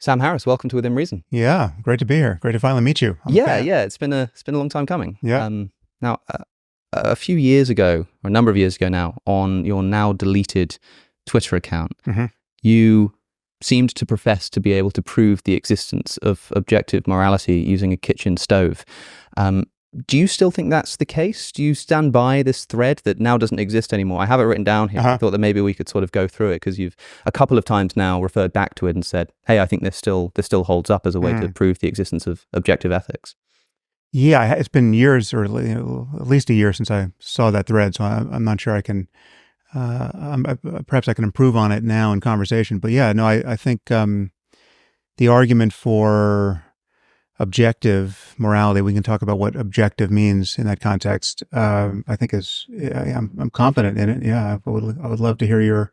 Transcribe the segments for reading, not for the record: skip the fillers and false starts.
Sam Harris, welcome to Within Reason. Yeah, great to be here. Great to finally meet you. Yeah, it's been a long time coming. Yeah. Now, a few years ago, or a number of years ago now, on your now deleted Twitter account, you seemed to profess to be able to prove the existence of objective morality using a kitchen stove. Do you still think that's the case? Do you stand by this thread that now doesn't exist anymore? I have it written down here. I thought that maybe we could sort of go through it because you've a couple of times now referred back to it and said, hey, I think this still holds up as a way to prove the existence of objective ethics. Yeah, it's been years, or at least a year since I saw that thread, so I'm not sure I can, perhaps I can improve on it now in conversation. But yeah, no, I think the argument for objective morality, we can talk about what objective means in that context. I think I'm confident in it. Yeah, I would love to hear your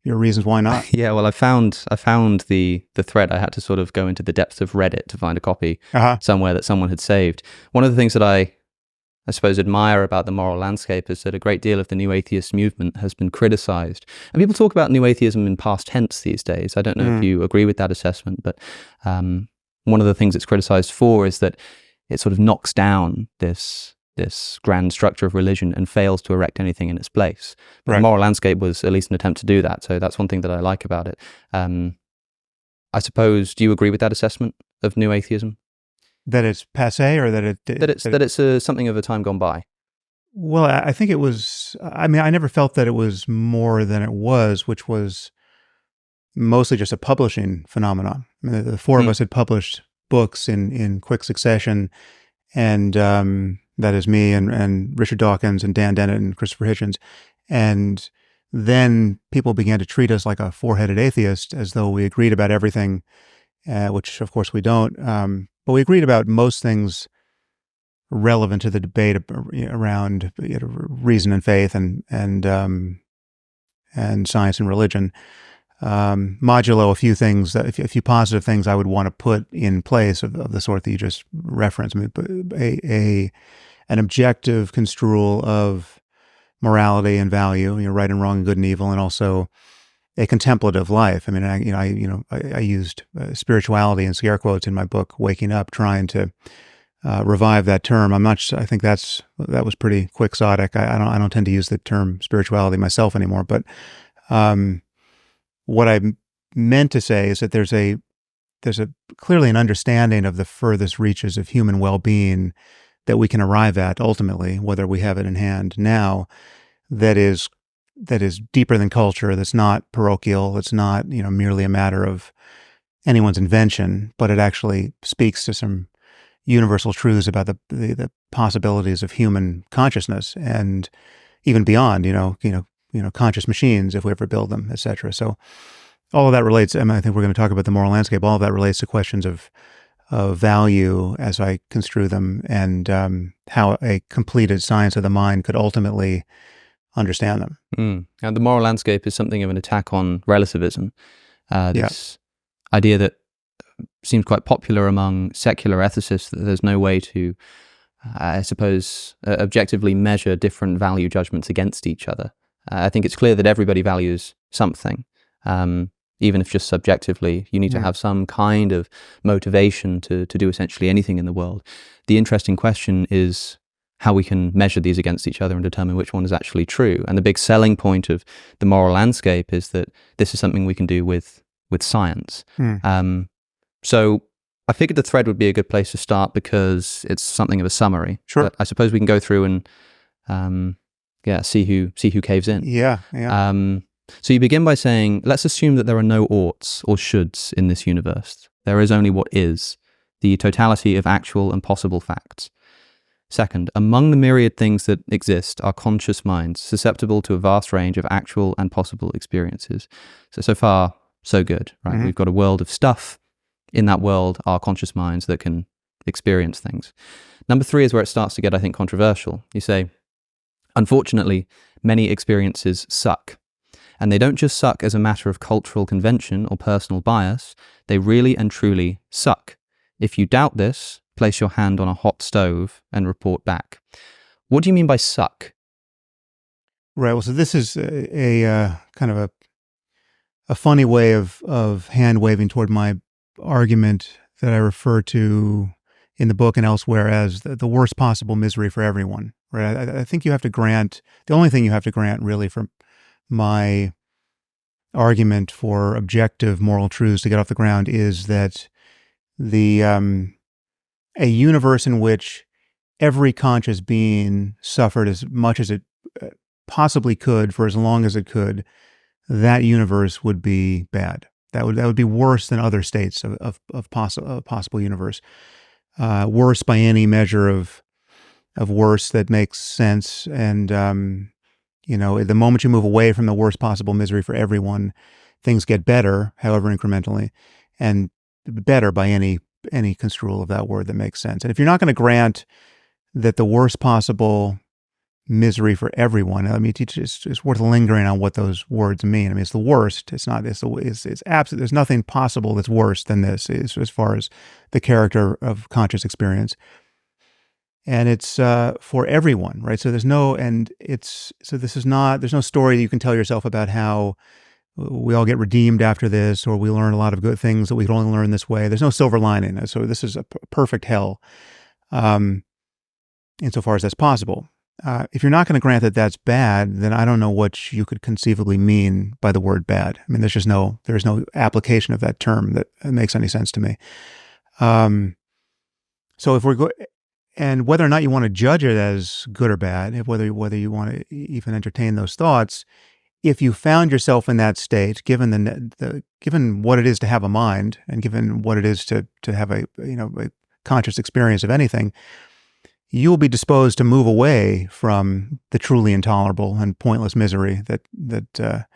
reasons why not. Yeah, well, I found the thread. I had to sort of go into the depths of Reddit to find a copy somewhere that someone had saved. One of the things that I suppose admire about the moral landscape is that a great deal of the new atheist movement has been criticized. And people talk about new atheism in past tense these days. I don't know if you agree with that assessment, but one of the things it's criticized for is that it sort of knocks down this grand structure of religion and fails to erect anything in its place. But the moral landscape was at least an attempt to do that. So that's one thing that I like about it. I suppose, do you agree with that assessment of new atheism? That it's passé, or that it's something of a time gone by? Well, I think it was, I mean, I never felt that it was more than it was, which was mostly just a publishing phenomenon. I mean, the four of us had published books in quick succession, and that is me and Richard Dawkins and Dan Dennett and Christopher Hitchens. And then people began to treat us like a four-headed atheist, as though we agreed about everything, which of course we don't. But we agreed about most things relevant to the debate around reason and faith and science and religion. Modulo a few things, a few positive things I would want to put in place of the sort that you just referenced. I mean, an objective construal of morality and value, right and wrong and good and evil, and also a contemplative life. I mean, I used spirituality in scare quotes in my book, Waking Up, trying to revive that term. I think that was pretty quixotic. I don't tend to use the term spirituality myself anymore, but what I meant to say is that there's clearly an understanding of the furthest reaches of human well-being that we can arrive at ultimately, whether we have it in hand now, that is deeper than culture, that's not parochial, it's not merely a matter of anyone's invention, but it actually speaks to some universal truths about the possibilities of human consciousness, and even beyond, conscious machines, if we ever build them, etc. So all of that relates, I think we're going to talk about the moral landscape, all of that relates to questions of value as I construe them, and how a completed science of the mind could ultimately understand them. And the moral landscape is something of an attack on relativism. This idea that seems quite popular among secular ethicists, that there's no way to, I suppose, objectively measure different value judgments against each other. I think it's clear that everybody values something, even if just subjectively. You need to have some kind of motivation to do essentially anything in the world. The interesting question is how we can measure these against each other and determine which one is actually true. And the big selling point of the moral landscape is that this is something we can do with science. So I figured the thread would be a good place to start because it's something of a summary. Sure. But I suppose we can go through and see who caves in. Yeah. So you begin by saying, let's assume that there are no oughts or shoulds in this universe. There is only what is, the totality of actual and possible facts. Second, among the myriad things that exist are conscious minds, susceptible to a vast range of actual and possible experiences. So far, so good, right? We've got a world of stuff. In that world are conscious minds that can experience things. Number 3 is where it starts to get, I think, controversial. You say, unfortunately, many experiences suck. And they don't just suck as a matter of cultural convention or personal bias, they really and truly suck. If you doubt this, place your hand on a hot stove and report back. What do you mean by suck? Right. Well, so this is a kind of a funny way of hand waving toward my argument that I refer to in the book and elsewhere as the worst possible misery for everyone, right? I think you have to grant, the only thing you have to grant really for my argument for objective moral truths to get off the ground is that a universe in which every conscious being suffered as much as it possibly could for as long as it could, that universe would be bad. That would be worse than other states of possible universe. Worse by any measure of worse that makes sense. And the moment you move away from the worst possible misery for everyone, things get better, however incrementally, and better by any construal of that word that makes sense. And if you're not going to grant that the worst possible misery for everyone, I mean, it's worth lingering on what those words mean. I mean, it's the worst. It's not. It's absolute. There's nothing possible that's worse than this, as far as the character of conscious experience. And it's for everyone, right? So there's no story that you can tell yourself about how we all get redeemed after this, or we learn a lot of good things that we can only learn this way. There's no silver lining. So this is a perfect hell, insofar as that's possible. If you're not going to grant that that's bad, then I don't know what you could conceivably mean by the word bad. I mean, there's no application of that term that makes any sense to me. So if and whether or not you want to judge it as good or bad, whether you want to even entertain those thoughts, if you found yourself in that state, given given what it is to have a mind, and given what it is to have a conscious experience of anything, you will be disposed to move away from the truly intolerable and pointless misery that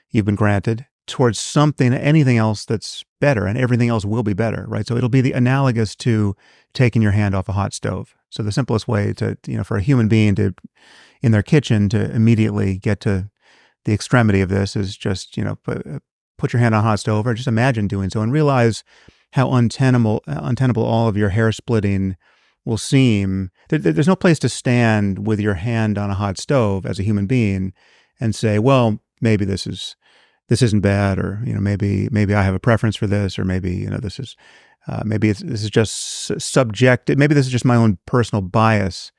you've been granted towards anything else that's better, and everything else will be better, right? So it'll be the analogous to taking your hand off a hot stove. So the simplest way for a human being in their kitchen to immediately get to the extremity of this is just, put your hand on a hot stove, or just imagine doing so and realize how untenable all of your hair splitting will seem. There's no place to stand with your hand on a hot stove as a human being and say, well, maybe this isn't bad, or maybe I have a preference for this, or maybe this is this is just subjective. Maybe this is just my own personal bias,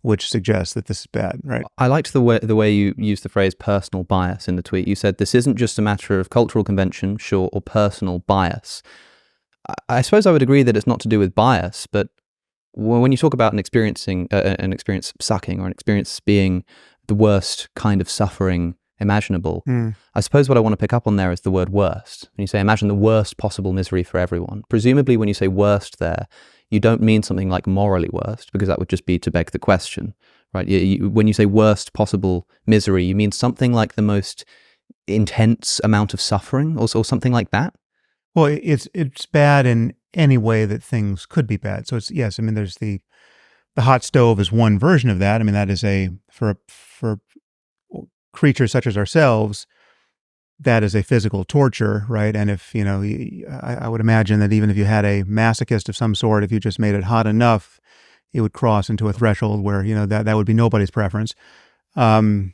which suggests that this is bad, right? I liked the way you used the phrase personal bias in the tweet. You said this isn't just a matter of cultural convention, sure, or personal bias. I suppose I would agree that it's not to do with bias, but when you talk about an experience sucking, or an experience being the worst kind of suffering imaginable, I suppose what I want to pick up on there is the word worst. When you say imagine the worst possible misery for everyone, presumably when you say worst there, you don't mean something like morally worst, because that would just be to beg the question, right? When you say worst possible misery, you mean something like the most intense amount of suffering, or something like that? Well, it's bad in any way that things could be bad. So there's the hot stove is one version of that. I mean, that is for creatures such as ourselves, that is a physical torture, right? And if, I would imagine that even if you had a masochist of some sort, if you just made it hot enough, it would cross into a threshold where, that would be nobody's preference. But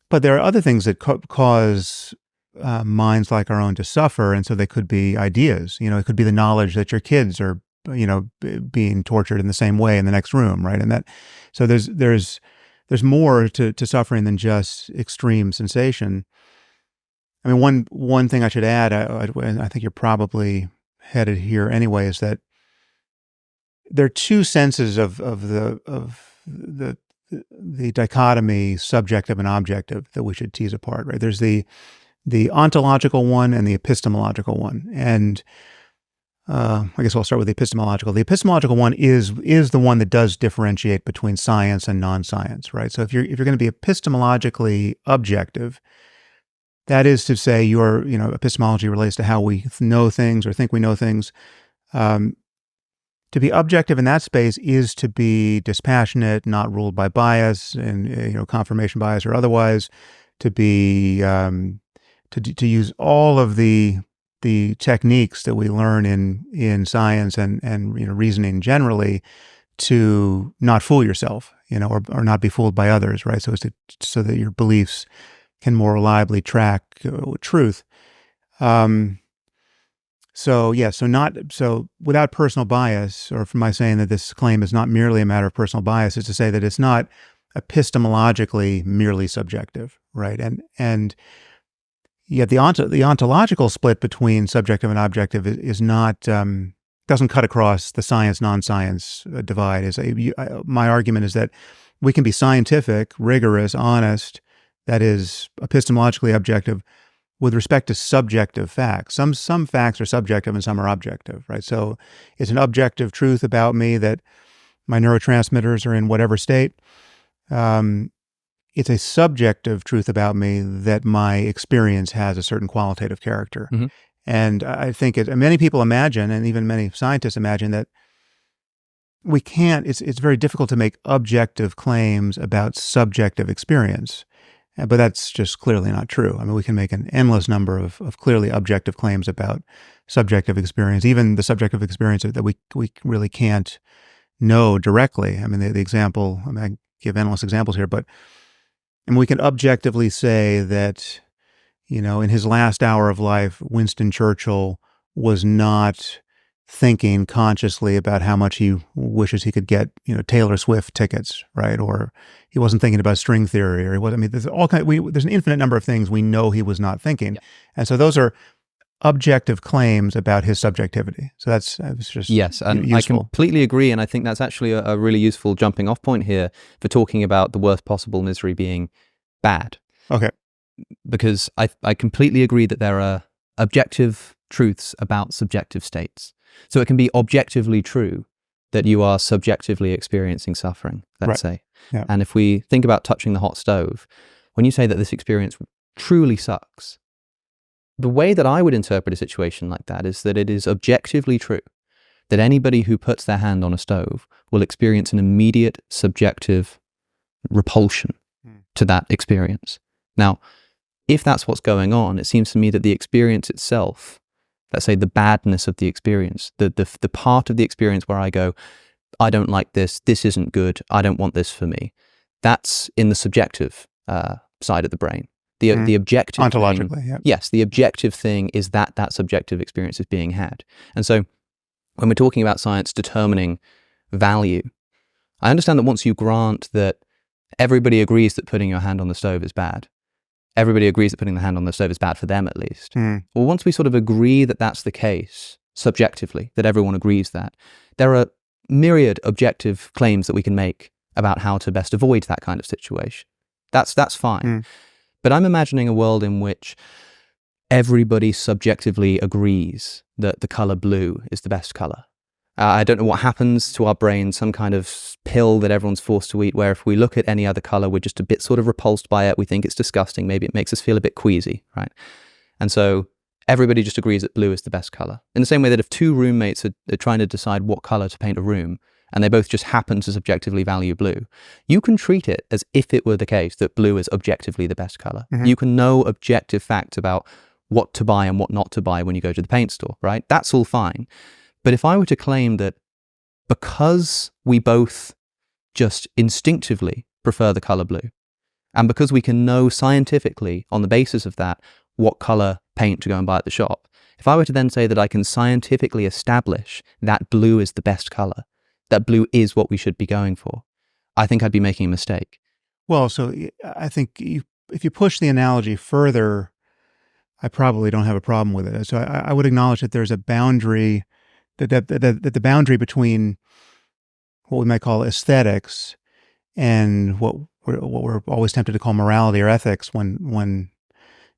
there are other things that cause minds like our own to suffer. And so they could be ideas, it could be the knowledge that your kids are, being tortured in the same way in the next room, right? And so there's more to suffering than just extreme sensation. I mean, one thing I should add, I think you're probably headed here anyway, is that there are two senses of the dichotomy, subjective and objective, that we should tease apart, right? There's the ontological one and the epistemological one, and I guess I'll start with the epistemological. The epistemological one is the one that does differentiate between science and non-science, right? So if you're going to be epistemologically objective, that is to say, your epistemology relates to how we know things or think we know things. To be objective in that space is to be dispassionate, not ruled by bias and confirmation bias or otherwise. To be to use all of the techniques that we learn in science and reasoning generally, to not fool yourself, or not be fooled by others, right? So that your beliefs can more reliably track truth. So without personal bias, or from my saying that this claim is not merely a matter of personal bias, is to say that it's not epistemologically merely subjective, right? And yet the ontological split between subjective and objective is not doesn't cut across the science non-science divide. My argument is that we can be scientific, rigorous, honest, that is epistemologically objective, with respect to subjective facts. Some facts are subjective and some are objective, right? So it's an objective truth about me that my neurotransmitters are in whatever state. It's a subjective truth about me that my experience has a certain qualitative character. Mm-hmm. And I think many people imagine, and even many scientists imagine, that we can't, it's very difficult to make objective claims about subjective experience. But that's just clearly not true. I mean, we can make an endless number of clearly objective claims about subjective experience, even the subjective experience that we really can't know directly. I mean, the example, I give endless examples here, but we can objectively say that, in his last hour of life, Winston Churchill was not thinking consciously about how much he wishes he could get, Taylor Swift tickets, right? Or he wasn't thinking about string theory, or there's there's an infinite number of things we know he was not thinking. Yeah. And so those are objective claims about his subjectivity. So that's just yes, and useful. I completely agree. And I think that's actually a really useful jumping off point here for talking about the worst possible misery being bad. Okay. Because I completely agree that there are objective truths about subjective states. So it can be objectively true that you are subjectively experiencing suffering, let's say. Yeah. And if we think about touching the hot stove, when you say that this experience truly sucks, the way that I would interpret a situation like that is that it is objectively true that anybody who puts their hand on a stove will experience an immediate subjective repulsion to that experience. Now, if that's what's going on, it seems to me that the experience itself, let's say the badness of the experience, the part of the experience where I go, I don't like this isn't good, I don't want this for me, that's in the subjective side of the brain. The objective ontologically, thing, yeah. Yes, the objective thing is that subjective experience is being had. And so when we're talking about science determining value, I understand that once you grant that everybody agrees that putting your hand on the stove is bad, everybody agrees that putting the hand on the stove is bad for them at least. Well, once we sort of agree that that's the case, subjectively, that everyone agrees that, there are myriad objective claims that we can make about how to best avoid that kind of situation. That's fine. But I'm imagining a world in which everybody subjectively agrees that the color blue is the best color. I don't know what happens to our brains, some kind of pill that everyone's forced to eat, where if we look at any other color, we're just a bit sort of repulsed by it. We think it's disgusting. Maybe it makes us feel a bit queasy, right? And so everybody just agrees that blue is the best color. In the same way that if two roommates are trying to decide what color to paint a room, and they both just happen to subjectively value blue, you can treat it as if it were the case that blue is objectively the best color. You can know objective facts about what to buy and what not to buy when you go to the paint store, right? That's all fine. But if I were to claim that because we both just instinctively prefer the color blue, and because we can know scientifically on the basis of that what color paint to go and buy at the shop, if I were to then say that I can scientifically establish that blue is the best color, that blue is what we should be going for, I think I'd be making a mistake. Well, so I think if you push the analogy further, I probably don't have a problem with it. So I would acknowledge that there's a boundary, that the boundary between what we might call aesthetics and what we're always tempted to call morality or ethics when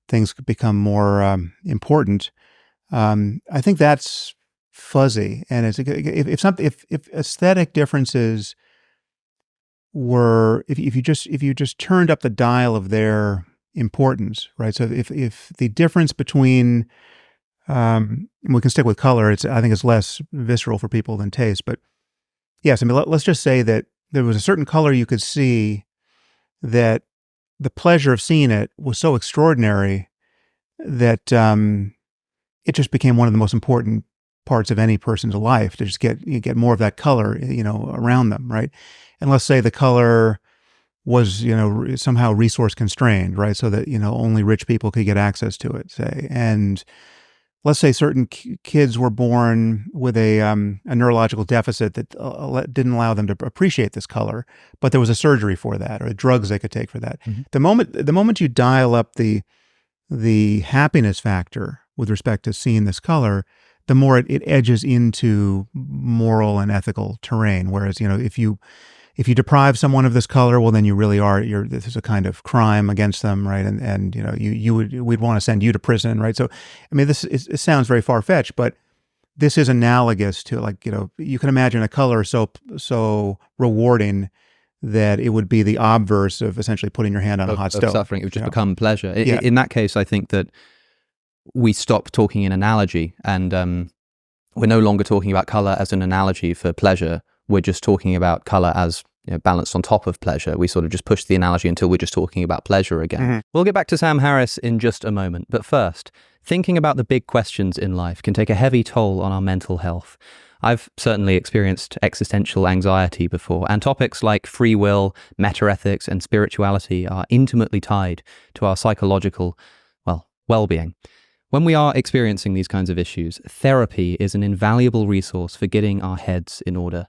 things become more important. I think that's fuzzy, and if aesthetic differences were, if you just turned up the dial of their importance, right? So if the difference between we can stick with color, I think it's less visceral for people than taste, but yes, I mean, let's just say that there was a certain color you could see that the pleasure of seeing it was so extraordinary that it just became one of the most important parts of any person's life to just get more of that color, around them, right? And let's say the color was, somehow resource constrained, right? So that, only rich people could get access to it, say. And let's say certain kids were born with a neurological deficit that didn't allow them to appreciate this color, but there was a surgery for that or drugs they could take for that. Mhm. The moment you dial up the happiness factor with respect to seeing this color, the more it edges into moral and ethical terrain. Whereas, if you deprive someone of this color, well, then you really this is a kind of crime against them, right? And we'd want to send you to prison, right? So, I mean, it sounds very far-fetched, but this is analogous to, like, you can imagine a color so rewarding that it would be the obverse of essentially putting your hand on a hot stove. Suffering, it would just become pleasure. In that case, I think that we stop talking in analogy, and we're no longer talking about color as an analogy for pleasure. We're just talking about color as balanced on top of pleasure. We sort of just push the analogy until we're just talking about pleasure again. Mm-hmm. We'll get back to Sam Harris in just a moment. But first, thinking about the big questions in life can take a heavy toll on our mental health. I've certainly experienced existential anxiety before, and topics like free will, metaethics, and spirituality are intimately tied to our psychological, well-being. When we are experiencing these kinds of issues, therapy is an invaluable resource for getting our heads in order.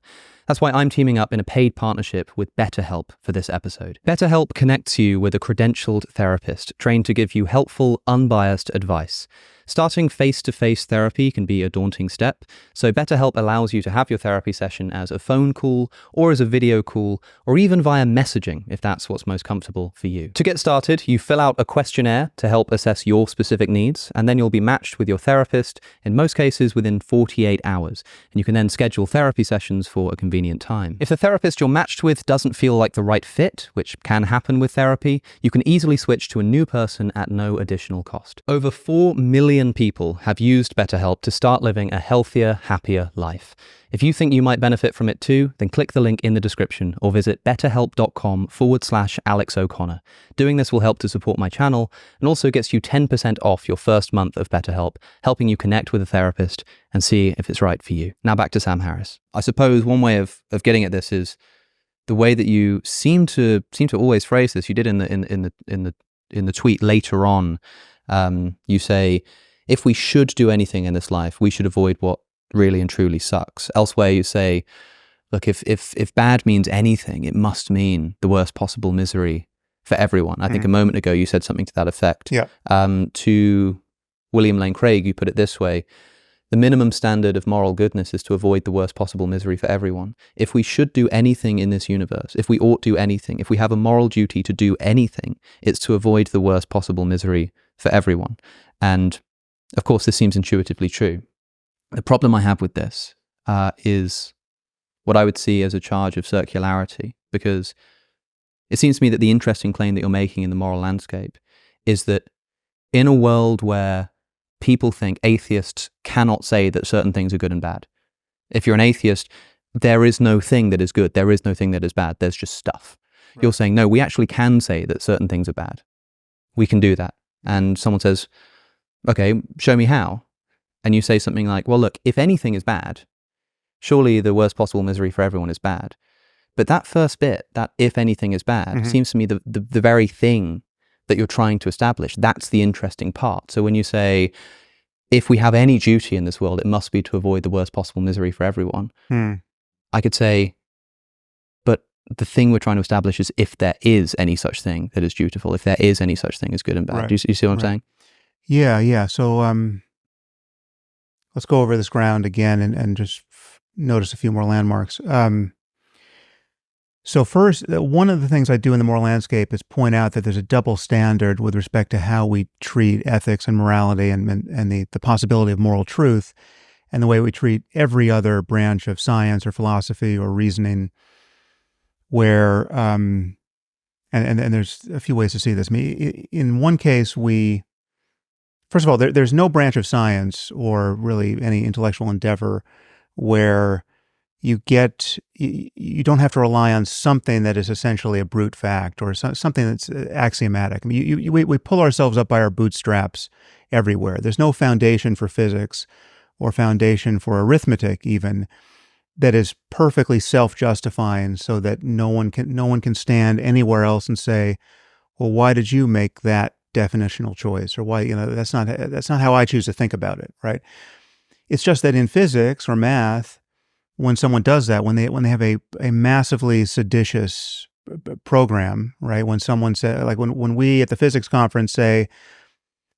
That's why I'm teaming up in a paid partnership with BetterHelp for this episode. BetterHelp connects you with a credentialed therapist trained to give you helpful, unbiased advice. Starting face-to-face therapy can be a daunting step, so BetterHelp allows you to have your therapy session as a phone call or as a video call or even via messaging if that's what's most comfortable for you. To get started, you fill out a questionnaire to help assess your specific needs, and then you'll be matched with your therapist, in most cases within 48 hours, and you can then schedule therapy sessions for a convenient time. If the therapist you're matched with doesn't feel like the right fit, which can happen with therapy, you can easily switch to a new person at no additional cost. Over 4 million people have used BetterHelp to start living a healthier, happier life. If you think you might benefit from it too, then click the link in the description or visit betterhelp.com/Alex O'Connor. Doing this will help to support my channel and also gets you 10% off your first month of BetterHelp, helping you connect with a therapist and see if it's right for you. Now back to Sam Harris. I suppose one way of getting at this is the way that you seem to always phrase this. You did in the tweet later on. You say, if we should do anything in this life, we should avoid what really and truly sucks. Elsewhere, you say, look, if bad means anything, it must mean the worst possible misery for everyone. I think a moment ago you said something to that effect. Yeah. To William Lane Craig, you put it this way: the minimum standard of moral goodness is to avoid the worst possible misery for everyone. If we should do anything in this universe, if we ought to do anything, if we have a moral duty to do anything, it's to avoid the worst possible misery for everyone. And of course, this seems intuitively true. The problem I have with this is what I would see as a charge of circularity, because it seems to me that the interesting claim that you're making in the moral landscape is that in a world where people think atheists cannot say that certain things are good and bad, if you're an atheist, there is no thing that is good, there is no thing that is bad, there's just stuff. Right. You're saying, no, we actually can say that certain things are bad. We can do that. And someone says, okay, show me how. And you say something like, well, look, if anything is bad, surely the worst possible misery for everyone is bad. But that first bit, that if anything is bad, seems to me the very thing that you're trying to establish. That's the interesting part. So when you say, if we have any duty in this world, it must be to avoid the worst possible misery for everyone. I could say, but the thing we're trying to establish is if there is any such thing that is dutiful, if there is any such thing as good and bad. Right. Do you see what I'm saying? Yeah. So let's go over this ground again and just notice a few more landmarks. So first, one of the things I do in the moral landscape is point out that there's a double standard with respect to how we treat ethics and morality and the possibility of moral truth, and the way we treat every other branch of science or philosophy or reasoning, where, and there's a few ways to see this. I mean, in one case, first of all, there's no branch of science or really any intellectual endeavor where you don't have to rely on something that is essentially a brute fact or something that's axiomatic. I mean, we pull ourselves up by our bootstraps everywhere. There's no foundation for physics or foundation for arithmetic even that is perfectly self-justifying, so that no one can stand anywhere else and say, well, why did you make that definitional choice, or why, that's not how I choose to think about it, right? It's just that in physics or math, when someone does that, when they have a massively seditious program, right? When someone say, like when we at the physics conference say,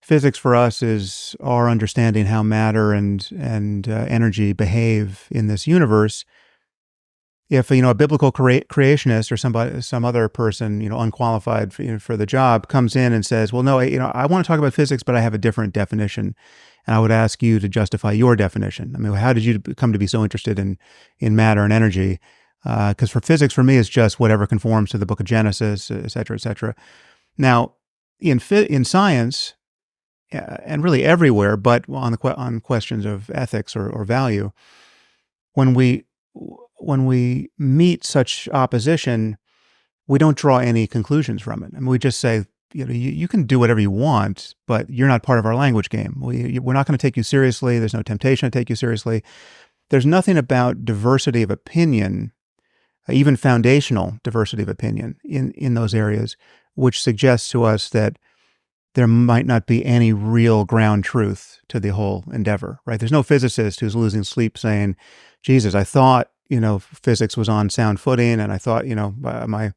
physics for us is our understanding how matter and energy behave in this universe. If a biblical creationist or some other person unqualified for the job comes in and says, well, no, I want to talk about physics, but I have a different definition, and I would ask you to justify your definition. I mean, how did you come to be so interested in matter and energy? Because for physics, for me, it's just whatever conforms to the Book of Genesis, et cetera, et cetera. Now, in science, and really everywhere, but on questions of ethics or value, when we meet such opposition, we don't draw any conclusions from it. I mean, we just say, you can do whatever you want, but you're not part of our language game. We're not going to take you seriously. There's no temptation to take you seriously. There's nothing about diversity of opinion, even foundational diversity of opinion in those areas, which suggests to us that there might not be any real ground truth to the whole endeavor, right? There's no physicist who's losing sleep saying, Jesus, I thought, physics was on sound footing, and I thought, my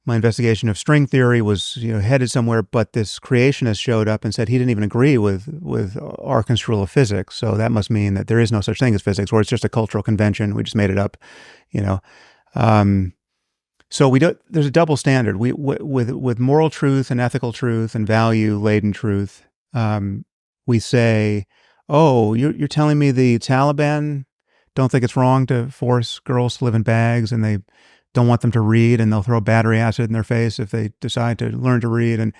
investigation of string theory was, headed somewhere, but this creationist showed up and said he didn't even agree with our construal of physics. So that must mean that there is no such thing as physics, or it's just a cultural convention. We just made it up, So there's a double standard. With moral truth and ethical truth and value-laden truth, we say, oh, you're telling me the Taliban don't think it's wrong to force girls to live in bags, and they don't want them to read, and they'll throw battery acid in their face if they decide to learn to read. And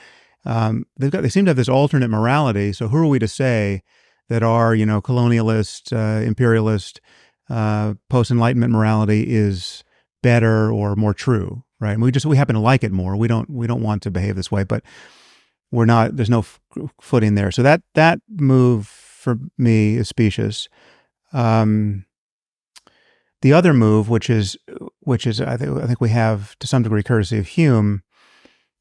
they seem to have this alternate morality. So who are we to say that our colonialist, imperialist, post-Enlightenment morality is better or more true, right? And we happen to like it more. We don't want to behave this way, but we're not. There's no footing there. So that move for me is specious. The other move, which is I think we have to some degree courtesy of Hume,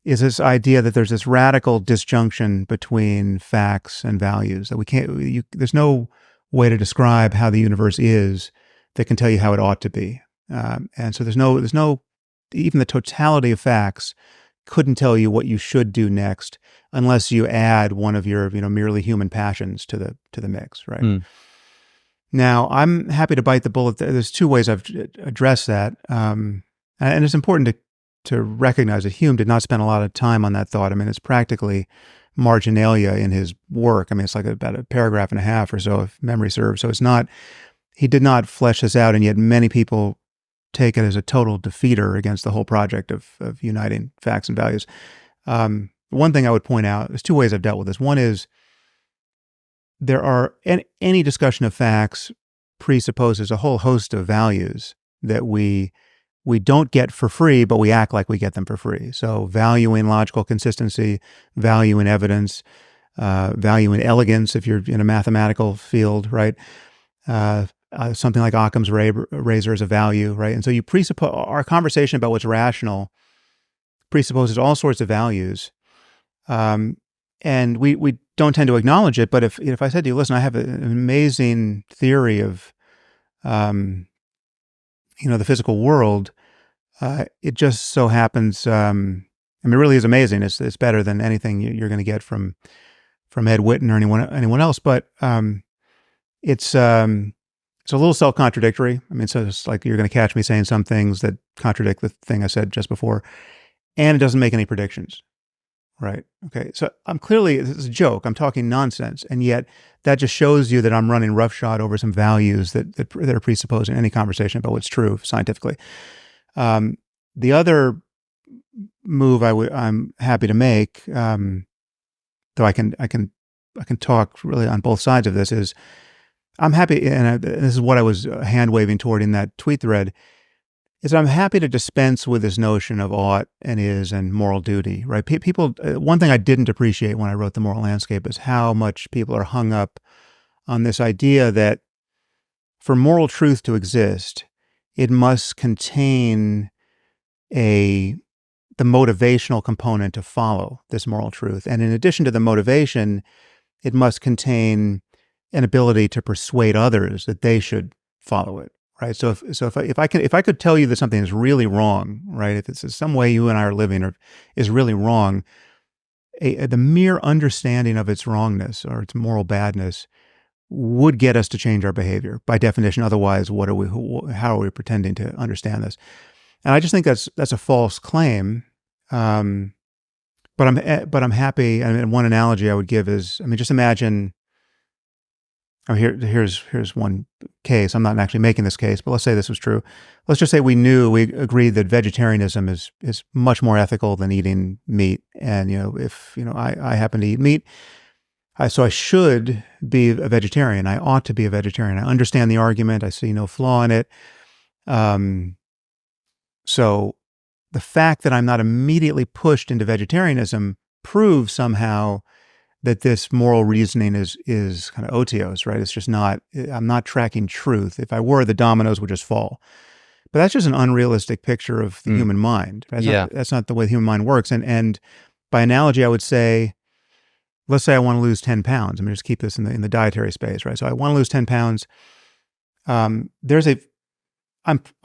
is this idea that there's this radical disjunction between facts and values, that we can't. There's no way to describe how the universe is that can tell you how it ought to be, and so there's no even the totality of facts couldn't tell you what you should do next unless you add one of your merely human passions to the mix, right? Mm. Now, I'm happy to bite the bullet. There's two ways I've addressed that. And it's important to recognize that Hume did not spend a lot of time on that thought. I mean, it's practically marginalia in his work. I mean, it's like about a paragraph and a half or so, if memory serves. So he did not flesh this out, and yet many people take it as a total defeater against the whole project of uniting facts and values. One thing I would point out, there's two ways I've dealt with this. One is, there are any discussion of facts presupposes a whole host of values that we don't get for free, but we act like we get them for free. So value in logical consistency, value in evidence, value in elegance if you're in a mathematical field, right? Something like Occam's razor is a value, right? And so you presuppose our conversation about what's rational presupposes all sorts of values. And we don't tend to acknowledge it, but if I said to you, listen, I have an amazing theory of, the physical world, it just so happens, it really is amazing. It's better than anything you're going to get from Ed Witten or anyone else, but it's a little self-contradictory. I mean, so it's like you're going to catch me saying some things that contradict the thing I said just before, and it doesn't make any predictions. Right. Okay. So this is a joke. I'm talking nonsense. And yet that just shows you that I'm running roughshod over some values that are presupposing any conversation about what's true scientifically. The other move I'm happy to make, though I can talk really on both sides of this, is I'm happy, and this is what I was hand waving toward in that tweet thread, is I'm happy to dispense with this notion of ought and is and moral duty, right? People, one thing I didn't appreciate when I wrote The Moral Landscape is how much people are hung up on this idea that for moral truth to exist, it must contain a the motivational component to follow this moral truth. And in addition to the motivation, it must contain an ability to persuade others that they should follow it, right? So if I could tell you that something is really wrong, right? If it's some way you and I are living is really wrong, the mere understanding of its wrongness or its moral badness would get us to change our behavior by definition. Otherwise, how are we pretending to understand this? And I just think that's a false claim. But I'm happy. And one analogy I would give is, I mean, just imagine. Oh, here's one case. I'm not actually making this case, but let's say this was true. Let's just say we agreed that vegetarianism is much more ethical than eating meat. And if I happen to eat meat, so I should be a vegetarian. I ought to be a vegetarian. I understand the argument. I see no flaw in it. So the fact that I'm not immediately pushed into vegetarianism proves somehow that this moral reasoning is kind of otiose, right? It's just not, I'm not tracking truth. If I were, the dominoes would just fall. But that's just an unrealistic picture of the human mind. That's not the way the human mind works. And by analogy, I would say, let's say I want to lose 10 pounds. I mean, just keep this in the dietary space, right? So I want to lose 10 pounds. I'm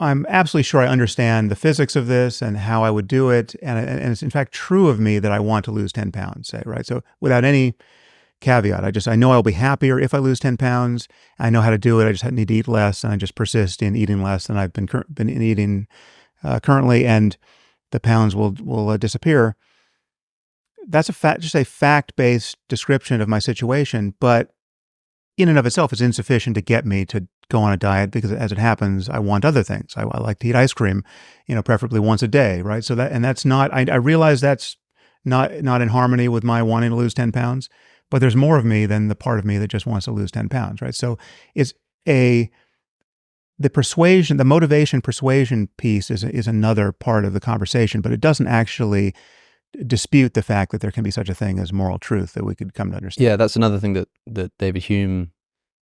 absolutely sure I understand the physics of this and how I would do it. And it's in fact true of me that I want to lose 10 pounds, say, right? So without any caveat, I know I'll be happier if I lose 10 pounds. I know how to do it. I just need to eat less, and I just persist in eating less than I've been eating currently, and the pounds will disappear. That's just a fact-based description of my situation, but in and of itself is insufficient to get me to go on a diet, because as it happens, I want other things. I like to eat ice cream, preferably once a day, right? So that's not, I realize that's not in harmony with my wanting to lose 10 pounds, but there's more of me than the part of me that just wants to lose 10 pounds, right? So it's the motivation persuasion piece is another part of the conversation, but it doesn't actually dispute the fact that there can be such a thing as moral truth that we could come to understand. Yeah, that's another thing that David Hume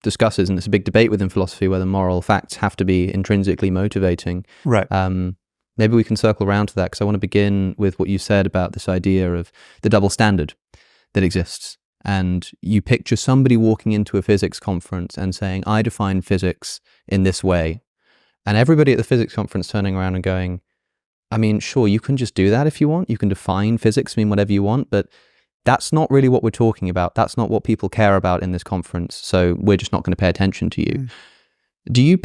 discusses, and it's a big debate within philosophy whether moral facts have to be intrinsically motivating. Right. Maybe we can circle around to that, because I want to begin with what you said about this idea of the double standard that exists. And you picture somebody walking into a physics conference and saying, I define physics in this way. And everybody at the physics conference turning around and going, I mean, sure, you can just do that if you want. You can define physics, mean whatever you want, but that's not really what we're talking about. That's not what people care about in this conference. So we're just not going to pay attention to you. Do you,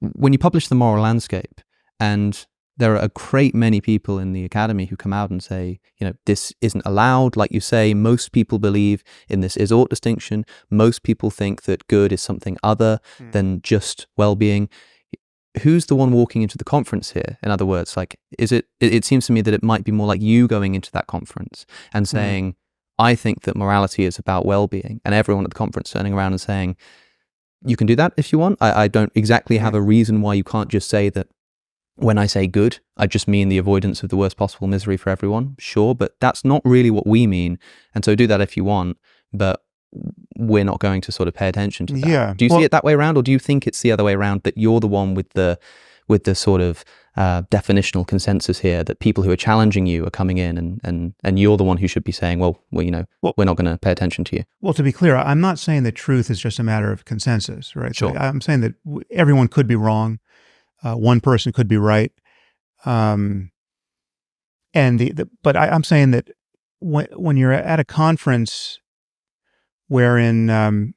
when you publish The Moral Landscape, and there are a great many people in the academy who come out and say, this isn't allowed. Like you say, most people believe in this is-ought distinction. Most people think that good is something other than just well-being. Who's the one walking into the conference here? In other words, like, it seems to me that it might be more like you going into that conference and saying, I think that morality is about well-being, and everyone at the conference turning around and saying, you can do that if you want. I don't exactly have a reason why you can't just say that when I say good, I just mean the avoidance of the worst possible misery for everyone. Sure, but that's not really what we mean. And so do that if you want, but we're not going to sort of pay attention to that. Yeah. Do you see it that way around, or do you think it's the other way around, that you're the one with the sort of definitional consensus here, that people who are challenging you are coming in and you're the one who should be saying, well, we're not going to pay attention to you? Well, to be clear, I'm not saying that truth is just a matter of consensus, right? Sure. So I'm saying that everyone could be wrong. One person could be right. But I'm saying that when you're at a conference wherein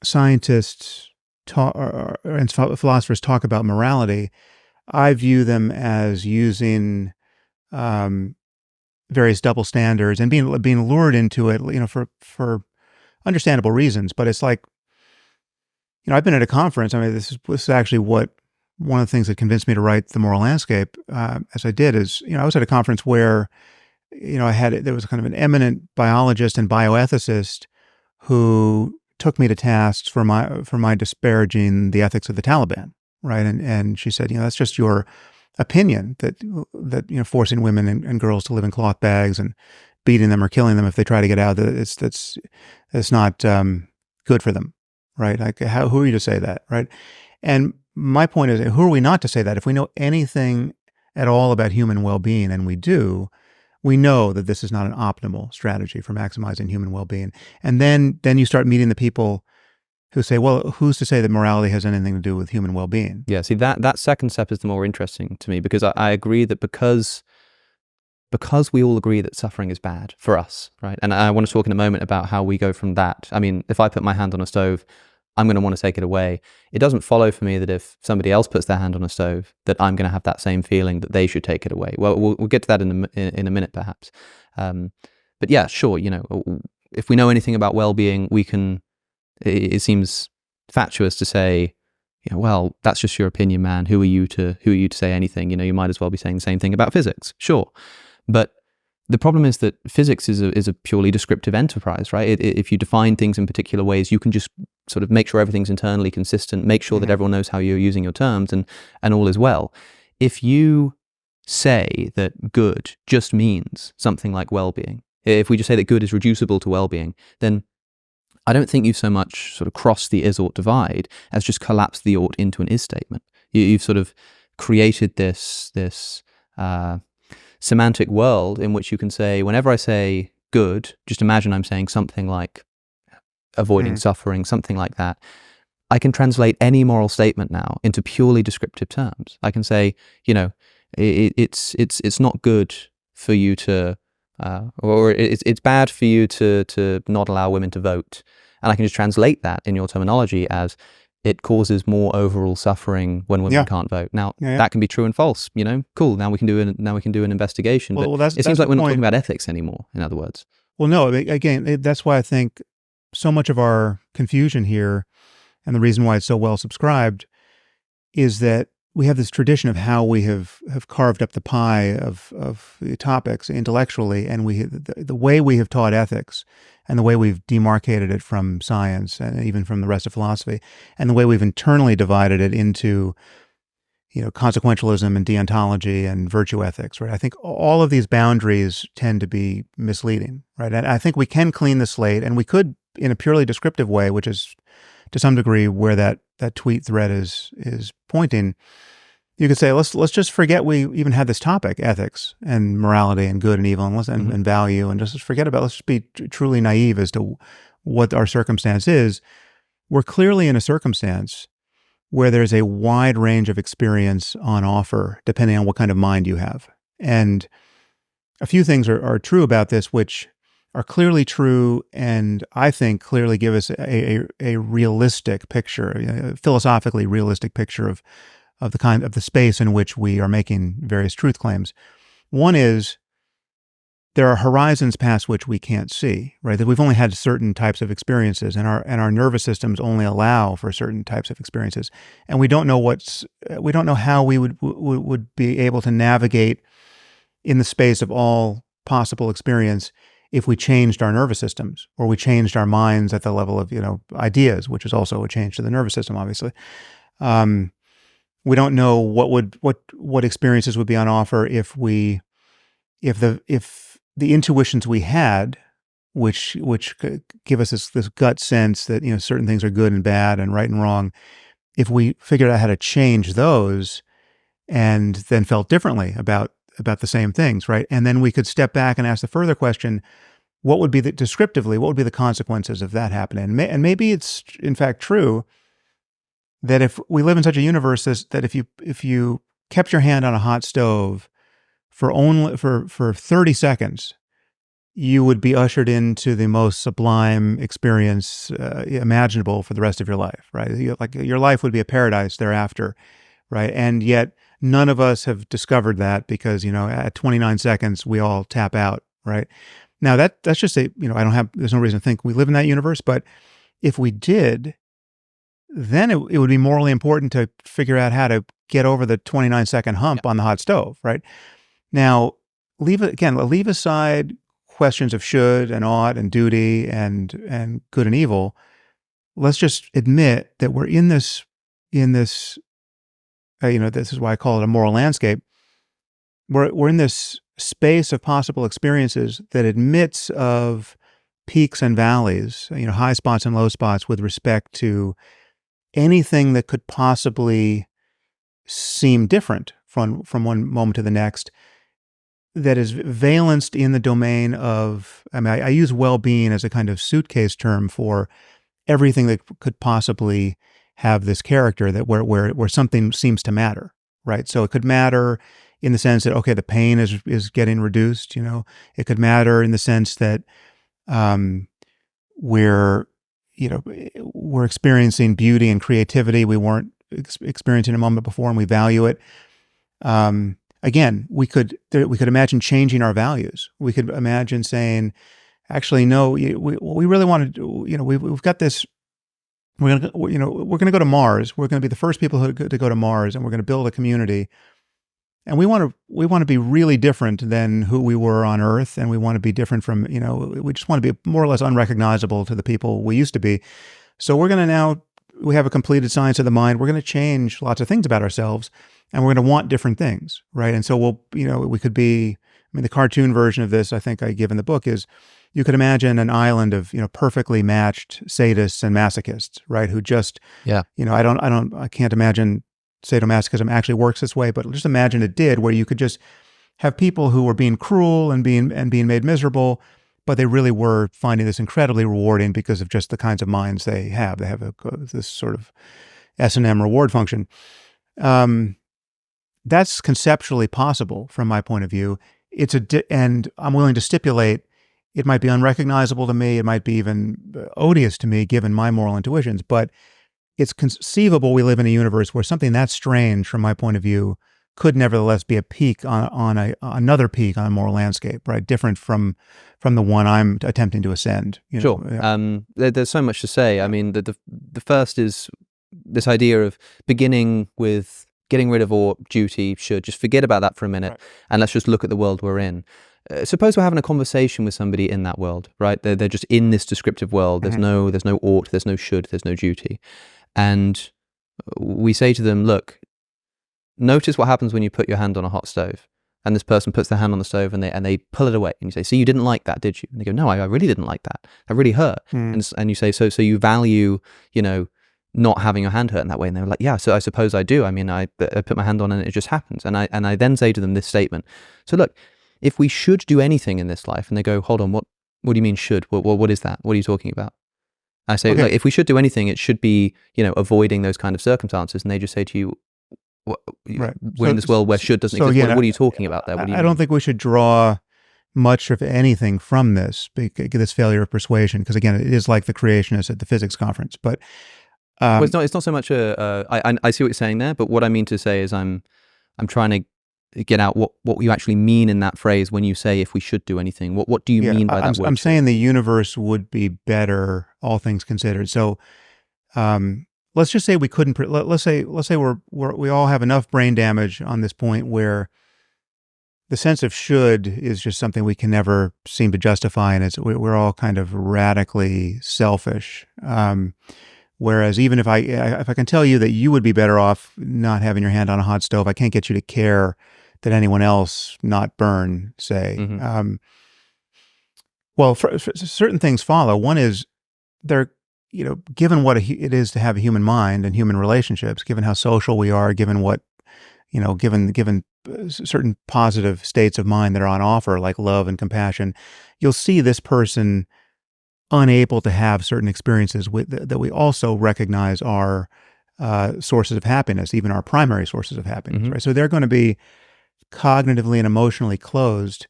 scientists and philosophers talk about morality, I view them as using various double standards and being lured into it, for understandable reasons. But it's like, I've been at a conference. I mean, this is actually one of the things that convinced me to write The Moral Landscape, as I did, is, I was at a conference where, there was kind of an eminent biologist and bioethicist who took me to task for my disparaging the ethics of the Taliban, right? And she said, that's just your opinion that forcing women and girls to live in cloth bags and beating them or killing them if they try to get out, that's not good for them, right? Like, who are you to say that, right? And my point is, who are we not to say that? If we know anything at all about human well-being, and we do, we know that this is not an optimal strategy for maximizing human well-being. And then you start meeting the people who say, well, who's to say that morality has anything to do with human well-being? Yeah, see, that second step is the more interesting to me, because I agree that because we all agree that suffering is bad for us, right? And I want to talk in a moment about how we go from that. I mean, if I put my hand on a stove, I'm going to want to take it away. It doesn't follow for me that if somebody else puts their hand on a stove, that I'm going to have that same feeling that they should take it away. Well, we'll get to that in a minute, perhaps. But yeah, sure, if we know anything about well-being, we can. It seems fatuous to say, well, that's just your opinion, man. Who are you to say anything? You might as well be saying the same thing about physics, sure. But the problem is that physics is a purely descriptive enterprise, right? If you define things in particular ways, you can just sort of make sure everything's internally consistent, make sure that everyone knows how you're using your terms, and all is well. If you say that good just means something like well-being, if we just say that good is reducible to well-being, then I don't think you've so much sort of crossed the is-ought divide as just collapsed the ought into an is statement. You've sort of created this semantic world in which you can say, whenever I say good, just imagine I'm saying something like avoiding suffering, something like that. I can translate any moral statement now into purely descriptive terms. I can say, it's not good for you to, or it's bad for you to not allow women to vote. And I can just translate that in your terminology as it causes more overall suffering when women can't vote. Now, that can be true and false, cool. Now we can do an investigation. Well, but it seems like we're not talking about ethics anymore, in other words. Well, no, again, that's why I think so much of our confusion here, and the reason why it's so well subscribed, is that we have this tradition of how we have carved up the pie of the topics intellectually, and the way we have taught ethics, and the way we've demarcated it from science and even from the rest of philosophy, and the way we've internally divided it into, consequentialism and deontology and virtue ethics, right? I think all of these boundaries tend to be misleading, right? And I think we can clean the slate, and we could in a purely descriptive way, which is to some degree where that tweet thread is pointing. You could say, let's just forget we even had this topic, ethics and morality and good and evil and value, and just forget about, let's just be truly naive as to what our circumstance is. We're clearly in a circumstance where there's a wide range of experience on offer, depending on what kind of mind you have. And a few things are true about this, which are clearly true, and I think clearly give us a realistic picture, a philosophically realistic picture of the space in which we are making various truth claims. One is there are horizons past which we can't see, right? That we've only had certain types of experiences, and our nervous systems only allow for certain types of experiences, and we don't know how we would be able to navigate in the space of all possible experience if we changed our nervous systems, or we changed our minds at the level of ideas, which is also a change to the nervous system, obviously. We don't know what experiences would be on offer if the intuitions we had, which give us this gut sense that certain things are good and bad and right and wrong, if we figured out how to change those and then felt differently about the same things, right? And then we could step back and ask the further question: what would be descriptively, what would be the consequences of that happening? And maybe it's in fact true that if we live in such a universe that if you kept your hand on a hot stove for 30 seconds, you would be ushered into the most sublime experience imaginable for the rest of your life, right? Your life would be a paradise thereafter, right? And yet none of us have discovered that because at 29 seconds we all tap out, right? Now that's just there's no reason to think we live in that universe, but if we did, then it would be morally important to figure out how to get over the 29-second hump on the hot stove, right? Now, leave aside questions of should and ought and duty and good and evil. Let's just admit that we're in this. This is why I call it a moral landscape. We're in this space of possible experiences that admits of peaks and valleys, high spots and low spots with respect to anything that could possibly seem different from one moment to the next, that is valenced in the domain of, I use well-being as a kind of suitcase term for everything that could possibly have this character, that where something seems to matter, right? So it could matter in the sense that, okay, the pain is getting reduced, It could matter in the sense that we're experiencing beauty and creativity we weren't experiencing a moment before, and we value it. Again, we could imagine changing our values. We could imagine saying, actually, no, we really want to, we've got this. We're gonna go to Mars. We're gonna be the first people to go to Mars, and we're gonna build a community. And we want to be really different than who we were on Earth, and we want to be different from, we just want to be more or less unrecognizable to the people we used to be. So we have a completed science of the mind. We're going to change lots of things about ourselves, and we're going to want different things, right? And so we could be, the cartoon version of this, I think I give in the book, is you could imagine an island of, perfectly matched sadists and masochists, right? Who just, I can't imagine sadomasochism actually works this way, but just imagine it did, where you could just have people who were being cruel and being made miserable, but they really were finding this incredibly rewarding because of just the kinds of minds they have. They have this sort of S&M reward function. That's conceptually possible from my point of view. And I'm willing to stipulate it might be unrecognizable to me. It might be even odious to me, given my moral intuitions, but it's conceivable we live in a universe where something that strange, from my point of view, could nevertheless be a peak on another peak on a moral landscape, right? Different from the one I'm attempting to ascend. Sure. Yeah. There's so much to say. The first is this idea of beginning with getting rid of ought, duty, should. Just forget about that for a minute, right, and let's just look at the world we're in. Suppose we're having a conversation with somebody in that world, right? They're just in this descriptive world. There's no ought, there's no should, there's no duty. And we say to them, look, notice what happens when you put your hand on a hot stove. And this person puts their hand on the stove and they pull it away. And you say, so you didn't like that, did you? And they go, no, I really didn't like that. That really hurt. And you say, so you value, not having your hand hurt in that way. And they're like, yeah, so I suppose I do. I put my hand on and it just happens. And I then say to them this statement. So look, if we should do anything in this life, and they go, hold on, what do you mean should? What is that? What are you talking about? I say, okay, if we should do anything, it should be, avoiding those kind of circumstances. And they just say to you, right, we're in this world where should doesn't exist. Again, what are you talking about there? I don't think we should draw much of anything from this failure of persuasion, because again, it is like the creationists at the physics conference. But well, it's not so much I see what you're saying there, but what I mean to say is I'm trying to get out what you actually mean in that phrase when you say if we should do anything. What do you mean by that word? I'm saying the universe would be better, all things considered. So let's just say we couldn't. Let's say we all have enough brain damage on this point where the sense of should is just something we can never seem to justify, and we're all kind of radically selfish. Whereas even if I can tell you that you would be better off not having your hand on a hot stove, I can't get you to care that anyone else not burn, say. Well, certain things follow. One is given what it is to have a human mind and human relationships, given how social we are, given what, given certain positive states of mind that are on offer, like love and compassion, you'll see this person unable to have certain experiences that we also recognize are sources of happiness, even our primary sources of happiness, right? So they're going to be cognitively and emotionally closed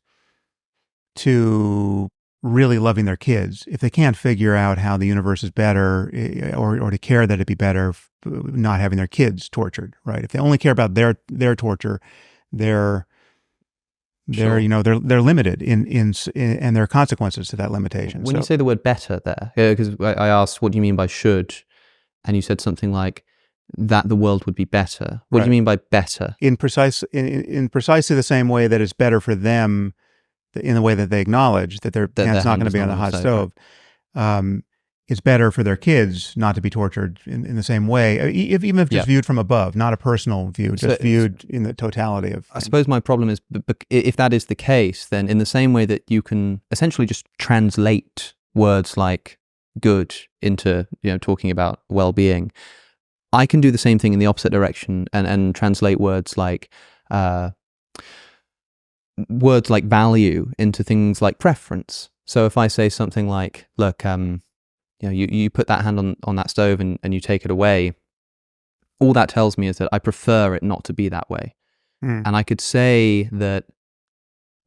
to really loving their kids if they can't figure out how the universe is better, or to care that it'd be better not having their kids tortured, right? If they only care about their torture, they're limited in and there are consequences to that limitation. When you say the word better there, because I asked, what do you mean by should? And you said something like that the world would be better. What do you mean by better? In precisely the same way that it's better for them, in the way that they acknowledge that their hand's not going to be on the hot stove. It's better for their kids not to be tortured in the same way, even if just viewed from above, not a personal view, just viewed in the totality of. I suppose my problem is, if that is the case, then in the same way that you can essentially just translate words like good into, talking about well-being, I can do the same thing in the opposite direction and translate words like uh, words like value into things like preference. So if I say something like, look, you put that hand on that stove and you take it away, all that tells me is that I prefer it not to be that way. And I could say that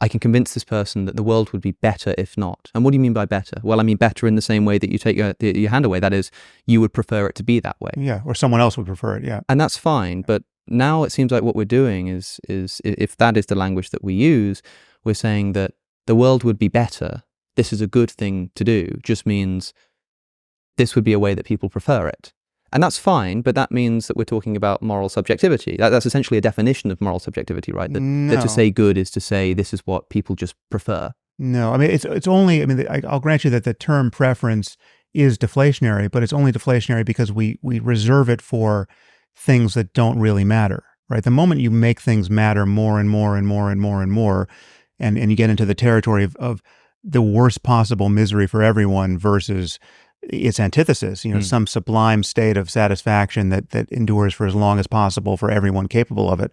I can convince this person that the world would be better if not. And what do you mean by better? Well, I mean better in the same way that you take your hand away. That is, you would prefer it to be that way. Yeah, or someone else would prefer it, yeah. And that's fine. But now it seems like what we're doing is if that is the language that we use, we're saying that the world would be better. This is a good thing to do. Just means this would be a way that people prefer it. And that's fine, but that means that we're talking about moral subjectivity. That's essentially a definition of moral subjectivity, right? That to say good is to say this is what people just prefer. No, I mean, it's only, I mean, I'll grant you that the term preference is deflationary, but it's only deflationary because we reserve it for things that don't really matter, right? The moment you make things matter more and more and more and more and more, and you get into the territory of the worst possible misery for everyone versus its antithesis, some sublime state of satisfaction that endures for as long as possible for everyone capable of it.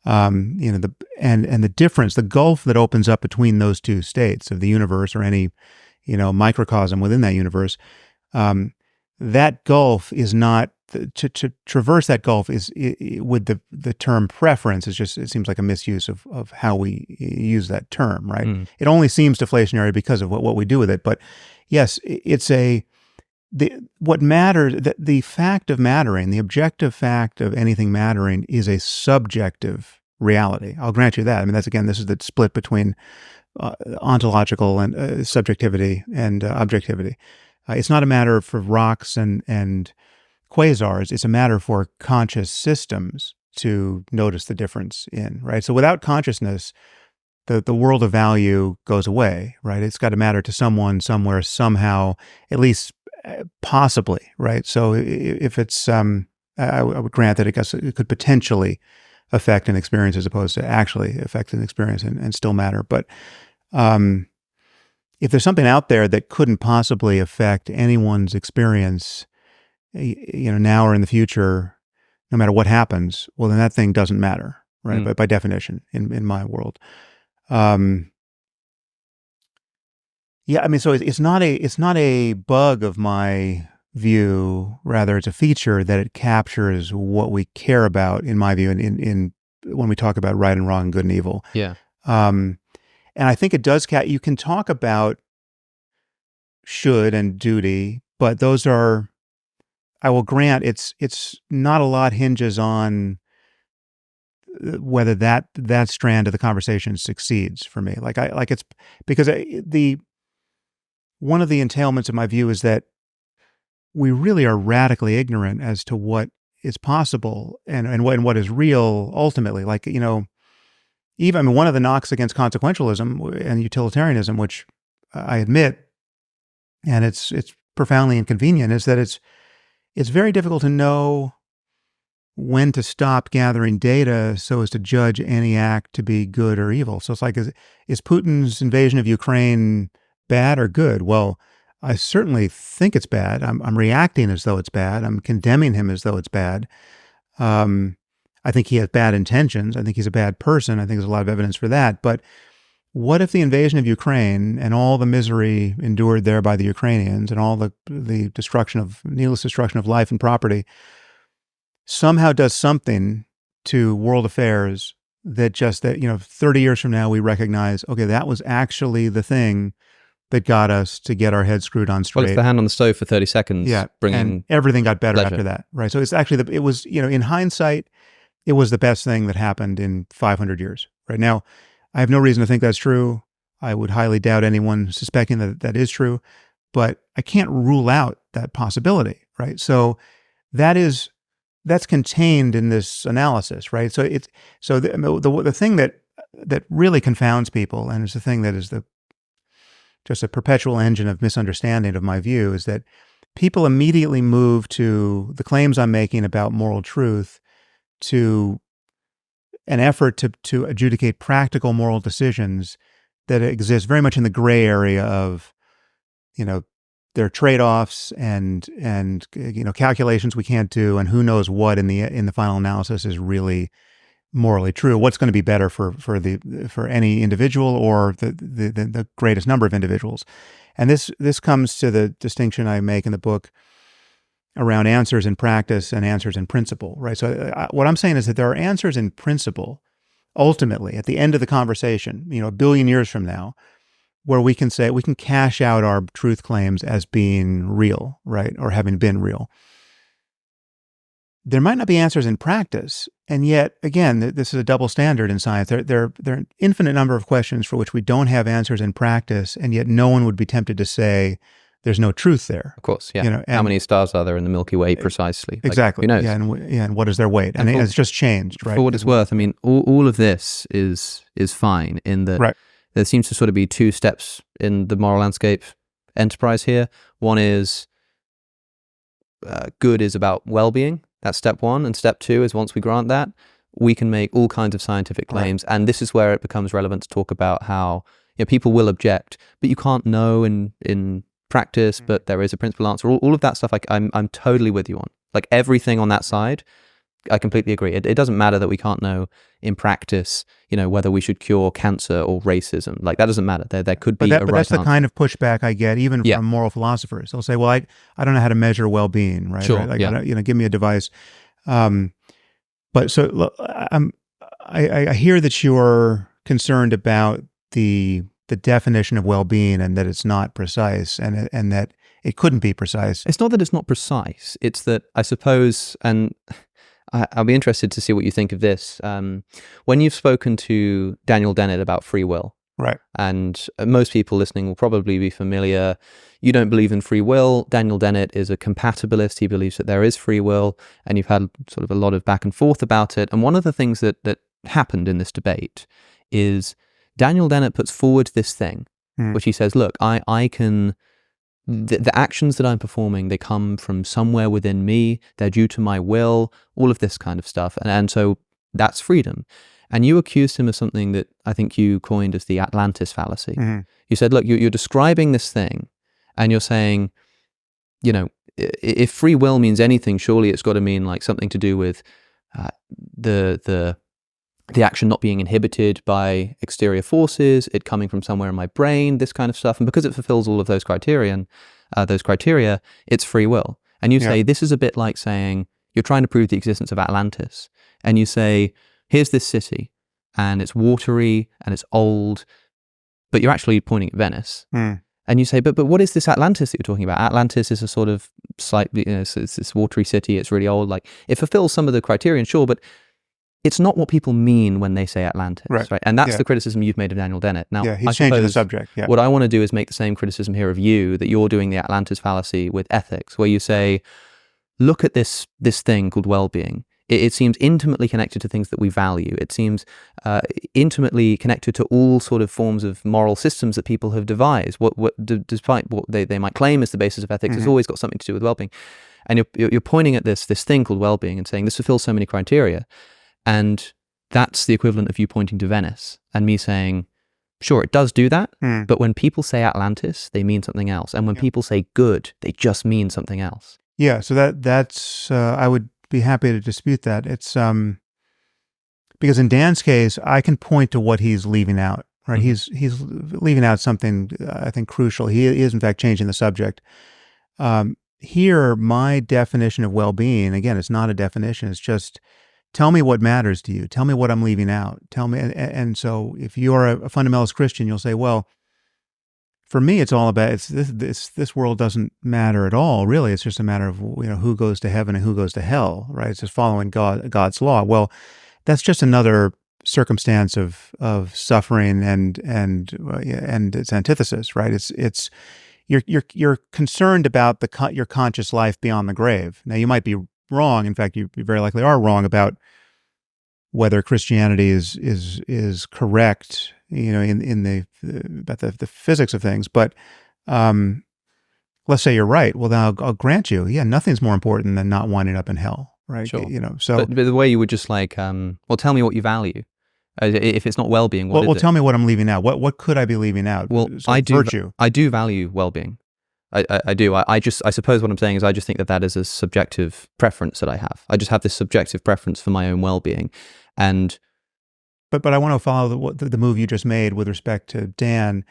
And the difference, the gulf that opens up between those two states of the universe or any, microcosm within that universe, that gulf is not, to traverse that gulf is with the term preference is just, it seems like a misuse of how we use that term, right? It only seems deflationary because of what we do with it. But yes, it's what matters, the fact of mattering, the objective fact of anything mattering is a subjective reality. I'll grant you that. I mean, this is the split between ontological and subjectivity and objectivity. It's not a matter for rocks and quasars. It's a matter for conscious systems to notice the difference in, right? So without consciousness, the world of value goes away, right? It's got to matter to someone, somewhere, somehow, at least possibly, right? So if it's, I would grant that it could potentially affect an experience as opposed to actually affect an experience and still matter. But if there's something out there that couldn't possibly affect anyone's experience, now or in the future, no matter what happens, well, then that thing doesn't matter, right? But by definition, in my world. Yeah, I mean, so it's not a bug of my view. Rather, it's a feature that it captures what we care about, in my view, in when we talk about right and wrong, good and evil. Yeah. And I think it does. You can talk about should and duty, but those are, I will grant, it's not a lot hinges on whether that strand of the conversation succeeds for me. It's because one of the entailments of my view is that we really are radically ignorant as to what is possible and what is real ultimately. Even one of the knocks against consequentialism and utilitarianism, which I admit, and it's profoundly inconvenient, is that it's very difficult to know when to stop gathering data so as to judge any act to be good or evil. So it's like, is Putin's invasion of Ukraine bad or good? Well, I certainly think it's bad. I'm reacting as though it's bad. I'm condemning him as though it's bad. I think he has bad intentions. I think he's a bad person. I think there's a lot of evidence for that. But what if the invasion of Ukraine and all the misery endured there by the Ukrainians and all the needless destruction of life and property somehow does something to world affairs that 30 years from now we recognize, okay, that was actually the thing that got us to get our heads screwed on straight. Well, it's the hand on the stove for 30 seconds. Yeah, and everything got better after that, right? So it's actually, it was, in hindsight, it was the best thing that happened in 500 years. Right now, I have no reason to think that's true. I would highly doubt anyone suspecting that is true, but I can't rule out that possibility, right? So that's contained in this analysis, right? So the thing that really confounds people, and it's the thing that is just a perpetual engine of misunderstanding of my view, is that people immediately move to the claims I'm making about moral truth to an effort to adjudicate practical moral decisions that exist very much in the gray area of, there are trade-offs and calculations we can't do, and who knows what in the final analysis is really morally true. What's going to be better for any individual or the greatest number of individuals? And this comes to the distinction I make in the book around answers in practice and answers in principle, right? So what I'm saying is that there are answers in principle, ultimately, at the end of the conversation, a billion years from now, where we can say, we can cash out our truth claims as being real, right? Or having been real. There might not be answers in practice. And yet, again, this is a double standard in science. There are an infinite number of questions for which we don't have answers in practice, and yet no one would be tempted to say there's no truth there. Of course, yeah. How many stars are there in the Milky Way precisely? Exactly. Who knows? Yeah, and what is their weight? And it's just changed, right? For what it's worth, I mean, all of this is fine in that there seems to sort of be two steps in the moral landscape enterprise here. One is good is about well-being. That's step one. And step two is once we grant that, we can make all kinds of scientific claims. And this is where it becomes relevant to talk about how people will object, but you can't know in practice, but there is a principal answer. All of that stuff, I'm totally with you on. Like everything on that side, I completely agree. It doesn't matter that we can't know in practice, whether we should cure cancer or racism. Like that doesn't matter. There could be a right answer. But that's the kind of pushback I get even from moral philosophers. They'll say, well, I don't know how to measure well-being, right? Sure, Like, give me a device. But so look, I hear that you're concerned about the definition of well-being and that it's not precise and that it couldn't be precise. It's not that it's not precise. It's that I suppose, and I'll be interested to see what you think of this. When you've spoken to Daniel Dennett about free will, right? And most people listening will probably be familiar. You don't believe in free will. Daniel Dennett is a compatibilist. He believes that there is free will, and you've had sort of a lot of back and forth about it. And one of the things that happened in this debate is Daniel Dennett puts forward this thing, which he says, look, I can... The actions that I'm performing, they come from somewhere within me. They're due to my will, all of this kind of stuff. And so that's freedom. And you accused him of something that I think you coined as the Atlantis fallacy. Mm-hmm. You said, look, you're describing this thing and you're saying, if free will means anything, surely it's got to mean like something to do with the action not being inhibited by exterior forces, it coming from somewhere in my brain, this kind of stuff. And because it fulfills all of those criteria, it's free will. And you say, this is a bit like saying, you're trying to prove the existence of Atlantis. And you say, here's this city, and it's watery, and it's old, but you're actually pointing at Venice. And you say, but what is this Atlantis that you're talking about? Atlantis is a sort of slightly, it's this watery city, it's really old. Like, it fulfills some of the criterion, sure, but it's not what people mean when they say Atlantis, right? And that's the criticism you've made of Daniel Dennett. Now, he's changing the subject. Yeah. What I want to do is make the same criticism here of you, that you're doing the Atlantis fallacy with ethics, where you say, look at this thing called well-being. It seems intimately connected to things that we value. It seems intimately connected to all sort of forms of moral systems that people have devised. Despite what they might claim as the basis of ethics, has always got something to do with well-being. And you're pointing at this thing called well-being and saying this fulfills so many criteria. And that's the equivalent of you pointing to Venice and me saying, sure, it does do that, but when people say Atlantis, they mean something else. And when people say good, they just mean something else. Yeah, so that's I would be happy to dispute that. It's because in Dan's case, I can point to what he's leaving out, right? Mm-hmm. He's leaving out something I think crucial. He is in fact changing the subject. Here, my definition of well-being, again, it's not a definition, it's just tell me what matters to you. Tell me what I'm leaving out. Tell me, and so if you're a fundamentalist Christian, you'll say, well, for me, it's all about this world doesn't matter at all. Really, it's just a matter of who goes to heaven and who goes to hell, right? It's just following God's law. Well, that's just another circumstance of suffering and its antithesis, right? It's you're concerned about your conscious life beyond the grave. Now, you might be wrong. In fact, you very likely are wrong about whether Christianity is correct, in about the physics of things. But let's say you're right. Well, then I'll grant you, nothing's more important than not winding up in hell, right? Sure. So but the way you would just like, well, tell me what you value. If it's not well-being, what is it? Tell me what I'm leaving out. What could I be leaving out? Well, so I do. Virtue. I do value well-being. I do. I suppose what I'm saying is I just think that is a subjective preference that I have. I just have this subjective preference for my own well-being. And But I want to follow the move you just made with respect to Dan.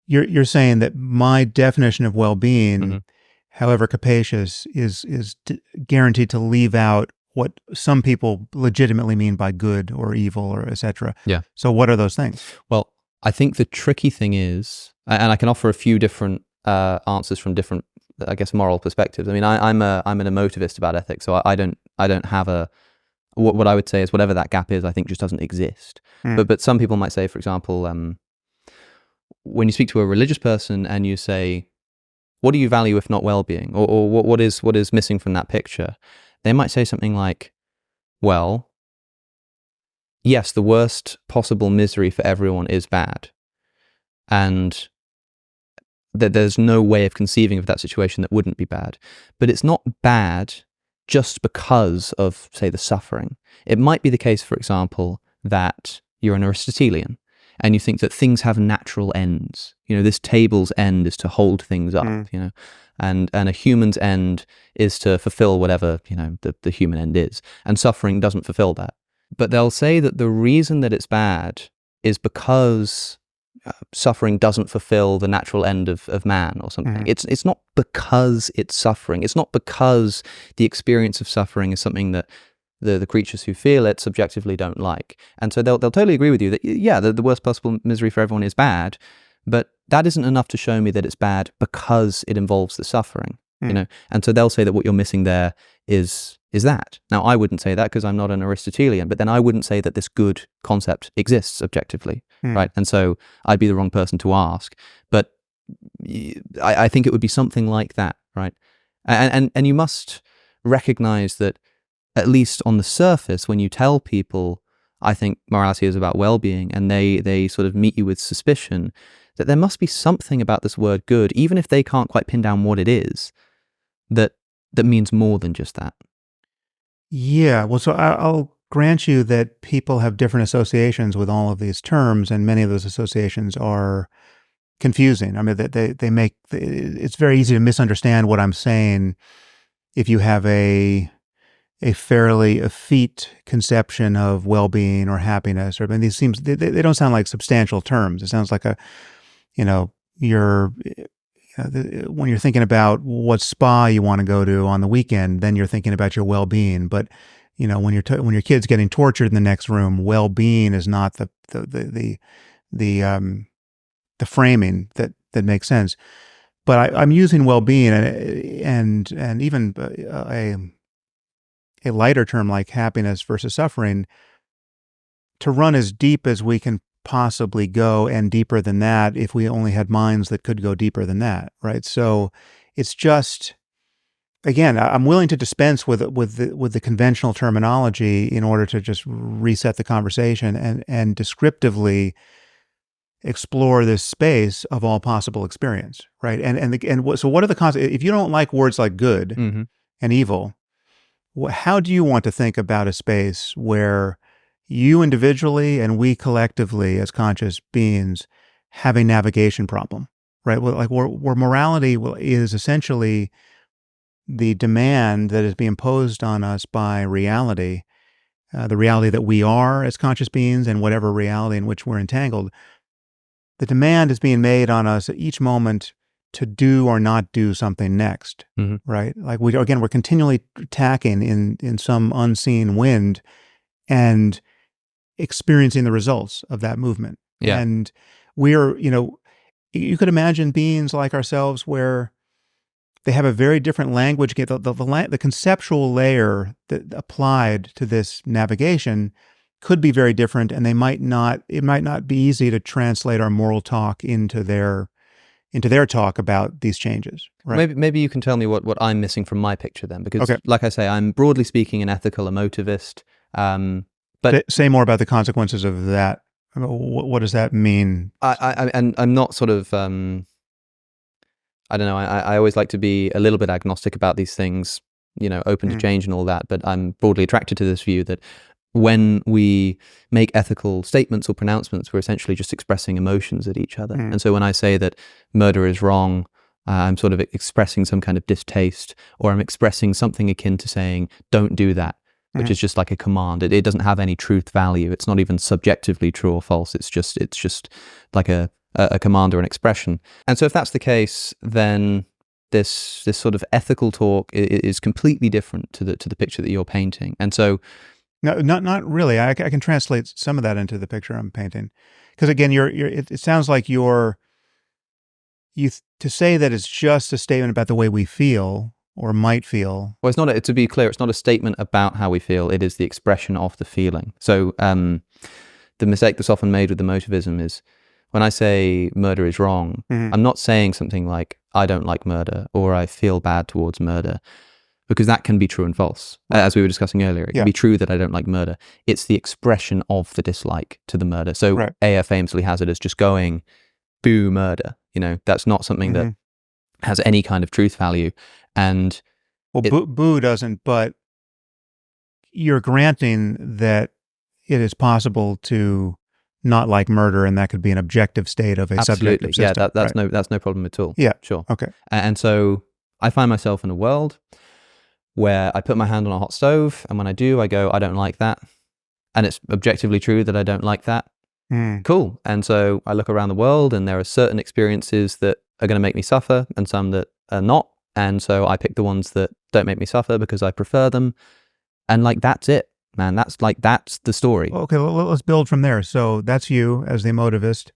You're saying that my definition of well-being, however capacious, is guaranteed to leave out what some people legitimately mean by good or evil or etc. Yeah. So what are those things? Well, I think the tricky thing is, and I can offer a few different answers from different, I guess, moral perspectives. I mean, I'm an emotivist about ethics, so I don't have what I would say is whatever that gap is, I think just doesn't exist. But some people might say, for example, when you speak to a religious person and you say, what do you value if not well-being, or what is missing from that picture? They might say something like, well, yes, the worst possible misery for everyone is bad, and that there's no way of conceiving of that situation that wouldn't be bad. But it's not bad just because of, say, the suffering. It might be the case, for example, that you're an Aristotelian and you think that things have natural ends. This table's end is to hold things up, and a human's end is to fulfill whatever, the human end is. And suffering doesn't fulfill that. But they'll say that the reason that it's bad is because suffering doesn't fulfill the natural end of man or something. It's not because it's suffering. It's not because the experience of suffering is something that the creatures who feel it subjectively don't like. And so they'll totally agree with you that, yeah, the worst possible misery for everyone is bad, but that isn't enough to show me that it's bad because it involves the suffering, And so they'll say that what you're missing there is that. Now, I wouldn't say that because I'm not an Aristotelian, but then I wouldn't say that this good concept exists objectively, right? And so I'd be the wrong person to ask. But I think it would be something like that, right? And you must recognize that, at least on the surface, when you tell people, I think morality is about well-being, and they sort of meet you with suspicion, that there must be something about this word good, even if they can't quite pin down what it is, that means more than just that. Yeah, well, so I'll grant you that people have different associations with all of these terms, and many of those associations are confusing. I mean, they make it's very easy to misunderstand what I'm saying if you have a fairly effete conception of well-being or happiness. Or, I mean, these they don't sound like substantial terms. It sounds like when you're thinking about what spa you want to go to on the weekend, then you're thinking about your well-being. But when your kid's getting tortured in the next room, well-being is not the framing that makes sense. But I'm using well-being and even a lighter term like happiness versus suffering to run as deep as we can possibly go, and deeper than that if we only had minds that could go deeper than that, right? So it's just, again, I'm willing to dispense with the conventional terminology in order to just reset the conversation and descriptively explore this space of all possible experience, right? So what are the concepts? If you don't like words like good and evil, how do you want to think about a space where you individually and we collectively as conscious beings have a navigation problem, right? Well, like where morality is essentially the demand that is being imposed on us by reality, the reality that we are as conscious beings and whatever reality in which we're entangled. The demand is being made on us at each moment to do or not do something next, right? Like we're continually tacking in some unseen wind and experiencing the results of that movement. Yeah. And we're, you could imagine beings like ourselves where they have a very different language. The conceptual layer that applied to this navigation could be very different, and it might not be easy to translate our moral talk into their talk about these changes. Right? Maybe you can tell me what I'm missing from my picture then, because like I say, I'm broadly speaking an ethical emotivist. But say more about the consequences of that. What does that mean? I'm not sort of, I don't know, I always like to be a little bit agnostic about these things, open to change and all that, but I'm broadly attracted to this view that when we make ethical statements or pronouncements, we're essentially just expressing emotions at each other. And so when I say that murder is wrong, I'm sort of expressing some kind of distaste, or I'm expressing something akin to saying, don't do that, which is just like a command. It doesn't have any truth value. It's not even subjectively true or false. It's just like a command or an expression. And so if that's the case, then this sort of ethical talk is completely different to the picture that you're painting. And so, no, not really. I can translate some of that into the picture I'm painting, because again, it sounds like to say that it's just a statement about the way we feel or might feel. Well, it's not. To be clear, it's not a statement about how we feel. It is the expression of the feeling. So the mistake that's often made with Emotivism is when I say murder is wrong, I'm not saying something like, I don't like murder, or I feel bad towards murder, because that can be true and false. As we were discussing earlier, it can be true that I don't like murder. It's the expression of the dislike to the murder. So A.F. famously has it as just going, boo murder. That's not something that has any kind of truth value. And boo doesn't, but you're granting that it is possible to not like murder, and that could be an objective state of a subjective system. Yeah, that's no problem at all. Yeah, sure. Okay. And so I find myself in a world where I put my hand on a hot stove, and when I do, I go, I don't like that. And it's objectively true that I don't like that. Cool. And so I look around the world, and there are certain experiences that are going to make me suffer and some that are not. And so I pick the ones that don't make me suffer because I prefer them. And that's it, man. That's the story. Okay, let's build from there. So that's you as the emotivist,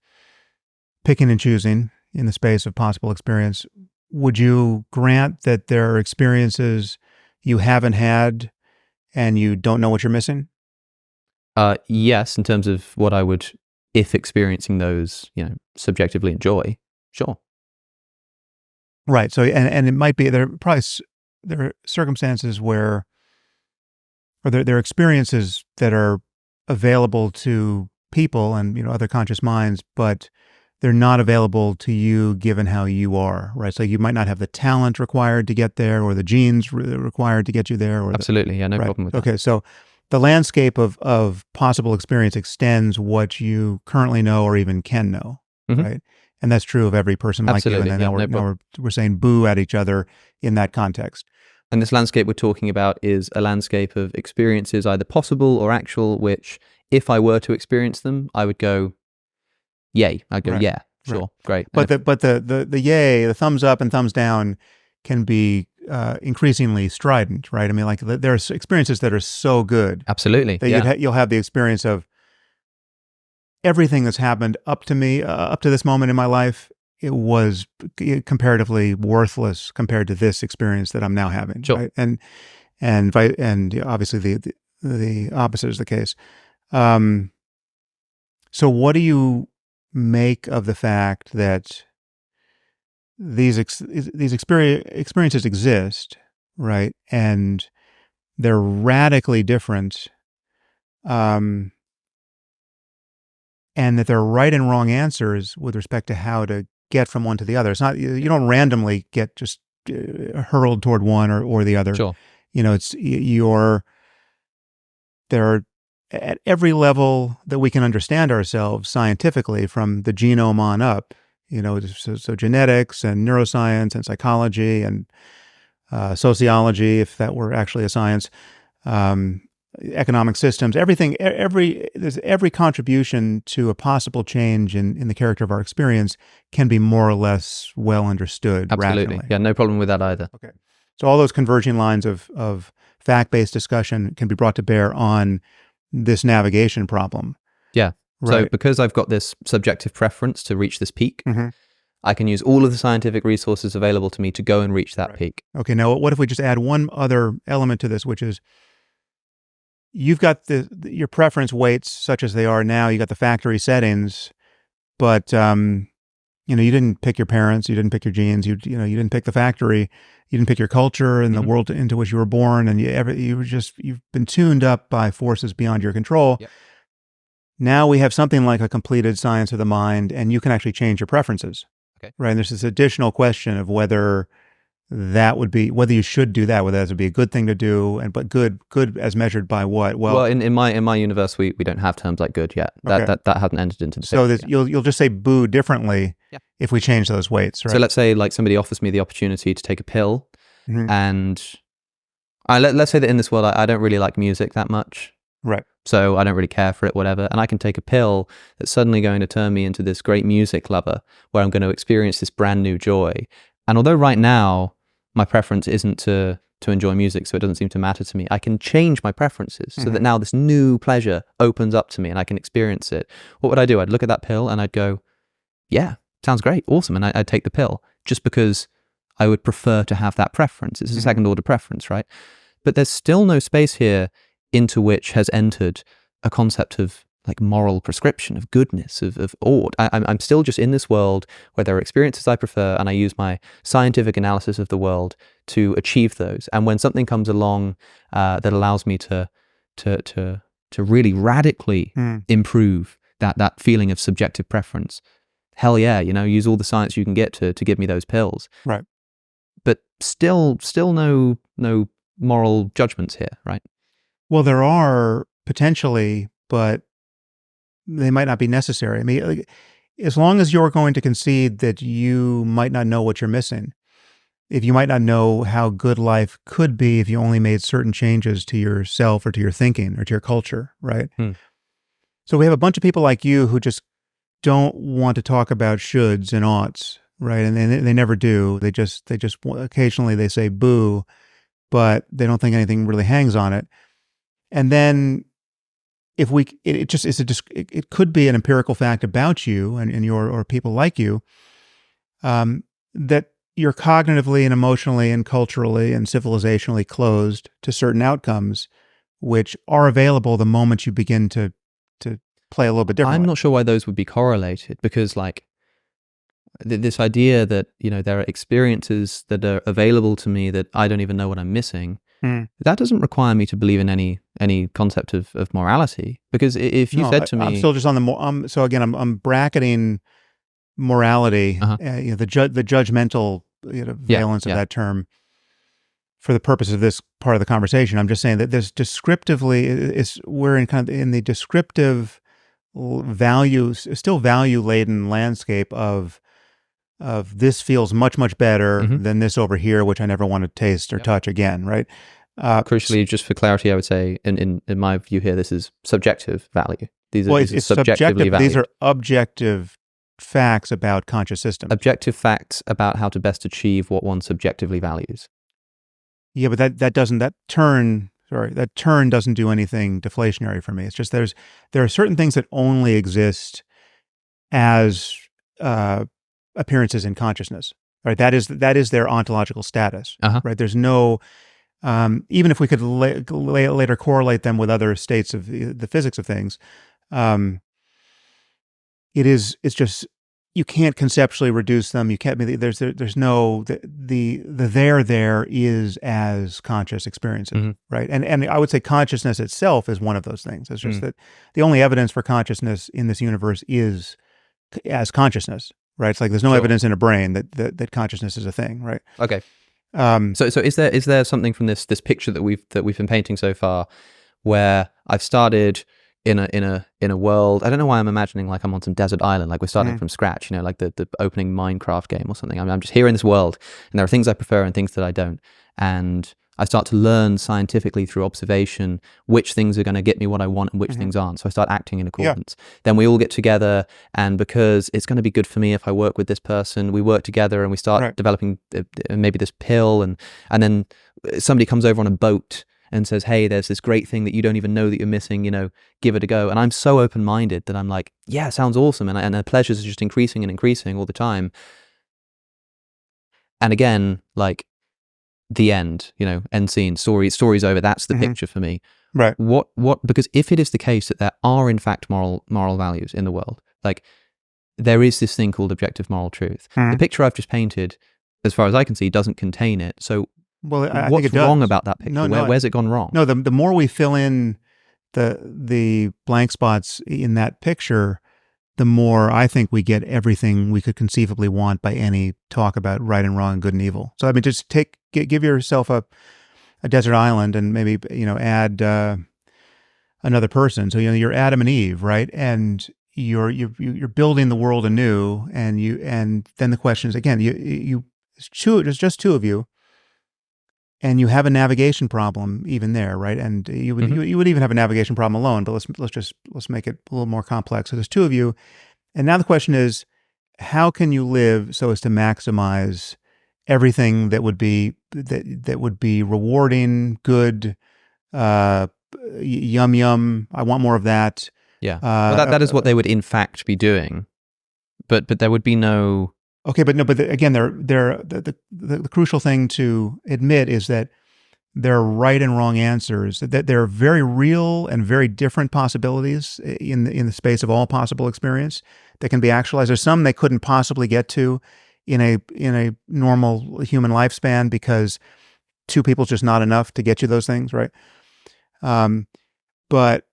picking and choosing in the space of possible experience. Would you grant that there are experiences you haven't had and you don't know what you're missing? Yes, in terms of what I would, if experiencing those, subjectively enjoy. Sure. Right. So, and it might be, there are circumstances where, or there are experiences that are available to people and, other conscious minds, but they're not available to you given how you are, right? So you might not have the talent required to get there, or the genes required to get you there. Or absolutely. No problem with that. Okay. So the landscape of possible experience extends what you currently know or even can know, right? And that's true of every person like you. And then now we're saying boo at each other in that context. And this landscape we're talking about is a landscape of experiences, either possible or actual, which if I were to experience them, I would go, yay. I'd go, yeah, sure, great. But the yay, the thumbs up and thumbs down can be increasingly strident, right? I mean, there are experiences that are so good. Absolutely. That you'll have the experience of everything that's happened up to me, up to this moment in my life, it was comparatively worthless compared to this experience that I'm now having. Sure. Right? And obviously the opposite is the case. So what do you make of the fact that these experiences exist, right? And they're radically different, and that there are right and wrong answers with respect to how to get from one to the other. It's not, you don't randomly get just hurled toward one or the other. Sure. There are, at every level that we can understand ourselves scientifically, from the genome on up, so genetics and neuroscience and psychology and sociology, if that were actually a science, economic systems, everything, every contribution to a possible change in the character of our experience can be more or less well understood. Absolutely. Rationally. Yeah, no problem with that either. Okay. So all those converging lines of fact-based discussion can be brought to bear on this navigation problem. Yeah. Right. So because I've got this subjective preference to reach this peak, I can use all of the scientific resources available to me to go and reach that peak. Okay. Now, what if we just add one other element to this, which is you've got your preference weights such as they are now. You got the factory settings, but you didn't pick your parents, you didn't pick your genes, you didn't pick the factory, you didn't pick your culture and the world into which you were born, and you've been tuned up by forces beyond your control. Yep. Now we have something like a completed science of the mind, and you can actually change your preferences. Okay. Right. And there's this additional question of whether that would be, whether you should do that, whether that would be a good thing to do, but good as measured by what? Well, in my universe, we don't have terms like good yet. That hasn't entered into the so picture you'll just say boo differently if we change those weights, right? So let's say like somebody offers me the opportunity to take a pill, and let's say that in this world I don't really like music that much, right? So I don't really care for it, whatever. And I can take a pill that's suddenly going to turn me into this great music lover, where I'm going to experience this brand new joy. And although right now my preference isn't to enjoy music, so it doesn't seem to matter to me, I can change my preferences so that now this new pleasure opens up to me and I can experience it. What would I do? I'd look at that pill and I'd go, yeah, sounds great, awesome. And I'd take the pill just because I would prefer to have that preference. It's a second order preference, right? But there's still no space here into which has entered a concept of like moral prescription, of goodness, of ought. I'm still just in this world where there are experiences I prefer, and I use my scientific analysis of the world to achieve those. And when something comes along that allows me to really radically improve that feeling of subjective preference, hell yeah, use all the science you can get to give me those pills. Right. But still no moral judgments here, right? Well, there are potentially, but they might not be necessary. I mean, as long as you're going to concede that you might not know what you're missing, if you might not know how good life could be if you only made certain changes to yourself or to your thinking or to your culture, right? So we have a bunch of people like you who just don't want to talk about shoulds and oughts, right? And they never do. They just occasionally they say boo, but they don't think anything really hangs on it. And then if it could be an empirical fact about you and your or people like you, that you're cognitively and emotionally and culturally and civilizationally closed to certain outcomes, which are available the moment you begin to play a little bit differently. I'm not sure why those would be correlated, because like this idea that there are experiences that are available to me that I don't even know what I'm missing. That doesn't require me to believe in any concept of morality, because if you said to me, I'm still just on the so again I'm bracketing morality, the judgmental valence of that term for the purpose of this part of the conversation. I'm just saying that there's we're in kind of in the descriptive still value laden landscape of this feels much, much better than this over here, which I never want to taste or touch again, right? Crucially, just for clarity, I would say, in my view here, this is subjective value. These are subjectively valued. These are objective facts about conscious systems. Objective facts about how to best achieve what one subjectively values. Yeah, but that turn doesn't do anything deflationary for me. It's just there are certain things that only exist as appearances in consciousness, right? That is their ontological status, right? There's no, even if we could later correlate them with other states of the physics of things, it's just, you can't conceptually reduce them. You can't, there's no, the there is as conscious experiences, right? And I would say consciousness itself is one of those things. It's just that the only evidence for consciousness in this universe is as consciousness. Right, it's like there's no evidence in a brain that consciousness is a thing, right? Okay. So is there something from this picture that we've been painting so far, where I've started in a world? I don't know why I'm imagining like I'm on some desert island, like we're starting from scratch, like the opening Minecraft game or something. I'm just here in this world, and there are things I prefer and things that I don't, and I start to learn scientifically through observation which things are going to get me what I want and which things aren't. So I start acting in accordance. Then we all get together, and because it's going to be good for me if I work with this person, we work together and we start developing maybe this pill, and then somebody comes over on a boat and says, hey, there's this great thing that you don't even know that you're missing, give it a go. And I'm so open-minded that I'm like, yeah, sounds awesome. And the pleasures are just increasing and increasing all the time. And again, like, the end, end scene, story's over. That's the picture for me. Right. What, because if it is the case that there are in fact moral values in the world, like there is this thing called objective moral truth. The picture I've just painted, as far as I can see, doesn't contain it. So I what's think it wrong does. about that picture? Where's it gone wrong? No, the more we fill in the blank spots in that picture, the more I think we get everything we could conceivably want by any talk about right and wrong, good and evil. So I mean, just give yourself a desert island and maybe add another person. So you're Adam and Eve, right? And you're building the world anew, and then the question is again, there's just two of you, and you have a navigation problem even there, right? And you would even have a navigation problem alone, but let's make it a little more complex. So there's two of you, and now the question is, how can you live so as to maximize everything that would be rewarding, good, yum yum. I want more of that. Yeah, well, that is what they would in fact be doing, but there would be no. Okay, but no, but again, the crucial thing to admit is that there are right and wrong answers. That there are very real and very different possibilities in the space of all possible experience that can be actualized. There's some they couldn't possibly get to in a normal human lifespan because two people's just not enough to get you those things, right? But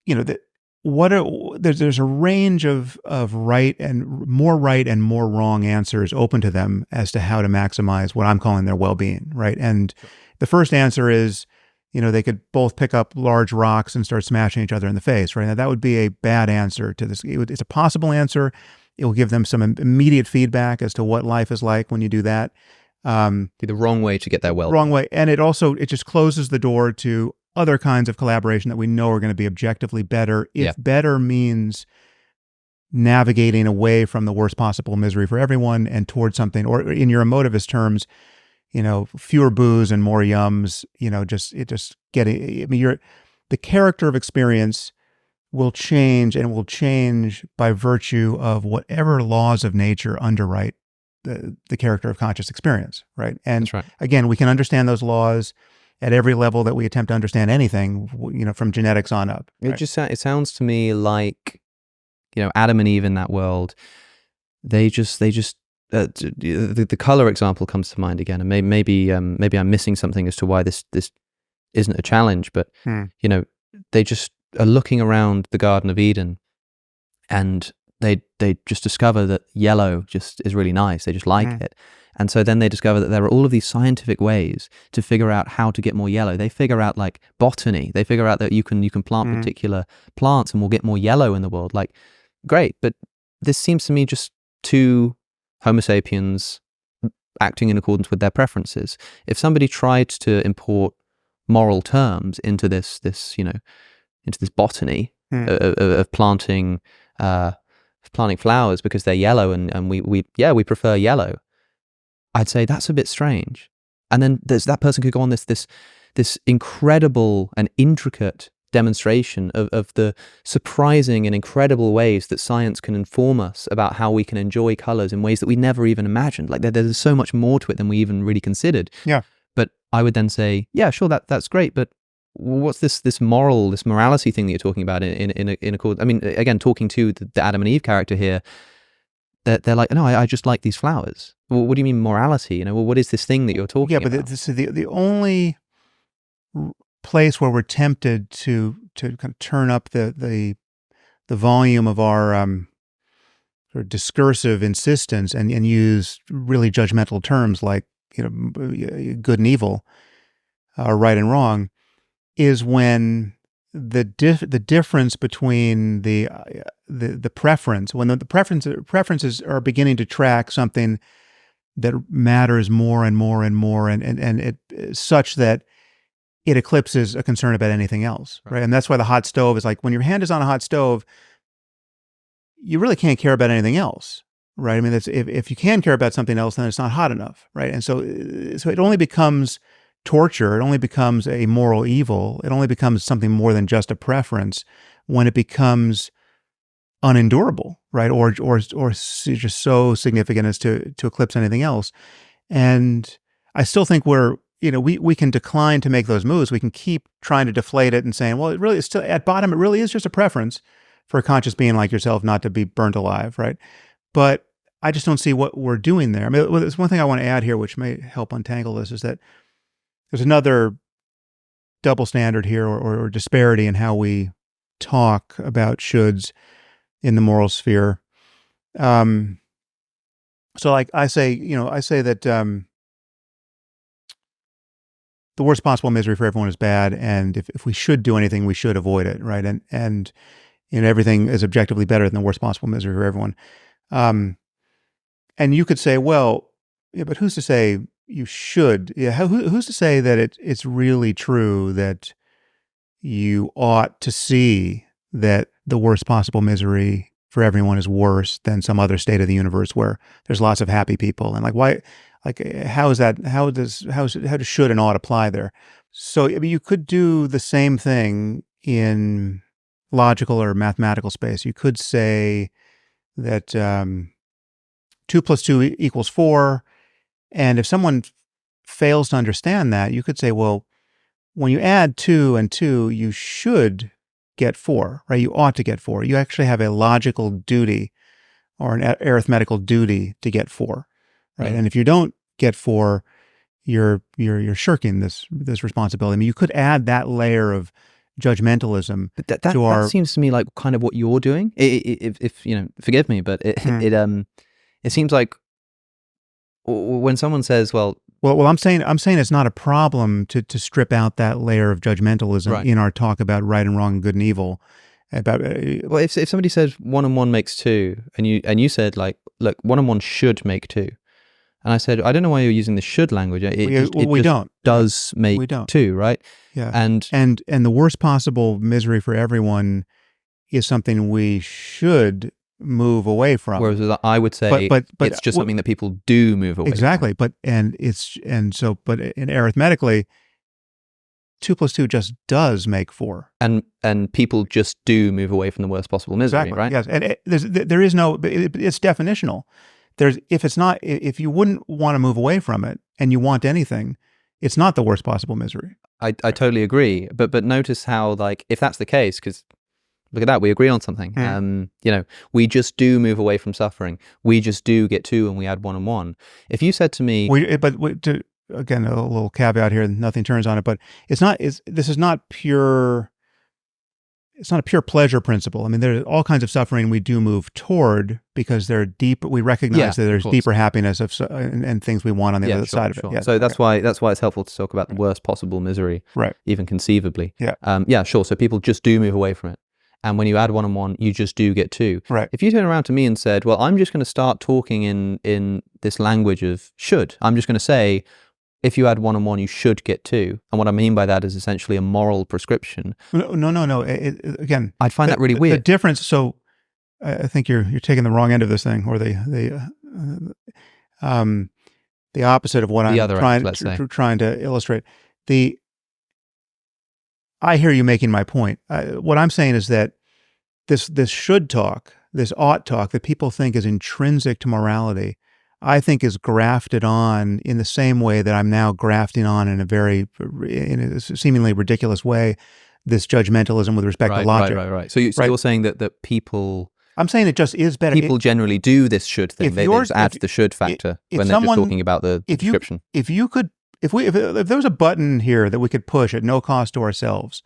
there's a range of right and more wrong answers open to them as to how to maximize what I'm calling their well-being, right? And the first answer is, they could both pick up large rocks and start smashing each other in the face, right? Now that would be a bad answer to this. It's a possible answer. It will give them some immediate feedback as to what life is like when you do that. Be the wrong way to get their well. Wrong way, and it just closes the door to other kinds of collaboration that we know are going to be objectively better. If better means navigating away from the worst possible misery for everyone and towards something, or in your emotivist terms, fewer booze and more yums. The character of experience will change, and will change by virtue of whatever laws of nature underwrite the character of conscious experience, right? And That's right. Again, we can understand those laws at every level that we attempt to understand anything, from genetics on up. Right? It sounds to me like, Adam and Eve in that world, the color example comes to mind again, and maybe I'm missing something as to why this isn't a challenge, but they just are looking around the Garden of Eden, and they just discover that yellow just is really nice. They just like it. And so then they discover that there are all of these scientific ways to figure out how to get more yellow. They figure out like botany. They figure out that you can plant particular plants and we'll get more yellow in the world. Like, great. But this seems to me just two Homo sapiens acting in accordance with their preferences. If somebody tried to import moral terms into this botany of planting flowers because they're yellow and we prefer yellow, I'd say that's a bit strange. And then that person could go on this incredible and intricate demonstration of the surprising and incredible ways that science can inform us about how we can enjoy colors in ways that we never even imagined. Like there's so much more to it than we even really considered. Yeah. But I would then say, yeah, sure, that's great, but what's this morality thing that you're talking about in accord? I mean, again, talking to the Adam and Eve character here, they're like, no, I just like these flowers. Well, what do you mean morality? What is this thing that you're talking about? Yeah, but this is the only place where we're tempted to kind of turn up the volume of our sort of discursive insistence and use really judgmental terms like good and evil, or right and wrong, is when the difference between the preference, when the preferences are beginning to track something that matters more and more and more, and it such that it eclipses a concern about anything else, right? And that's why the hot stove is like, when your hand is on a hot stove, you really can't care about anything else, right? I mean, if you can care about something else, then it's not hot enough, right? And so it only becomes torture. It only becomes a moral evil. It only becomes something more than just a preference when it becomes unendurable, right? Or just so significant as to eclipse anything else. And I still think we can decline to make those moves. We can keep trying to deflate it and saying, well, it really is still at bottom. It really is just a preference for a conscious being like yourself not to be burnt alive, right? But I just don't see what we're doing there. I mean, there's one thing I want to add here, which may help untangle this, is that there's another double standard here or disparity in how we talk about shoulds. in the moral sphere. So like I say that the worst possible misery for everyone is bad, and if we should do anything, we should avoid it, right? And everything is objectively better than the worst possible misery for everyone. And you could say, well, yeah, but who's to say you should? Yeah, who's to say that it's really true that you ought to see that the worst possible misery for everyone is worse than some other state of the universe where there's lots of happy people? And like, why? Like, how is that? How does should and ought apply there? So I mean, you could do the same thing in logical or mathematical space. You could say that 2 + 2 = 4, and if someone fails to understand that, you could say, well, when you add 2 and 2, you should get 4, right? You ought to get 4. You actually have a logical duty or an arithmetical duty to get 4, right? And if you don't get 4, you're shirking this responsibility. I mean, you could add that layer of judgmentalism to our. That seems to me like kind of what you're doing. If forgive me, but it seems like when someone says, well, I'm saying it's not a problem to strip out that layer of judgmentalism in our talk about right and wrong and good and evil. About well, if somebody says 1 and 1 makes 2, and you said like, look, 1 and 1 should make 2, and I said, I don't know why you're using the should language. We don't. Does make 2, right? Yeah. And the worst possible misery for everyone is something we should move away from. Whereas I would say, but it's just something that people do move away. Exactly. From. But arithmetically, 2 + 2 just does make 4. And people just do move away from the worst possible misery, exactly, right? Yes. And there is no, it's definitional. If you wouldn't want to move away from it and you want anything, it's not the worst possible misery. I totally agree. But notice how, like, if that's the case, because look at that, we agree on something. We just do move away from suffering. We just do get 2 and we add 1 and 1. If you said to me, again, a little caveat here, nothing turns on it, but this is not pure. It's not a pure pleasure principle. I mean, there's all kinds of suffering we do move toward because they're deep. We recognize that there's deeper happiness and things we want on the other side of it. Yeah, so that's why it's helpful to talk about the worst possible misery, right? Even conceivably. Yeah. Sure. So people just do move away from it. And when you add 1 and 1, you just do get 2. Right. If you turn around to me and said, well, I'm just going to start talking in this language of should. I'm just going to say, if you add 1 and 1, you should get 2. And what I mean by that is essentially a moral prescription. No. Again, I'd find that really weird. The difference. So I think you're taking the wrong end of this thing, or the opposite of what I'm trying to illustrate. I hear you making my point. What I'm saying is that this should talk, this ought talk that people think is intrinsic to morality, I think is grafted on in the same way that I'm now grafting on in a seemingly ridiculous way, this judgmentalism with respect to logic. Right. So you're saying that people... I'm saying it just is better. People generally do this should thing. They just add the should factor when they're just talking about the description. If there was a button here that we could push at no cost to ourselves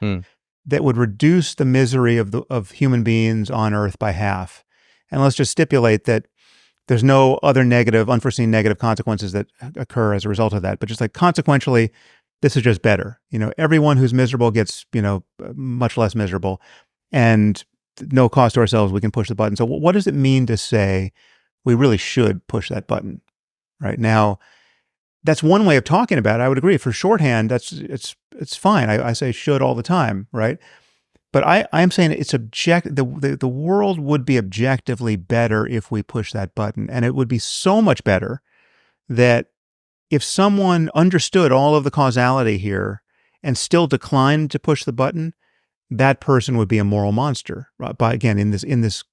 that would reduce the misery of human beings on Earth by half, and let's just stipulate that there's no other unforeseen negative consequences that occur as a result of that, but just like consequentially, this is just better. Everyone who's miserable gets, much less miserable, and no cost to ourselves, we can push the button. So what does it mean to say we really should push that button right now? That's one way of talking about it. I would agree. For shorthand, it's fine. I say should all the time, right? But I'm saying it's the world would be objectively better if we push that button. And it would be so much better that if someone understood all of the causality here and still declined to push the button, that person would be a moral monster. Right? But again, in this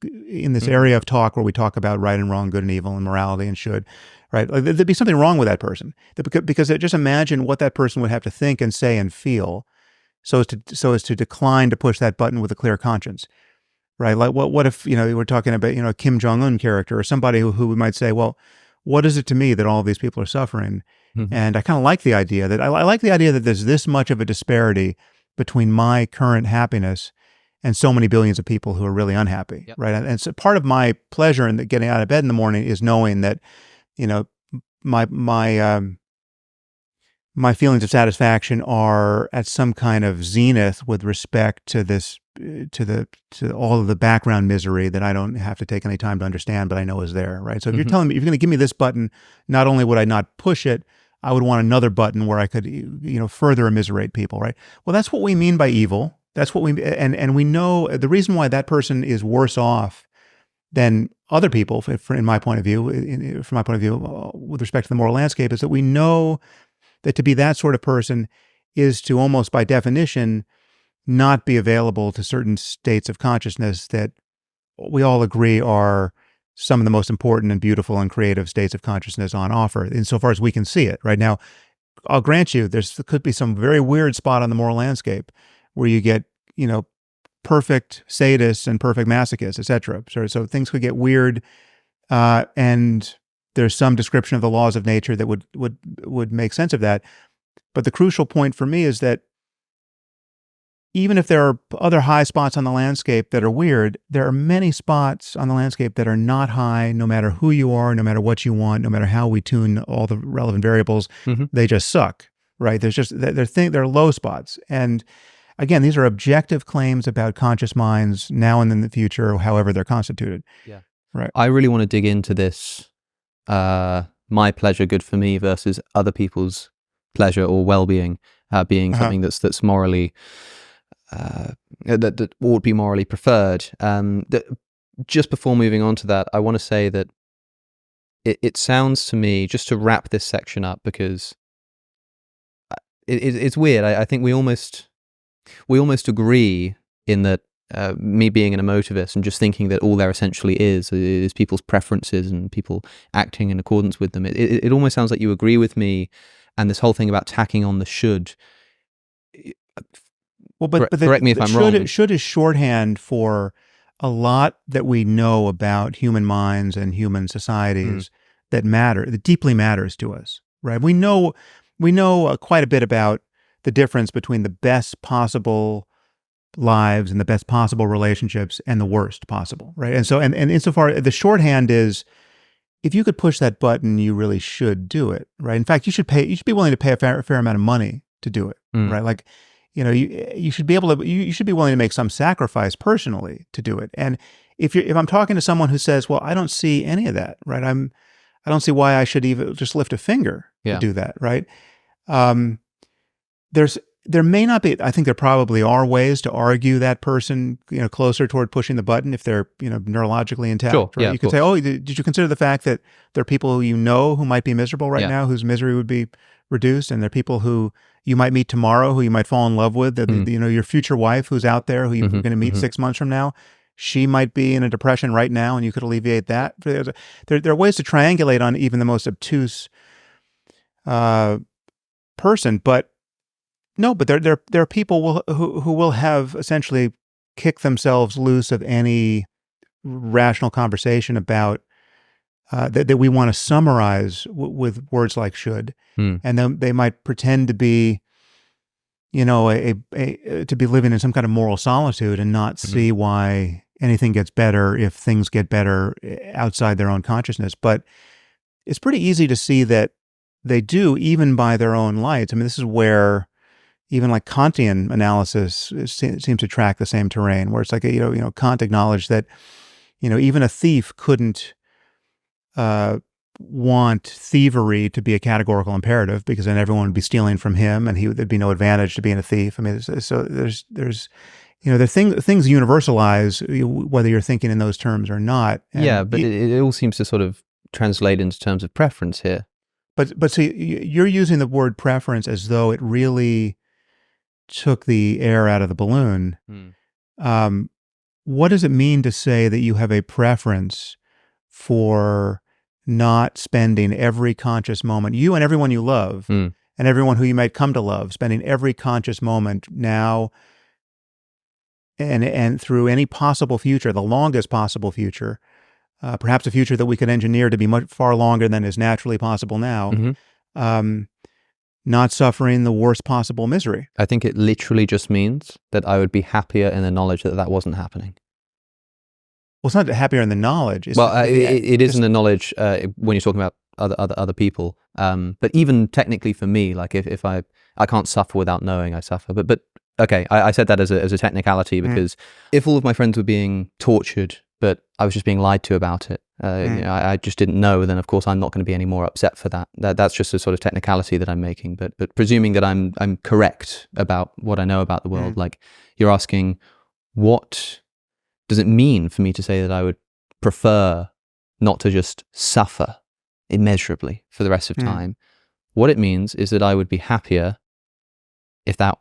area of talk where we talk about right and wrong, good and evil, and morality and should, right? Like, there'd be something wrong with that person. Because just imagine what that person would have to think and say and feel so as to decline to push that button with a clear conscience, right? Like what if, we're talking about, a Kim Jong-un character or somebody who we might say, well, what is it to me that all of these people are suffering? Mm-hmm. And I kind of like the idea that there's this much of a disparity between my current happiness and so many billions of people who are really unhappy, Yep. right? And so part of my pleasure in getting out of bed in the morning is knowing that, my my feelings of satisfaction are at some kind of zenith with respect to this, to all of the background misery that I don't have to take any time to understand, but I know is there, right? So if you're telling me, if you're going to give me this button, not only would I not push it, I would want another button where I could, further immiserate people, right? Well, that's what we mean by evil. That's what and we know the reason why that person is worse off than other people, in my point of view, from my point of view, with respect to the moral landscape, is that we know that to be that sort of person is to almost by definition not be available to certain states of consciousness that we all agree are some of the most important and beautiful and creative states of consciousness on offer, insofar as we can see it. Right now, I'll grant you, there could be some very weird spot on the moral landscape where you get, perfect sadists and perfect masochists, etc. So things could get weird, and there's some description of the laws of nature that would make sense of that. But the crucial point for me is that even if there are other high spots on the landscape that are weird, there are many spots on the landscape that are not high, no matter who you are, no matter what you want, no matter how we tune all the relevant variables. They just suck, right? There are low spots. And again, these are objective claims about conscious minds now and in the future, however they're constituted. Yeah. Right. I really want to dig into this, my pleasure, good for me, versus other people's pleasure or well-being, being something that's morally, that ought to be morally preferred. Just before moving on to that, I want to say that it sounds to me, just to wrap this section up, because it's weird. I think we almost agree in that, me being an emotivist and just thinking that all there essentially is people's preferences and people acting in accordance with them. It almost sounds like you agree with me, and this whole thing about tacking on the should. Well, but correct me if I'm wrong. Should is shorthand for a lot that we know about human minds and human societies that deeply matters to us, right? We know quite a bit about the difference between the best possible lives and the best possible relationships and the worst possible, right? And so, and insofar, the shorthand is, if you could push that button, you really should do it, right? In fact, you should be willing to pay a fair amount of money to do it, right? Like, you should be able to, you should be willing to make some sacrifice personally to do it. And if I'm talking to someone who says, well, I don't see any of that, right? I don't see why I should even just lift a finger to do that, right? There may not be, I think there probably are ways to argue that person, closer toward pushing the button if they're, neurologically intact. Sure. Right? Yeah, you could say, oh, did you consider the fact that there are people who might be miserable right now, whose misery would be reduced, and there are people who you might meet tomorrow who you might fall in love with, your future wife who's out there who you're going to meet 6 months from now, she might be in a depression right now, and you could alleviate that. There are ways to triangulate on even the most obtuse person, but there are people who will have essentially kicked themselves loose of any rational conversation about that we want to summarize with words like should, and then they might pretend to be, to be living in some kind of moral solitude and not see why anything gets better if things get better outside their own consciousness. But it's pretty easy to see that they do, even by their own lights. I mean, this is where even like Kantian analysis seems to track the same terrain, where it's like, Kant acknowledged that, even a thief couldn't want thievery to be a categorical imperative, because then everyone would be stealing from him, and there'd be no advantage to being a thief. I mean, so there's things universalize whether you're thinking in those terms or not. And but it all seems to sort of translate into terms of preference here. But so you're using the word preference as though it really took the air out of the balloon. What does it mean to say that you have a preference for not spending every conscious moment, you and everyone you love, and everyone who you might come to love, spending every conscious moment now and through any possible future, the longest possible future, perhaps a future that we could engineer to be much far longer than is naturally possible now, not suffering the worst possible misery. I think it literally just means that I would be happier in the knowledge that that wasn't happening. Well, it's not happier in the knowledge. It's It is in the knowledge when you're talking about other people. But even technically for me, like if I can't suffer without knowing I suffer. But okay, I said that as a technicality because if all of my friends were being tortured, but I was just being lied to about it, I just didn't know, then of course I'm not going to be any more upset for that. That's just a sort of technicality that I'm making. But presuming that I'm correct about what I know about the world, like you're asking, what does it mean for me to say that I would prefer not to just suffer immeasurably for the rest of time? What it means is that I would be happier if that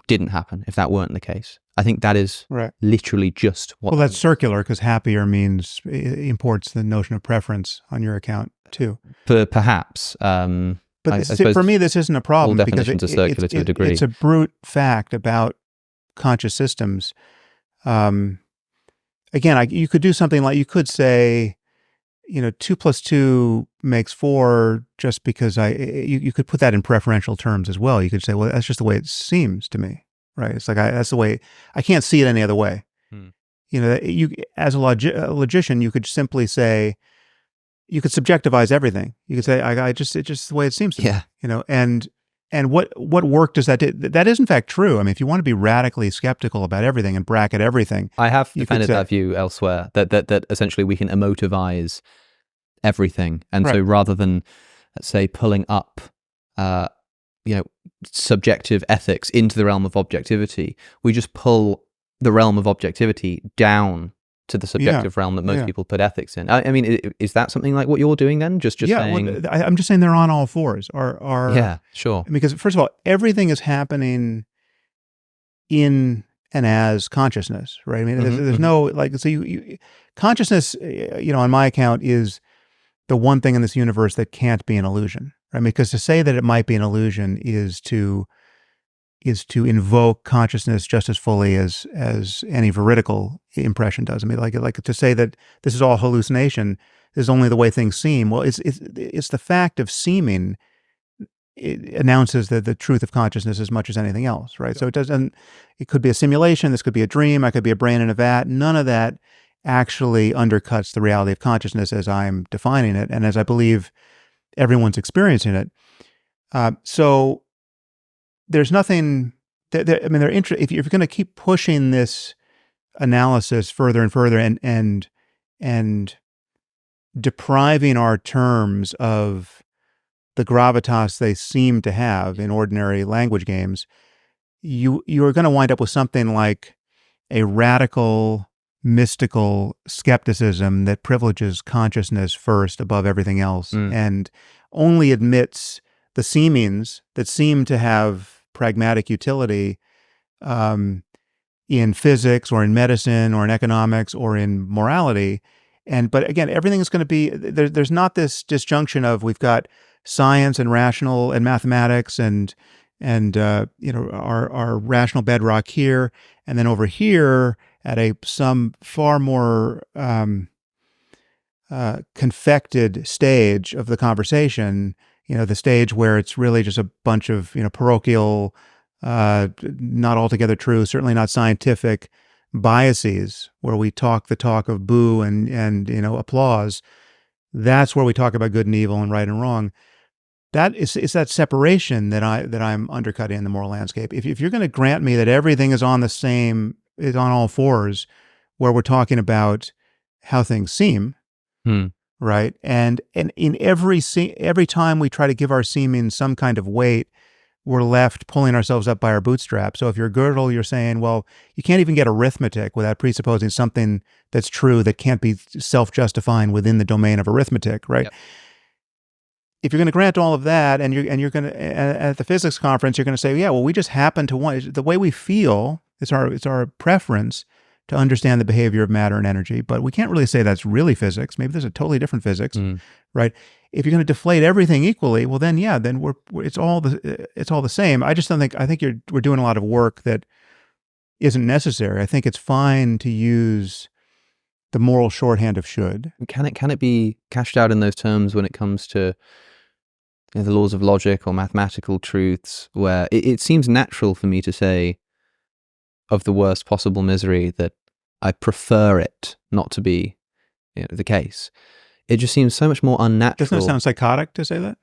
didn't happen, if that weren't the case. I think that is literally just what... Well, that's circular because happier means imports the notion of preference on your account too. Perhaps. But I suppose for me, this isn't a problem. All definitions are circular to a degree. It's a brute fact about conscious systems. Again, you could do something like, you could say, 2 + 2 makes 4 just because you could put that in preferential terms as well. You could say, well, that's just the way it seems to me, right? It's like, that's the way, I can't see it any other way. You, as a logician, you could simply say, you could subjectivize everything. You could say, it's just the way it seems to me, and what work does that do? That is in fact true. I mean, if you want to be radically skeptical about everything and bracket everything, I have defended that view elsewhere. That essentially we can emotivize everything, and so rather than, let's say, pulling up, subjective ethics into the realm of objectivity, we just pull the realm of objectivity down to the subjective realm that most people put ethics in. I mean, is that something like what you're doing then? Just saying... Well, I'm just saying they're on all fours. Yeah, sure. Because first of all, everything is happening in and as consciousness, right? I mean, there's no, consciousness, on my account, is the one thing in this universe that can't be an illusion, right? Because to say that it might be an illusion is to invoke consciousness just as fully as any veridical impression does. I mean, like to say that this is all hallucination, this is only the way things seem. Well, it's the fact of seeming. It announces the truth of consciousness as much as anything else, right? So it could be a simulation, this could be a dream, I could be a brain in a vat. None of that actually undercuts the reality of consciousness as I'm defining it and as I believe everyone's experiencing it. So there's nothing if you're going to keep pushing this analysis further and further and depriving our terms of the gravitas they seem to have in ordinary language games, you are going to wind up with something like a radical, mystical skepticism that privileges consciousness first above everything else and only admits the seemings that seem to have pragmatic utility in physics or in medicine or in economics or in morality. But again, everything is going to be, there's not this disjunction of we've got science and rational and mathematics and our rational bedrock here, and then over here at some far more confected stage of the conversation, the stage where it's really just a bunch of, parochial, not altogether true, certainly not scientific biases, where we talk the talk of boo and applause. That's where we talk about good and evil and right and wrong. That is that separation that I'm undercutting in the moral landscape. If you're going to grant me that everything is on all fours, where we're talking about how things seem, right? And in every time we try to give our seeming some kind of weight, we're left pulling ourselves up by our bootstraps. So if you're Gödel, you're saying, well, you can't even get arithmetic without presupposing something that's true that can't be self-justifying within the domain of arithmetic, right? Yep. If you're going to grant all of that, and you're going to at the physics conference, you're going to say, yeah, well, we just happen to want the way we feel. It's our preference to understand the behavior of matter and energy, but we can't really say that's really physics. Maybe there's a totally different physics, right? If you're going to deflate everything equally, well, then it's all the same. I think we're doing a lot of work that isn't necessary. I think it's fine to use the moral shorthand of should. Can it be cashed out in those terms when it comes to the laws of logic or mathematical truths, where it seems natural for me to say of the worst possible misery that I prefer it not to be the case. It just seems so much more unnatural. Doesn't it sound psychotic to say that?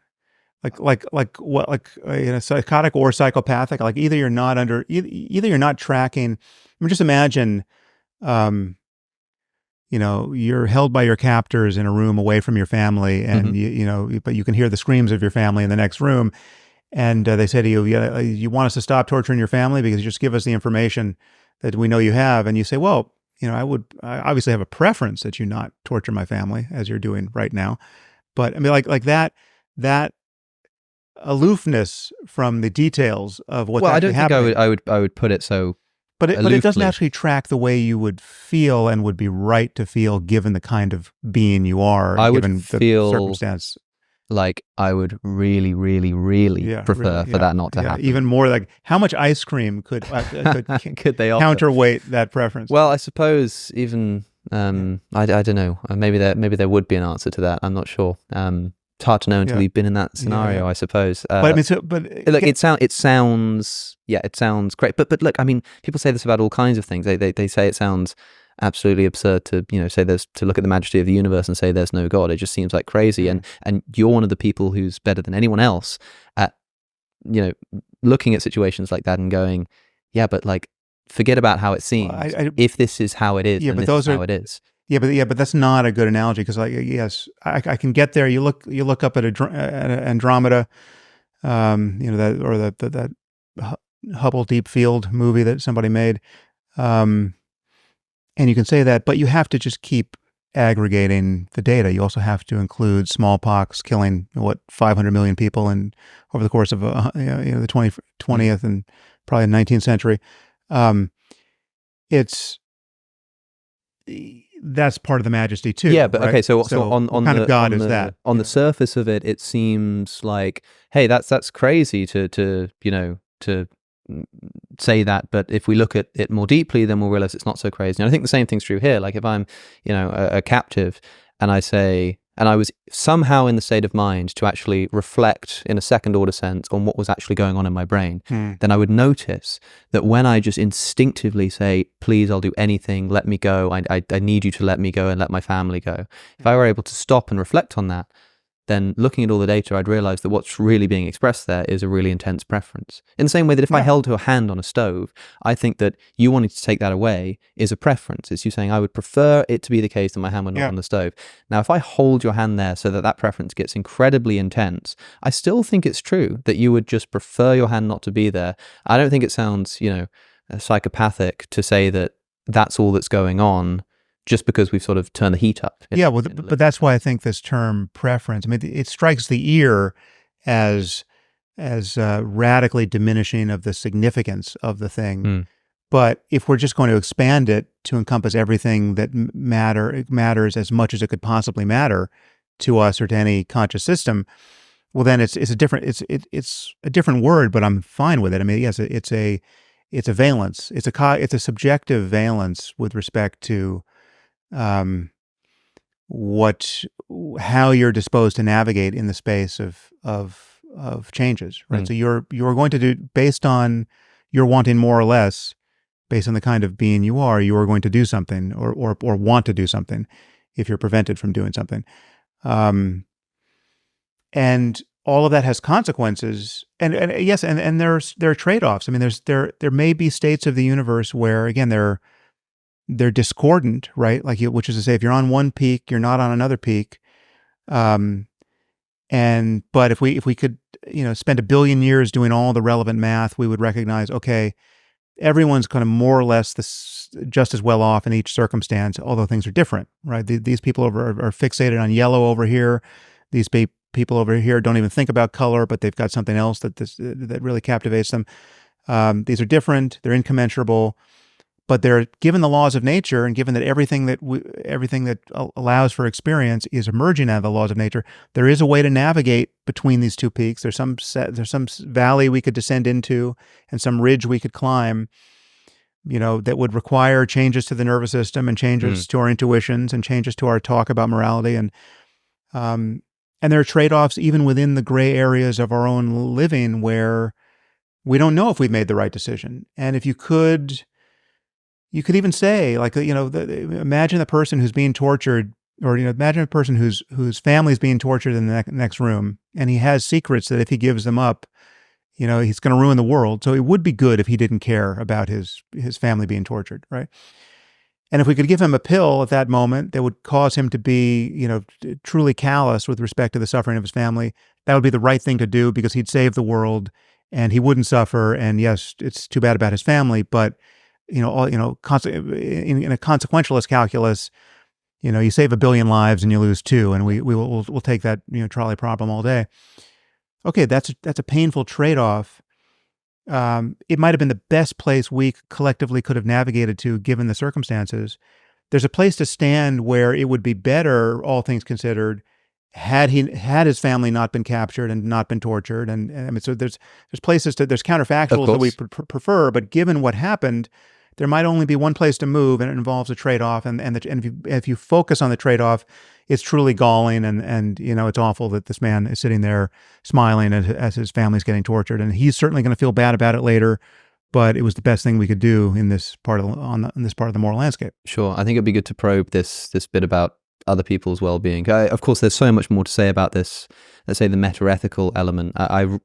Psychotic or psychopathic? Like either you're not tracking. I mean, just imagine, you're held by your captors in a room away from your family, and but you can hear the screams of your family in the next room, and they say to you, you want us to stop torturing your family because you just give us the information that we know you have, and you say, well, I obviously have a preference that you not torture my family as you're doing right now, but I mean, like that aloofness from the details of what's actually happening. Well, I don't think I would put it so. But it doesn't actually track the way you would feel and would be right to feel given the kind of being you are. I given would feel the circumstance. Like I would really, really, really prefer for that not to happen. Even more like how much ice cream could could they offer? Counterweight that preference? Well, I suppose even I don't know. Maybe there would be an answer to that. I'm not sure. It's hard to know until you've been in that scenario, I suppose. But I mean, look, it sounds great. But look, I mean, people say this about all kinds of things. They say it sounds absolutely absurd to say to look at the majesty of the universe and say there's no God. It just seems like crazy. And you're one of the people who's better than anyone else at looking at situations like that and going, yeah, but like forget about how it seems. If this is how it is, then this is how it is. Yeah, but that's not a good analogy because, yes, I can get there. You look up at Andromeda, that Hubble Deep Field movie that somebody made, and you can say that, but you have to just keep aggregating the data. You also have to include smallpox killing 500 million people over the course of the 20th and probably 19th century. That's part of the majesty too. Yeah, but right? Okay, so on what kind of God is that? On the surface of it seems like, hey, that's crazy to say that, but if we look at it more deeply, then we'll realize it's not so crazy. And I think the same thing's true here. Like if I'm, a captive, and I say, and I was somehow in the state of mind to actually reflect in a second order sense on what was actually going on in my brain, then I would notice that when I just instinctively say, please, I'll do anything, let me go, I need you to let me go and let my family go. If I were able to stop and reflect on that, then looking at all the data, I'd realize that what's really being expressed there is a really intense preference. In the same way that if I held a hand on a stove, I think that you wanting to take that away is a preference. It's you saying, I would prefer it to be the case that my hand were not on the stove. Now, if I hold your hand there so that preference gets incredibly intense, I still think it's true that you would just prefer your hand not to be there. I don't think it sounds, psychopathic to say that that's all that's going on, just because we've sort of turned the heat up. But that's why I think this term preference, I mean, it strikes the ear as radically diminishing of the significance of the thing. But if we're just going to expand it to encompass everything that matters as much as it could possibly matter to us or to any conscious system, well, then it's a different word, but I'm fine with it. I mean, yes, it's a valence. It's a subjective valence with respect to how you're disposed to navigate in the space of changes, right? So you're going to do, based on your wanting more or less, based on the kind of being you are going to do something or want to do something if you're prevented from doing something. And all of that has consequences. And yes, and there are trade-offs. I mean, there may be states of the universe where, again, they're discordant, right? Which is to say, if you're on one peak, you're not on another peak. But if we could, spend 1 billion years doing all the relevant math, we would recognize, okay, everyone's kind of more or less just as well off in each circumstance, although things are different, right? These people are fixated on yellow over here. These people over here don't even think about color, but they've got something else that really captivates them. These are different. They're incommensurable. But they're given the laws of nature, and given that everything that allows for experience is emerging out of the laws of nature, there is a way to navigate between these two peaks. There's some valley we could descend into, and some ridge we could climb. That would require changes to the nervous system and changes to our intuitions and changes to our talk about morality, and And there are trade-offs even within the gray areas of our own living where we don't know if we've made the right decision. And if you could even say, like, imagine the person who's being tortured, or, imagine a person whose family is being tortured in the next room, and he has secrets that if he gives them up, he's going to ruin the world. So it would be good if he didn't care about his family being tortured, right? And if we could give him a pill at that moment that would cause him to be, truly callous with respect to the suffering of his family, that would be the right thing to do because he'd save the world and he wouldn't suffer. And yes, it's too bad about his family, but in a consequentialist calculus, you save 1 billion lives and you lose 2, and we'll take that trolley problem all day. Okay, that's a painful trade-off. It might have been the best place we collectively could have navigated to, given the circumstances. There's a place to stand where it would be better, all things considered, had his family not been captured and not been tortured. And I mean, so there's places there's counterfactuals that we prefer, but given what happened, there might only be one place to move, and it involves a trade-off. And if you focus on the trade-off, it's truly galling, and it's awful that this man is sitting there smiling as his family's getting tortured, and he's certainly going to feel bad about it later. But it was the best thing we could do in this part of the moral landscape. Sure, I think it'd be good to probe this bit about other people's well-being. Of course, there's so much more to say about this. Let's say the meta-ethical element. I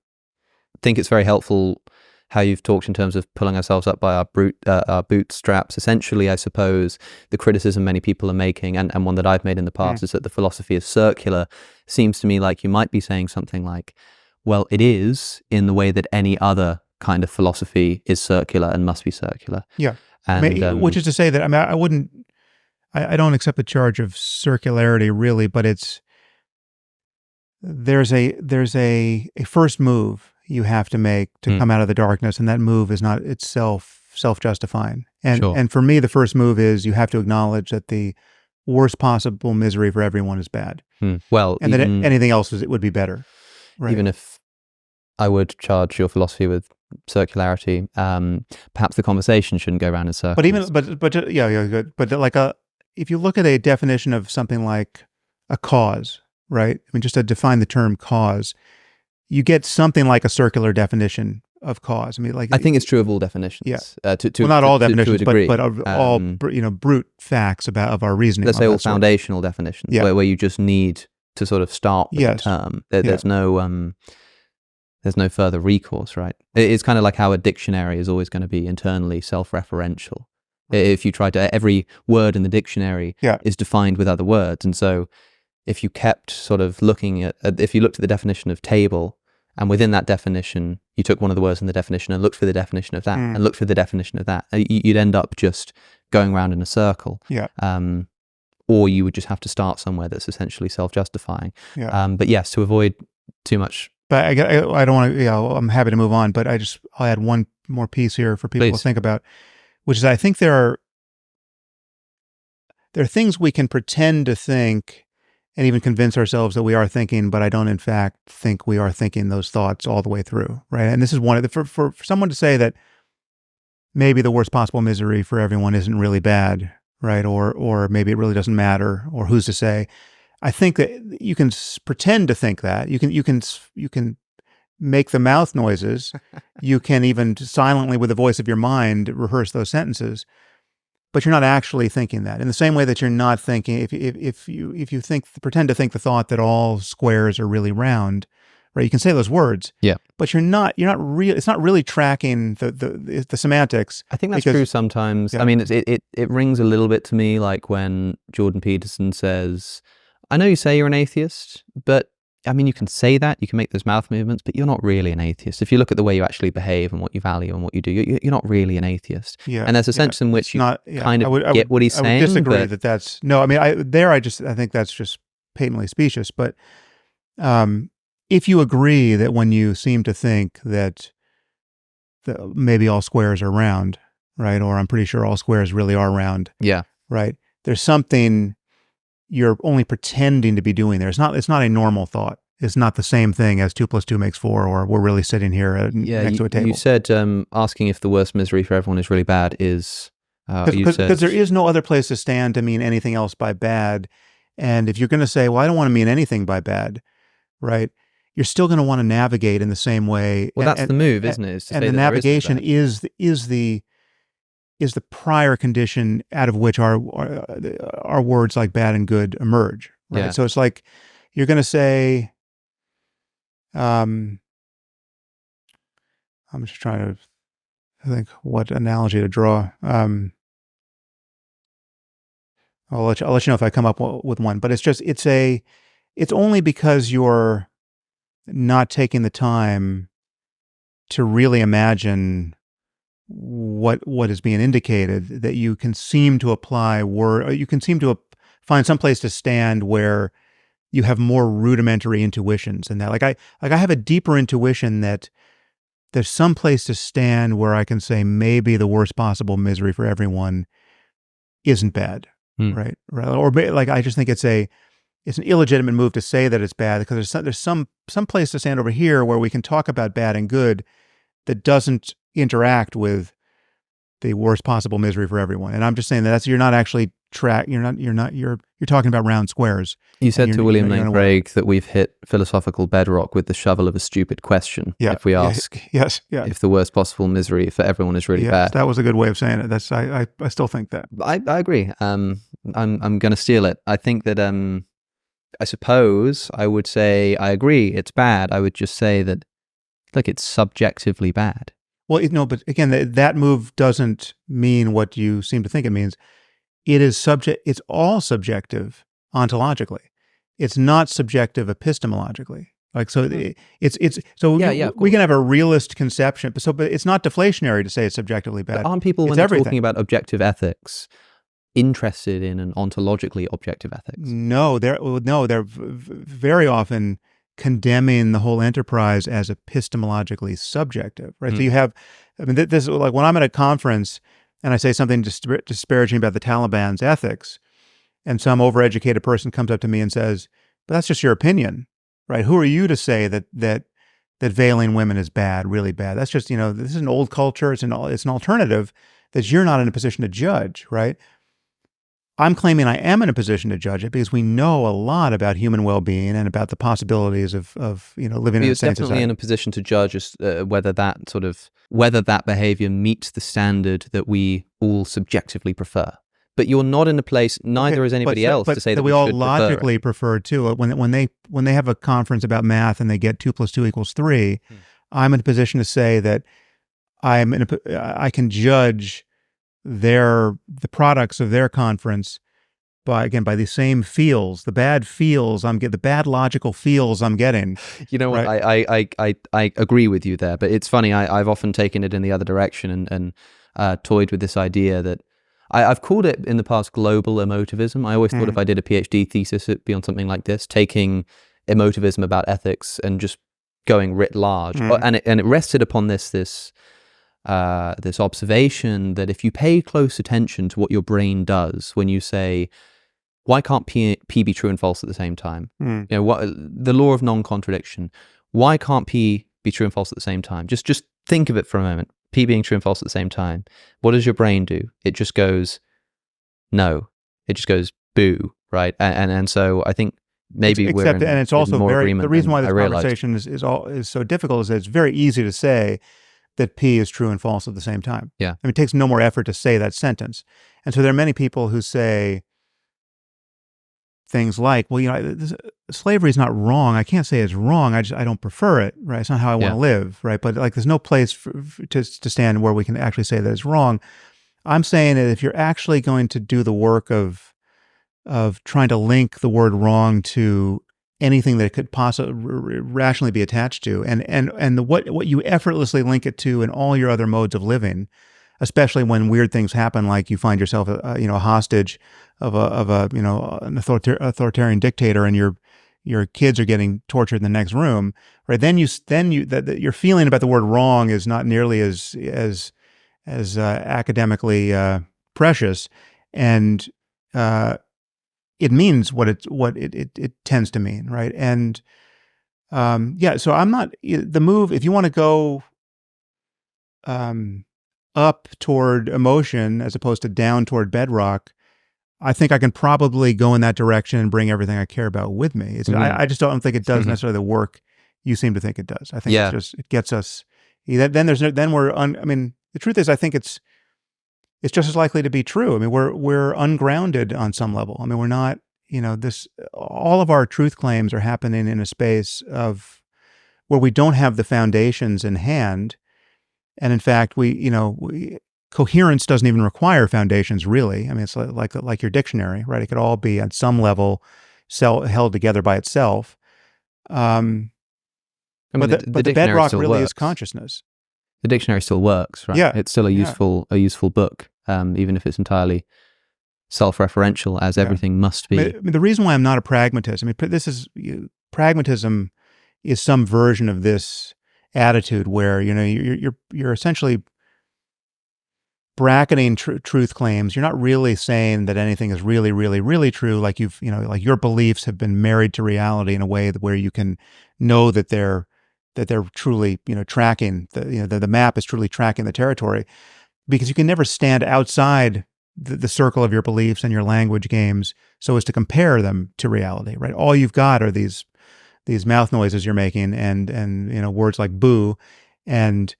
think it's very helpful how you've talked in terms of pulling ourselves up by our bootstraps. Essentially, I suppose the criticism many people are making, and one that I've made in the past, is that the philosophy is circular. Seems to me like you might be saying something like, well, it is in the way that any other kind of philosophy is circular and must be circular. Yeah, which is to say that, I don't accept the charge of circularity really, but there's a first move you have to make to come out of the darkness, and that move is not itself self-justifying. And for me, the first move is you have to acknowledge that the worst possible misery for everyone is bad. Well, and that anything else would be better. Right? Even if I would charge your philosophy with circularity, perhaps the conversation shouldn't go around in circles. But like if you look at a definition of something like a cause, right? I mean, just to define the term cause, you get something like a circular definition of cause. I mean, like, I think it's true of all definitions. Yeah. Not all definitions, to a degree. but of all brute facts of our reasoning. Let's say all foundational definitions, where you just need to sort of start with the term. There's no further recourse, right? It's kind of like how a dictionary is always going to be internally self-referential. If you try to, every word in the dictionary is defined with other words, and so if you kept sort of looking if you looked at the definition of table, and within that definition, you took one of the words in the definition and looked for the definition of that, and looked for the definition of that, you'd end up just going around in a circle. Or you would just have to start somewhere that's essentially self-justifying. But yes, to avoid too much. But I don't want to. I'm happy to move on. But I'll add one more piece here for people to think about, which is I think there are things we can pretend to think and even convince ourselves that we are thinking, but I don't in fact think we are thinking those thoughts all the way through, right? And this is one of the, for someone to say that maybe the worst possible misery for everyone isn't really bad, right? Or maybe it really doesn't matter, or who's to say? I think that you can pretend to think that. You can make the mouth noises. You can even silently, with the voice of your mind, rehearse those sentences. But you're not actually thinking that. In the same way that you're not thinking, if you pretend to think the thought that all squares are really round, right? You can say those words, but you're not really. It's not really tracking the semantics. I think that's true sometimes. I mean, it rings a little bit to me like when Jordan Peterson says, "I know you say you're an atheist, but." I mean, you can say that, you can make those mouth movements, but you're not really an atheist. If you look at the way you actually behave and what you value and what you do, you're not really an atheist. And there's a sense in which you kind of get what he's saying. I would disagree that's... No, I mean, I think that's just patently specious. But if you agree that when you seem to think that maybe all squares are round, right? Or I'm pretty sure all squares really are round. Right? There's something... you're only pretending to be doing there. It's not a normal thought. It's not the same thing as 2 + 2 = 4, or we're really sitting here next to a table. You said asking if the worst misery for everyone is really bad is... Because there is no other place to stand to mean anything else by bad. And if you're going to say, well, I don't want to mean anything by bad, right? You're still going to want to navigate in the same way. Well, that's the move, isn't it? Is to and say the that there is no navigation bad. is the prior condition out of which our words like bad and good emerge, right? Yeah. So it's like you're going to say, I'm just trying to think what analogy to draw. I'll let you know if I come up with one, but it's only because you're not taking the time to really imagine what is being indicated that you can seem to apply you can seem to find some place to stand where you have more rudimentary intuitions, and that I have a deeper intuition that there's some place to stand where I can say maybe the worst possible misery for everyone isn't bad. Right. Or I just think it's an illegitimate move to say that it's bad, because there's some place to stand over here where we can talk about bad and good that doesn't interact with the worst possible misery for everyone. And I'm just saying you're not actually you're talking about round squares. You said to William Lane Craig that we've hit philosophical bedrock with the shovel of a stupid question. Yeah, if we ask if the worst possible misery for everyone is really bad. That was a good way of saying it. I still think that. I agree. I'm going to steal it. I think that I suppose I would say I agree it's bad. I would just say that, look, it's subjectively bad. Well, no, but again, that move doesn't mean what you seem to think it means. It's all subjective ontologically. It's not subjective epistemologically. We can have a realist conception, but it's not deflationary to say it's subjectively bad. But aren't people, when they're talking about objective ethics, interested in an ontologically objective ethics? No, they're very often condemning the whole enterprise as epistemologically subjective, right? So you have, this is like when I'm at a conference and I say something disparaging about the Taliban's ethics, and some overeducated person comes up to me and says, "But that's just your opinion, right? Who are you to say that veiling women is bad, really bad? That's just, this is an old culture. It's an alternative that you're not in a position to judge, right?" I'm claiming I am in a position to judge it because we know a lot about human well-being and about the possibilities of living in a sane society. Definitely in a position to judge whether that behavior meets the standard that we all subjectively prefer. But you're not in a place, neither is anybody else, to say that we all logically prefer it too. When they have a conference about math and they get 2 + 2 = 3, I'm in a position to say that I can judge the products of their conference by the same feels, the bad feels the bad logical feels I'm getting. You know what? Right? I agree with you there, but it's funny. I've often taken it in the other direction and toyed with this idea that I've called it in the past global emotivism. I always thought if I did a PhD thesis, it'd be on something like this, taking emotivism about ethics and just going writ large, and it rested upon this observation that if you pay close attention to what your brain does when you say, why can't P be true and false at the same time? The law of non-contradiction. Why can't P be true and false at the same time? Just think of it for a moment. P being true and false at the same time. What does your brain do? It just goes, no. It just goes, boo, right? And so I think maybe and it's also the reason why this conversation is so difficult is that it's very easy to say that P is true and false at the same time. Yeah. I mean, it takes no more effort to say that sentence. And so there are many people who say things like, well, slavery is not wrong. I can't say it's wrong. I don't prefer it, right? It's not how I want to live, right? But there's no place to stand where we can actually say that it's wrong. I'm saying that if you're actually going to do the work of trying to link the word wrong to anything that it could possibly rationally be attached to, and what you effortlessly link it to in all your other modes of living, especially when weird things happen, like you find yourself a hostage of an authoritarian dictator, and your kids are getting tortured in the next room, right? Then your feeling about the word wrong is not nearly as academically precious, and it means what it tends to mean, right? And so I'm not the move. If you want to go up toward emotion as opposed to down toward bedrock, I think I can probably go in that direction and bring everything I care about with me. I just don't think it does necessarily the work you seem to think it does. I think it gets us. The truth is, I think it's just as likely to be true. I mean, we're ungrounded on some level. I mean, we're not. All of our truth claims are happening in a space of where we don't have the foundations in hand, and in fact, coherence doesn't even require foundations, really. I mean, it's like your dictionary, right? It could all be at some level held together by itself. But the bedrock really is consciousness. The dictionary still works, right? Yeah, it's still a useful book, even if it's entirely self-referential, as everything must be. I mean, the reason why I'm not a pragmatist, pragmatism is some version of this attitude where you're essentially bracketing truth claims. You're not really saying that anything is really, really, really true. Like like your beliefs have been married to reality in a way where you can know that they're truly, tracking the map is truly tracking the territory, because you can never stand outside the circle of your beliefs and your language games so as to compare them to reality, right? All you've got are these mouth noises you're making and words like boo, and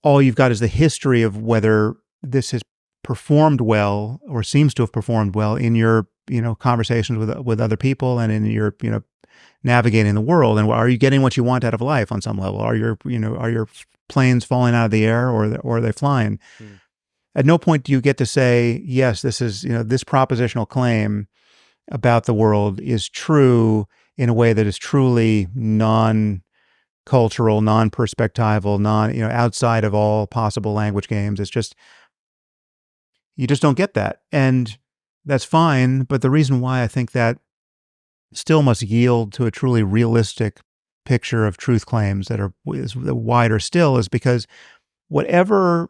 all you've got is the history of whether this has performed well or seems to have performed well in your, conversations with other people and in your, navigating the world. And are you getting what you want out of life on some level? Are your planes falling out of the air, or are they flying? At no point do you get to say, yes, this is, this propositional claim about the world is true in a way that is truly non-cultural, non-perspectival, outside of all possible language games. It's just, you just don't get that. And that's fine. But the reason why I think that still must yield to a truly realistic picture of truth claims that is wider still is because whatever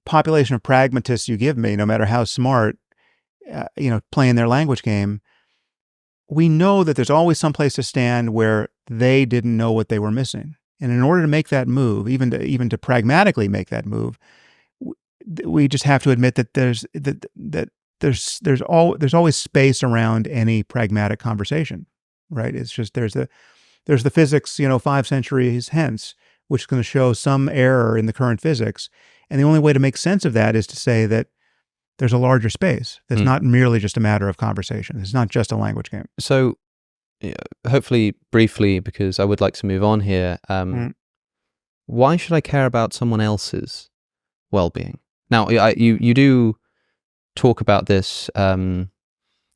population of pragmatists you give me, no matter how smart, playing their language game, we know that there's always some place to stand where they didn't know what they were missing. And in order to make that move, even to pragmatically make that move, we just have to admit that there's always space around any pragmatic conversation, right? It's just there's the physics, 5 centuries hence, which is going to show some error in the current physics, and the only way to make sense of that is to say that there's a larger space. That's not merely just a matter of conversation. It's not just a language game. So, hopefully, briefly, because I would like to move on here. Why should I care about someone else's well-being? Now, you do talk about this. I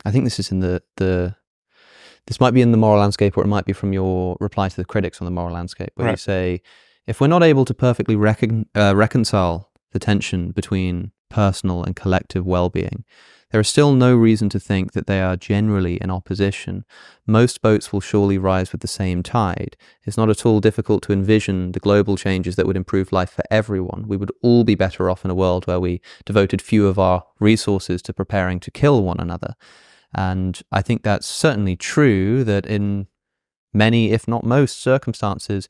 think this is in this might be in the Moral Landscape, or it might be from your reply to the critics on the Moral Landscape, where you say, if we're not able to perfectly reconcile the tension between personal and collective well-being, there is still no reason to think that they are generally in opposition. Most boats will surely rise with the same tide. It's not at all difficult to envision the global changes that would improve life for everyone. We would all be better off in a world where we devoted few of our resources to preparing to kill one another. And I think that's certainly true, that in many, if not most circumstances,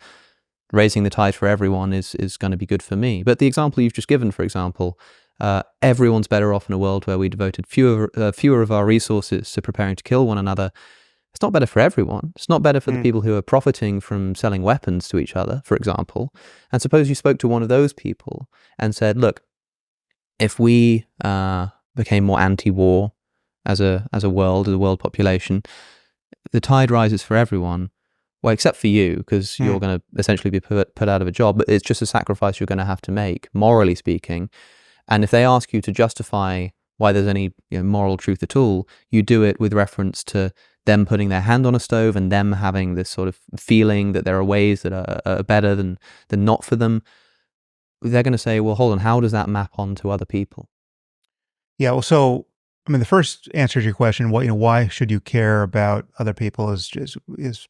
raising the tide for everyone is going to be good for me. But the example you've just given, for example, everyone's better off in a world where we devoted fewer of our resources to preparing to kill one another. It's not better for everyone. It's not better for the people who are profiting from selling weapons to each other, for example. And suppose you spoke to one of those people and said, look, if we became more anti-war as a world population, the tide rises for everyone. Well, except for you, because you're going to essentially be put out of a job, but it's just a sacrifice you're going to have to make, morally speaking. And if they ask you to justify why there's any moral truth at all, you do it with reference to them putting their hand on a stove and them having this sort of feeling that there are ways that are better than not for them. They're going to say, well, hold on, how does that map onto other people? Yeah, well, so, I mean, the first answer to your question, why should you care about other people is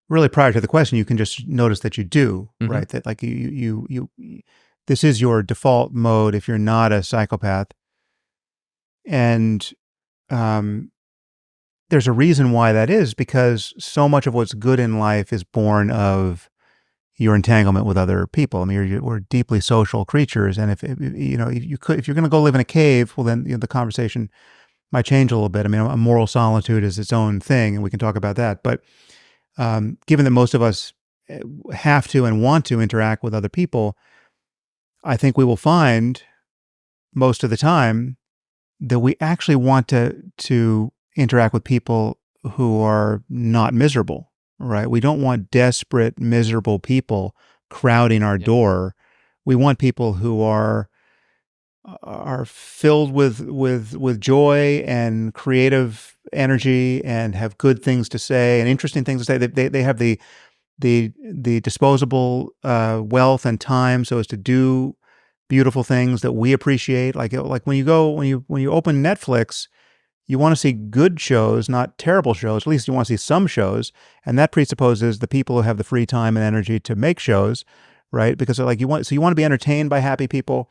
really prior to the question. You can just notice that you do, right? That like you this is your default mode if you're not a psychopath. And there's a reason why that is, because so much of what's good in life is born of, your entanglement with other people. I mean, we're deeply social creatures, and if you're going to go live in a cave, well, then the conversation might change a little bit. I mean, a moral solitude is its own thing, and we can talk about that. But given that most of us have to and want to interact with other people, I think we will find most of the time that we actually want to interact with people who are not miserable, right? We don't want desperate, miserable people crowding our door. We want people who are filled with joy and creative energy and have good things to say and interesting things to say. They have the disposable wealth and time so as to do beautiful things that we appreciate. Like when you open Netflix, you want to see good shows, not terrible shows. At least you want to see some shows, and that presupposes the people who have the free time and energy to make shows, right? Because you want to be entertained by happy people,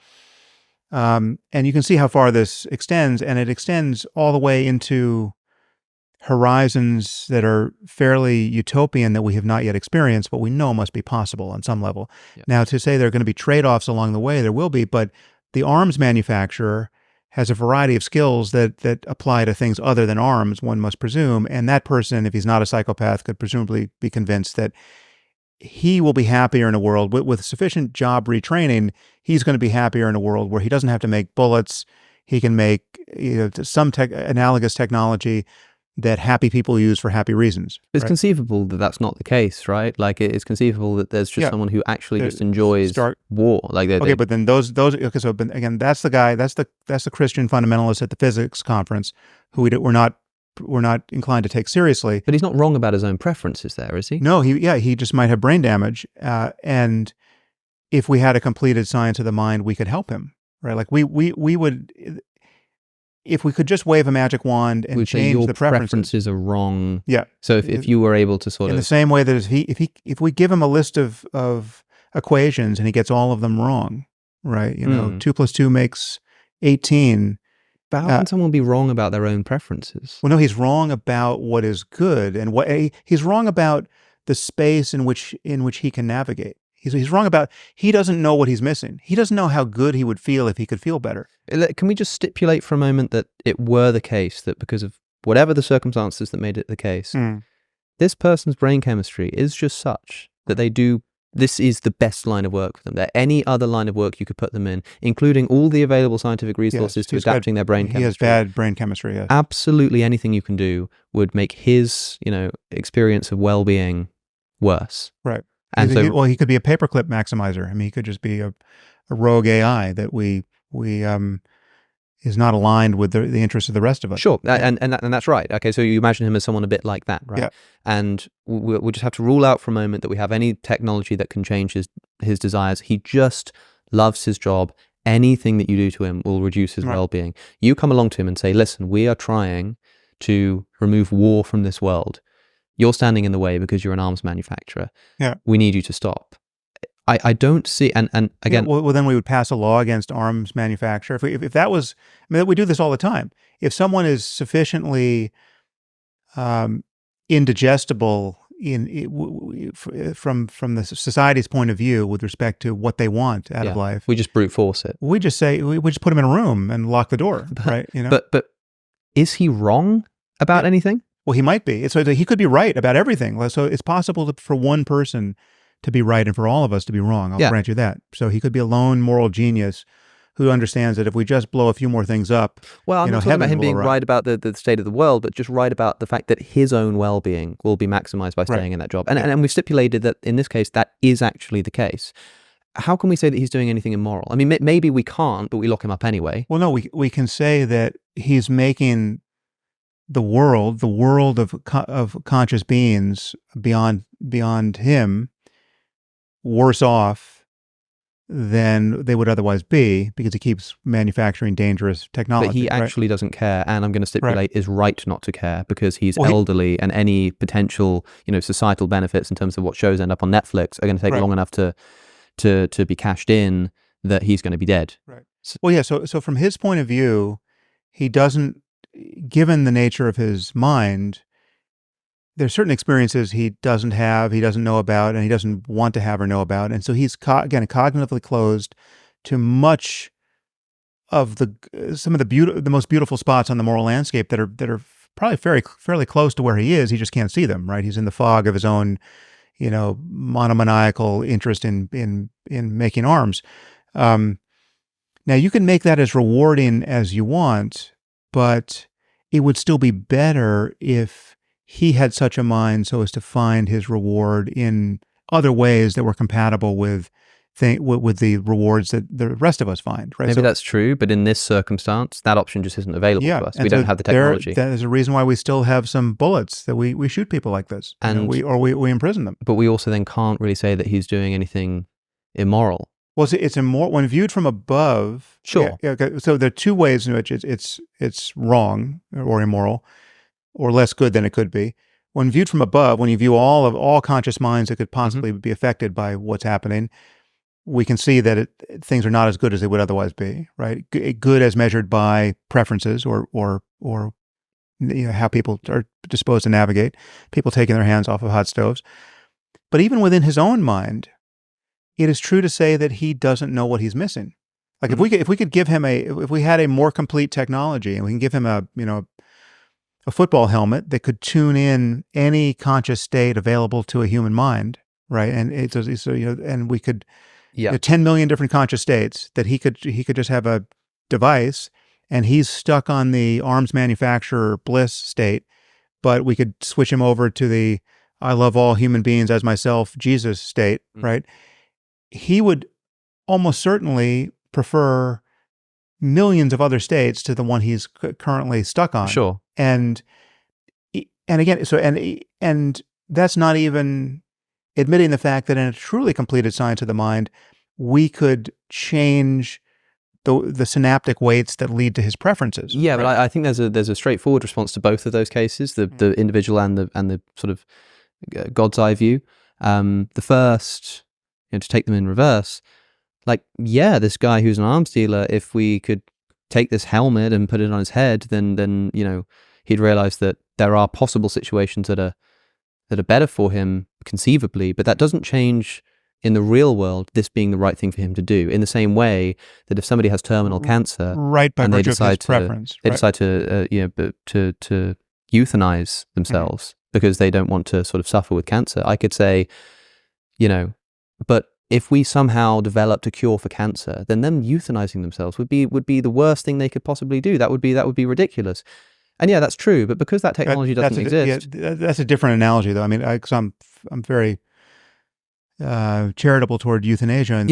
and you can see how far this extends, and it extends all the way into horizons that are fairly utopian that we have not yet experienced, but we know must be possible on some level. Yeah. Now, to say there are going to be trade-offs along the way, there will be, but the arms manufacturer has a variety of skills that apply to things other than arms, one must presume, and that person, if he's not a psychopath, could presumably be convinced that he will be happier in a world with sufficient job retraining. He's going to be happier in a world where he doesn't have to make bullets. He can make some analogous technology that happy people use for happy reasons. It's conceivable that that's not the case, right? Like it's conceivable that there's just someone who actually just enjoys war. Like but then those okay. So again, that's the guy. That's the Christian fundamentalist at the physics conference who we're not inclined to take seriously. But he's not wrong about his own preferences, there, is he? No, he just might have brain damage. And if we had a completed science of the mind, we could help him, right? Like we would. If we could just wave a magic wand and change the preferences are wrong. Yeah. So if you were able to sort of, in the same way that if we give him a list of equations and he gets all of them wrong, right? 2 + 2 makes 18. But how can someone be wrong about their own preferences? Well, no, he's wrong about what is good, and he's wrong about the space in which he can navigate. He's wrong about, he doesn't know what he's missing. He doesn't know how good he would feel if he could feel better. Can we just stipulate for a moment that it were the case that because of whatever the circumstances that made it the case, this person's brain chemistry is just such that this is the best line of work for them. That any other line of work you could put them in, including all the available scientific resources to adapting their brain chemistry. He has bad brain chemistry, yes. Absolutely anything you can do would make his, experience of well-being worse. Right. And he could be a paperclip maximizer. I mean, he could just be a rogue AI that we is not aligned with the interests of the rest of us. Sure, and that's right. Okay, so you imagine him as someone a bit like that, right? Yeah. And we'll just have to rule out for a moment that we have any technology that can change his desires. He just loves his job. Anything that you do to him will reduce his well-being. You come along to him and say, listen, we are trying to remove war from this world. You're standing in the way because you're an arms manufacturer. Yeah. We need you to stop. I don't see, and again... Yeah, well, then we would pass a law against arms manufacture. If that was... I mean, we do this all the time. If someone is sufficiently indigestible from the society's point of view with respect to what they want out of life... We just brute force it. We just put them in a room and lock the door, right? But is he wrong about anything? Well, he might be. So he could be right about everything. So it's possible for one person to be right and for all of us to be wrong. I'll grant you that. So he could be a lone moral genius who understands that if we just blow a few more things up, well, I'm not talking about him being right about the state of the world, but just right about the fact that his own well-being will be maximized by staying in that job. And we've stipulated that in this case, that is actually the case. How can we say that he's doing anything immoral? I mean, maybe we can't, but we lock him up anyway. Well, no, we can say that he's making the world of conscious beings beyond him worse off than they would otherwise be because he keeps manufacturing dangerous technology. But he actually doesn't care, and I'm going to stipulate is right not to care because he's elderly, and any potential societal benefits in terms of what shows end up on Netflix are going to take long enough to be cashed in that he's going to be dead. Right. Well, yeah. So from his point of view, he doesn't. Given the nature of his mind, there's certain experiences he doesn't have, he doesn't know about, and he doesn't want to have or know about. And so he's, again, cognitively closed to much of some of the most beautiful spots on the moral landscape that are probably fairly close to where he is. He just can't see them, right? He's in the fog of his own, monomaniacal interest in making arms. Now, you can make that as rewarding as you want, but it would still be better if he had such a mind so as to find his reward in other ways that were compatible with the rewards that the rest of us find, right? Maybe that's true, but in this circumstance, that option just isn't available to us. We don't have the technology. That is a reason why we still have some bullets that we shoot people like this, and we imprison them. But we also then can't really say that he's doing anything immoral. Well, it's immoral when viewed from above. Sure. Yeah, okay. So there are two ways in which it's wrong or immoral, or less good than it could be. When viewed from above, when you view all conscious minds that could possibly be affected by what's happening, we can see that things are not as good as they would otherwise be, right? Good as measured by preferences or how people are disposed to navigate, people taking their hands off of hot stoves. But even within his own mind, it is true to say that he doesn't know what he's missing. Like if we could give him if we had a more complete technology and we can give him a football helmet that could tune in any conscious state available to a human mind, right? And and we could 10 million different conscious states that he could just have a device, and he's stuck on the arms manufacturer bliss state, but we could switch him over to the I love all human beings as myself Jesus state, right? He would almost certainly prefer millions of other states to the one he's currently stuck on. Sure. And again, and that's not even admitting the fact that in a truly completed science of the mind, we could change the synaptic weights that lead to his preferences. Yeah, right? but I think there's a straightforward response to both of those cases, the individual and the sort of God's eye view. The first, to take them in reverse, this guy who's an arms dealer, if we could take this helmet and put it on his head, then he'd realize that there are possible situations that are better for him conceivably, but that doesn't change in the real world this being the right thing for him to do. In the same way that if somebody has terminal cancer, right, by and virtue of his preference, they decide to euthanize themselves because they don't want to sort of suffer with cancer, I could say, but if we somehow developed a cure for cancer, then them euthanizing themselves would be the worst thing they could possibly do. That would be ridiculous. And yeah, that's true. But because that technology doesn't exist, that's a different analogy, though. I mean, because I'm very charitable toward euthanasia.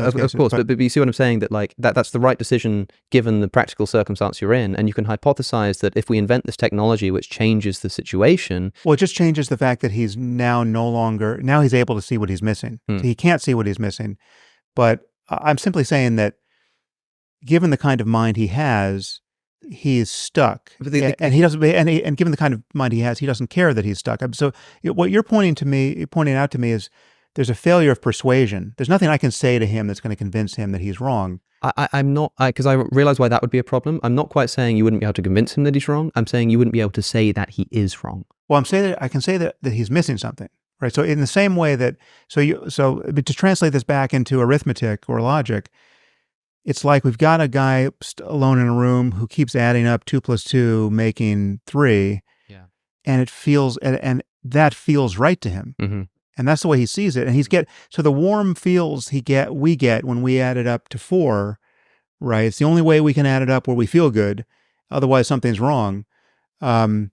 Of course. But you see what I'm saying? That's the right decision given the practical circumstance you're in. And you can hypothesize that if we invent this technology which changes the situation, well, it just changes the fact that he's now he's able to see what he's missing. So he can't see what he's missing. But I'm simply saying that given the kind of mind he has, he is stuck, and he doesn't. And given the kind of mind he has, he doesn't care that he's stuck. So what you're pointing out to me is there's a failure of persuasion. There's nothing I can say to him that's going to convince him that he's wrong. I'm not, because I realize why that would be a problem. I'm not quite saying you wouldn't be able to convince him that he's wrong. I'm saying you wouldn't be able to say that he is wrong. Well, I'm saying that I can say that he's missing something, right? So in the same way that to translate this back into arithmetic or logic, it's like we've got a guy alone in a room who keeps adding up 2 + 2, making 3. Yeah. And it feels, and that feels right to him. Mm-hmm. And that's the way he sees it. And so the warm feels we get when we add it up to 4, right? It's the only way we can add it up where we feel good. Otherwise something's wrong. And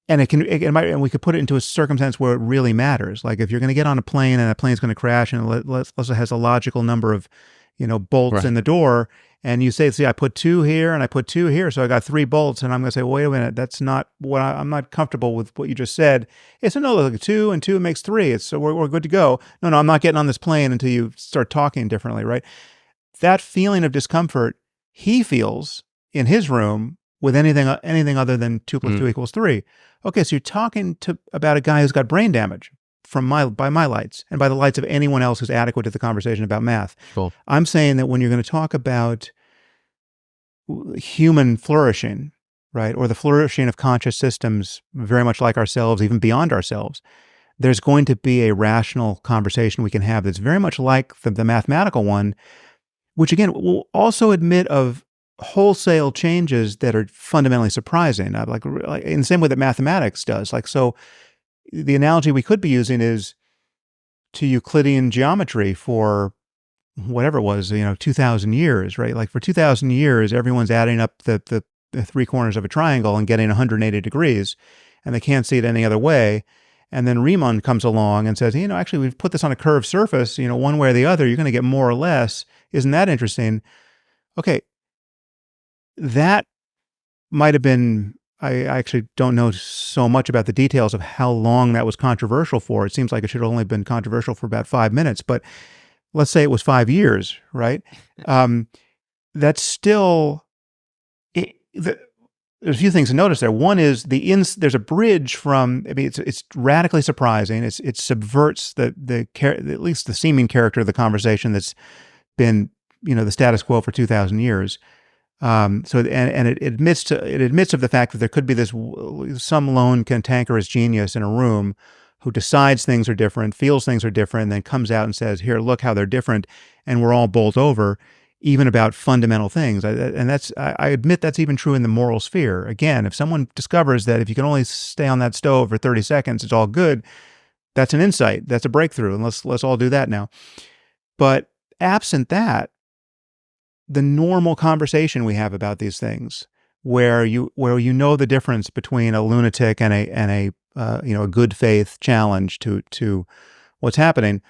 we could put it into a circumstance where it really matters. Like if you're going to get on a plane and that plane's going to crash and it has a logical number of, bolts in the door, and you say, see, I put 2 here and I put 2 here, so I got 3 bolts, and I'm going to say, well, wait a minute, that's not what I'm not comfortable with what you just said. It's no, look, 2 and 2 makes 3. So we're good to go. No, I'm not getting on this plane until you start talking differently, right? That feeling of discomfort he feels in his room with anything other than 2 + 2 = 3. Okay, so you're talking about a guy who's got brain damage by my lights and by the lights of anyone else who's adequate to the conversation about math. Cool. I'm saying that when you're going to talk about human flourishing, right, or the flourishing of conscious systems very much like ourselves, even beyond ourselves, there's going to be a rational conversation we can have that's very much like the mathematical one, which again will also admit of wholesale changes that are fundamentally surprising, like in the same way that mathematics does. Like, so the analogy we could be using is to Euclidean geometry for whatever it was, 2,000 years, right? Like for 2,000 years, everyone's adding up the three corners of a triangle and getting 180 degrees, and they can't see it any other way. And then Riemann comes along and says, actually, we've put this on a curved surface, one way or the other, you're going to get more or less. Isn't that interesting? Okay, that might have been, I actually don't know so much about the details of how long that was controversial for. It seems like it should have only been controversial for about 5 minutes, but let's say it was 5 years, right? That's still, there's a few things to notice there. One is there's a bridge from, it's radically surprising. It subverts at least the seeming character of the conversation that's been, the status quo for 2,000 years. It admits of the fact that there could be some lone cantankerous genius in a room who decides things are different, feels things are different, and then comes out and says, "Here, look how they're different," and we're all bowled over, even about fundamental things. I admit that's even true in the moral sphere. Again, if someone discovers that if you can only stay on that stove for 30 seconds, it's all good, that's an insight, that's a breakthrough, and let's all do that now. But absent that, the normal conversation we have about these things, where you know the difference between a lunatic and a good faith challenge to what's happening,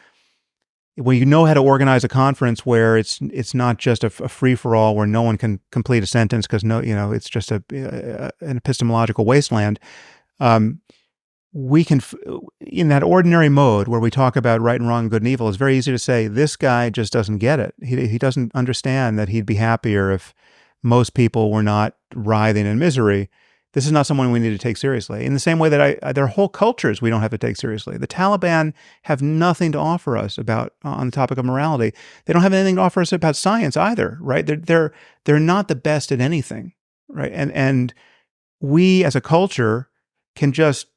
when you know how to organize a conference where it's not just a free for all where no one can complete a sentence because it's just an epistemological wasteland. We can, in that ordinary mode where we talk about right and wrong, good and evil, it's very easy to say, this guy just doesn't get it. He doesn't understand that he'd be happier if most people were not writhing in misery. This is not someone we need to take seriously. In the same way that there are whole cultures we don't have to take seriously. The Taliban have nothing to offer us on the topic of morality. They don't have anything to offer us about science either, right? They're not the best at anything, right? And we as a culture can just,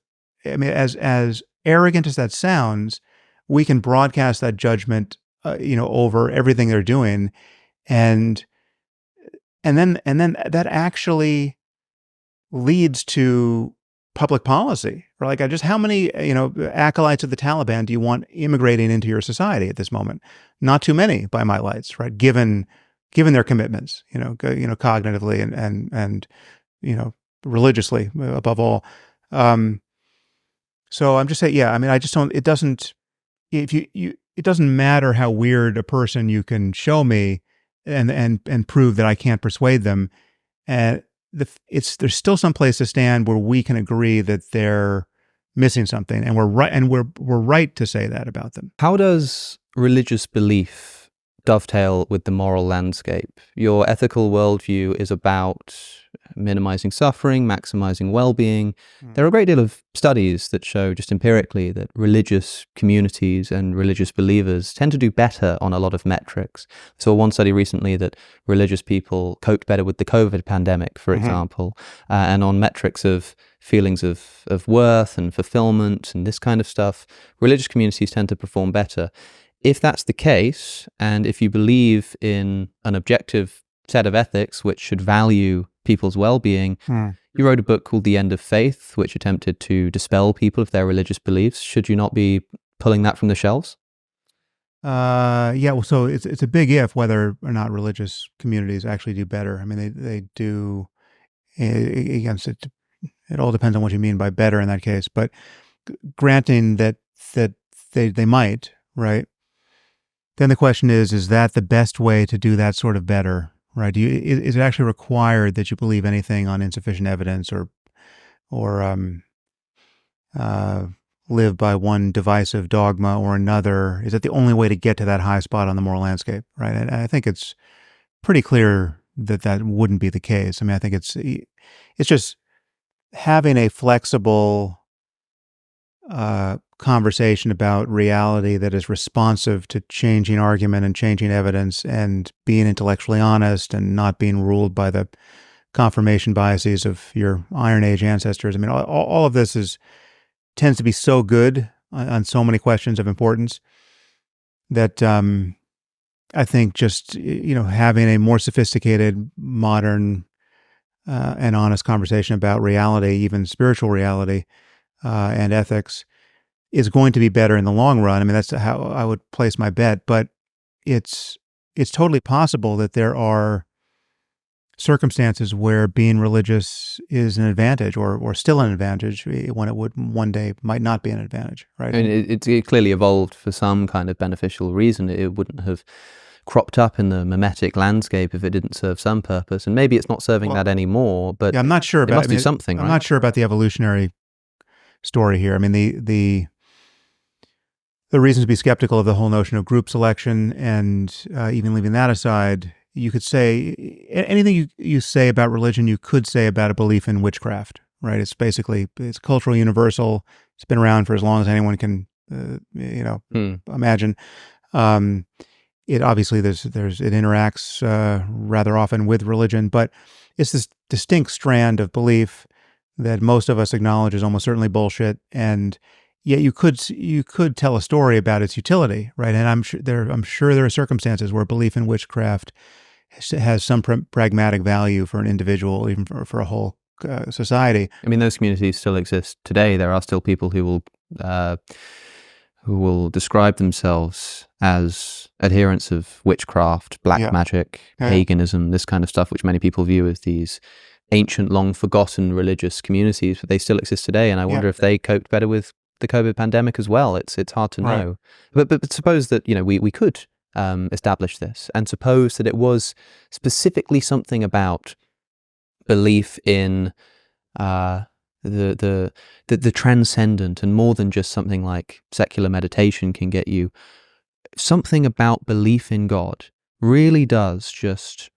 as arrogant as that sounds, we can broadcast that judgment, over everything they're doing, and then that actually leads to public policy. Or like, just how many, acolytes of the Taliban do you want immigrating into your society at this moment? Not too many, by my lights, right? Given their commitments, cognitively and religiously above all. So I'm just saying, I just don't, it doesn't matter how weird a person you can show me and prove that I can't persuade them. And there's still some place to stand where we can agree that they're missing something, and we're right to say that about them. How does religious belief dovetail with the moral landscape? Your ethical worldview is about minimizing suffering, maximizing well-being. There are a great deal of studies that show just empirically that religious communities and religious believers tend to do better on a lot of metrics. I saw one study recently that religious people coped better with the COVID pandemic, for example, and on metrics of feelings of worth and fulfillment and this kind of stuff, religious communities tend to perform better. If that's the case, and if you believe in an objective set of ethics which should value people's well-being, you wrote a book called The End of Faith, which attempted to dispel people of their religious beliefs. Should you not be pulling that from the shelves? Well, so it's a big if whether or not religious communities actually do better. I mean, they do. Again, it all depends on what you mean by better in that case. But granting that they might, right? Then the question is that the best way to do that sort of better? Right? Is it actually required that you believe anything on insufficient evidence or live by one divisive dogma or another? Is that the only way to get to that high spot on the moral landscape? Right? And I think it's pretty clear that wouldn't be the case. I mean, I think it's just having a flexible conversation about reality that is responsive to changing argument and changing evidence, and being intellectually honest and not being ruled by the confirmation biases of your Iron Age ancestors. I mean, all of this tends to be so good on so many questions of importance that I think just, having a more sophisticated, modern, and honest conversation about reality, even spiritual reality, and ethics, is going to be better in the long run. I mean, that's how I would place my bet. But it's totally possible that there are circumstances where being religious is an advantage, or still an advantage, when it would one day might not be an advantage, right? I mean, it clearly evolved for some kind of beneficial reason. It wouldn't have cropped up in the mimetic landscape if it didn't serve some purpose, and maybe it's not serving that anymore. But yeah, I'm not sure. It must do something. I'm not sure about the evolutionary story here. I mean, the reason to be skeptical of the whole notion of group selection, and even leaving that aside, you could say anything you say about religion, you could say about a belief in witchcraft, right? It's cultural universal. It's been around for as long as anyone can, imagine. It obviously it interacts rather often with religion, but it's this distinct strand of belief that most of us acknowledge is almost certainly bullshit, and yet you could tell a story about its utility, right? And I'm sure there are circumstances where belief in witchcraft has some pragmatic value for an individual, even for a whole society. I mean, those communities still exist today. There are still people who will describe themselves as adherents of witchcraft, black magic, paganism, this kind of stuff, which many people view as these ancient, long forgotten religious communities, but they still exist today. And I wonder if they coped better with the COVID pandemic as well. It's hard to know. But suppose that, we could establish this, and suppose that it was specifically something about belief in the transcendent, and more than just something like secular meditation can get you. Something about belief in God really does just,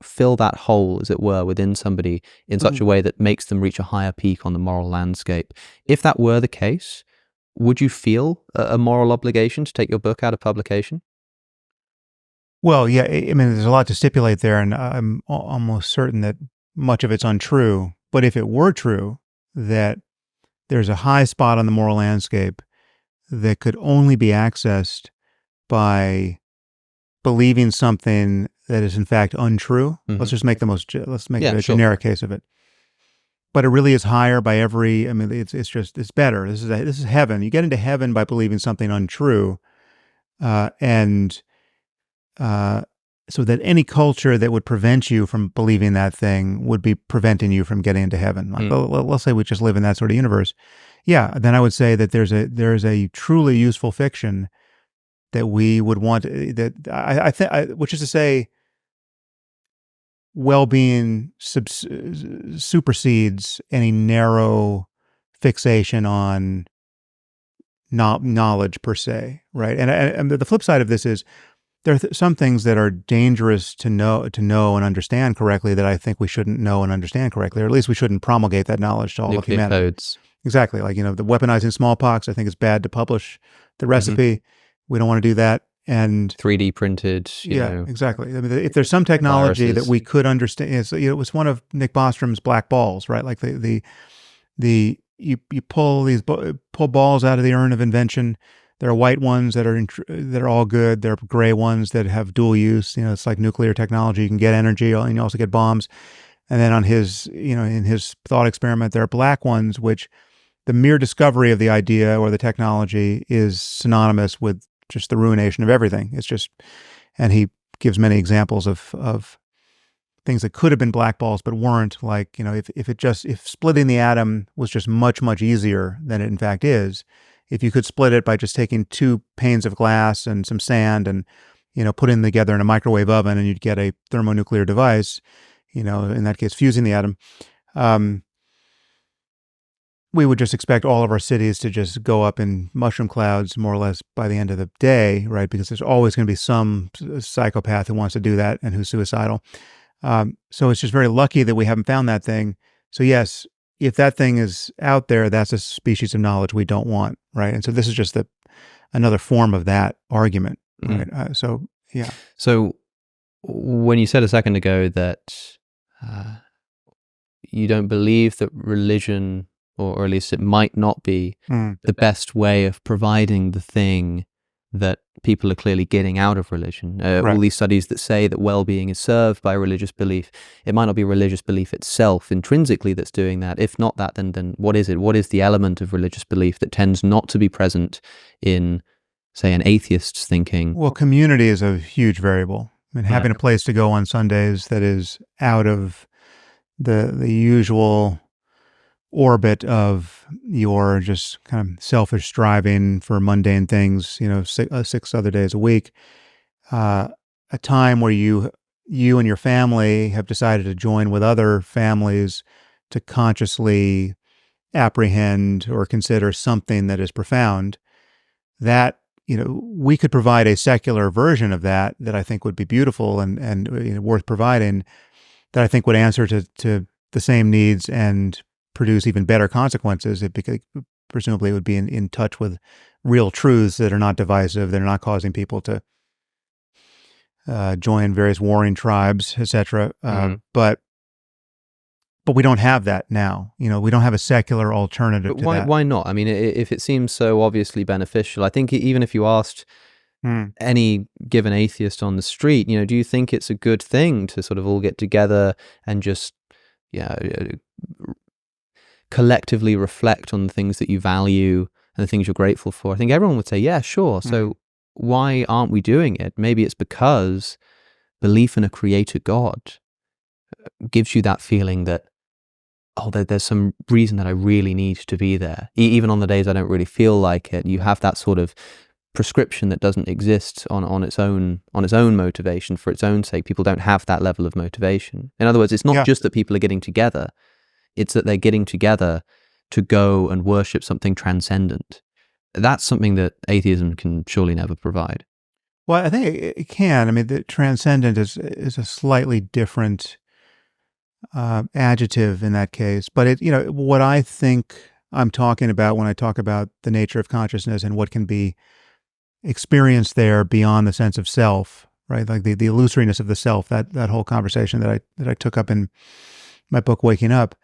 fill that hole, as it were, within somebody in such a way that makes them reach a higher peak on the moral landscape. If that were the case, would you feel a moral obligation to take your book out of publication? Well, yeah, I mean, there's a lot to stipulate there, and I'm almost certain that much of it's untrue. But if it were true that there's a high spot on the moral landscape that could only be accessed by believing something that is in fact untrue, let's just make a generic case of it. But it really is higher by every. I mean, it's better. This is heaven. You get into heaven by believing something untrue, and so that any culture that would prevent you from believing that thing would be preventing you from getting into heaven. Like, let's say we just live in that sort of universe. Yeah, then I would say that there's a truly useful fiction that we would want, which is to say, well-being supersedes any narrow fixation on knowledge per se, right? And the flip side of this is, there are some things that are dangerous to know and understand correctly that I think we shouldn't know and understand correctly, or at least we shouldn't promulgate that knowledge to all of humanity. Codes. Exactly. Like, the weaponizing smallpox, I think it's bad to publish the recipe. We don't want to do that. And 3D printed, exactly. I mean, if there's some technology viruses that we could understand, it was one of Nick Bostrom's black balls, right? Like you pull balls out of the urn of invention. There are white ones that are all good. There are gray ones that have dual use. It's like nuclear technology. You can get energy and you also get bombs. And then on his, in his thought experiment, there are black ones, which the mere discovery of the idea or the technology is synonymous with just the ruination of everything. It's just, and he gives many examples of things that could have been black balls but weren't. Like, if splitting the atom was just much, much easier than it in fact is. If you could split it by just taking 2 panes of glass and some sand and, putting them together in a microwave oven, and you'd get a thermonuclear device, in that case, fusing the atom, we would just expect all of our cities to just go up in mushroom clouds more or less by the end of the day, right? Because there's always going to be some psychopath who wants to do that and who's suicidal. So it's just very lucky that we haven't found that thing. So yes, if that thing is out there, that's a species of knowledge we don't want, right? And so this is just another form of that argument, right? Yeah. So when you said a second ago that you don't believe that religion, or at least it might not be the best way of providing the thing that people are clearly getting out of religion. Right. All these studies that say that well-being is served by religious belief, it might not be religious belief itself intrinsically that's doing that. If not that, then what is it? What is the element of religious belief that tends not to be present in, say, an atheist's thinking? Well, community is a huge variable. I mean, having a place to go on Sundays that is out of the usual orbit of your just kind of selfish striving for mundane things, 6 other days a week, a time where you and your family have decided to join with other families to consciously apprehend or consider something that is profound, that, we could provide a secular version of that I think would be beautiful and worth providing, that I think would answer to the same needs and produce even better consequences. Presumably it would be in touch with real truths that are not divisive, that are not causing people to join various warring tribes, etc. But we don't have that now. We don't have a secular alternative to that. Why not? I mean, if it seems so obviously beneficial, I think even if you asked any given atheist on the street, do you think it's a good thing to sort of all get together and just collectively reflect on the things that you value and the things you're grateful for? I think everyone would say, yeah, sure. So why aren't we doing it? Maybe it's because belief in a creator God gives you that feeling that, there's some reason that I really need to be there. Even on the days I don't really feel like it, you have that sort of prescription that doesn't exist on its own motivation for its own sake. People don't have that level of motivation. In other words, it's not just that people are getting together, it's that they're getting together to go and worship something transcendent. That's something that atheism can surely never provide. Well, I think it can. I mean, the transcendent is a slightly different adjective in that case. But what I think I'm talking about when I talk about the nature of consciousness and what can be experienced there beyond the sense of self, right? Like the illusoriness of the self, that whole conversation that I took up in my book, Waking Up.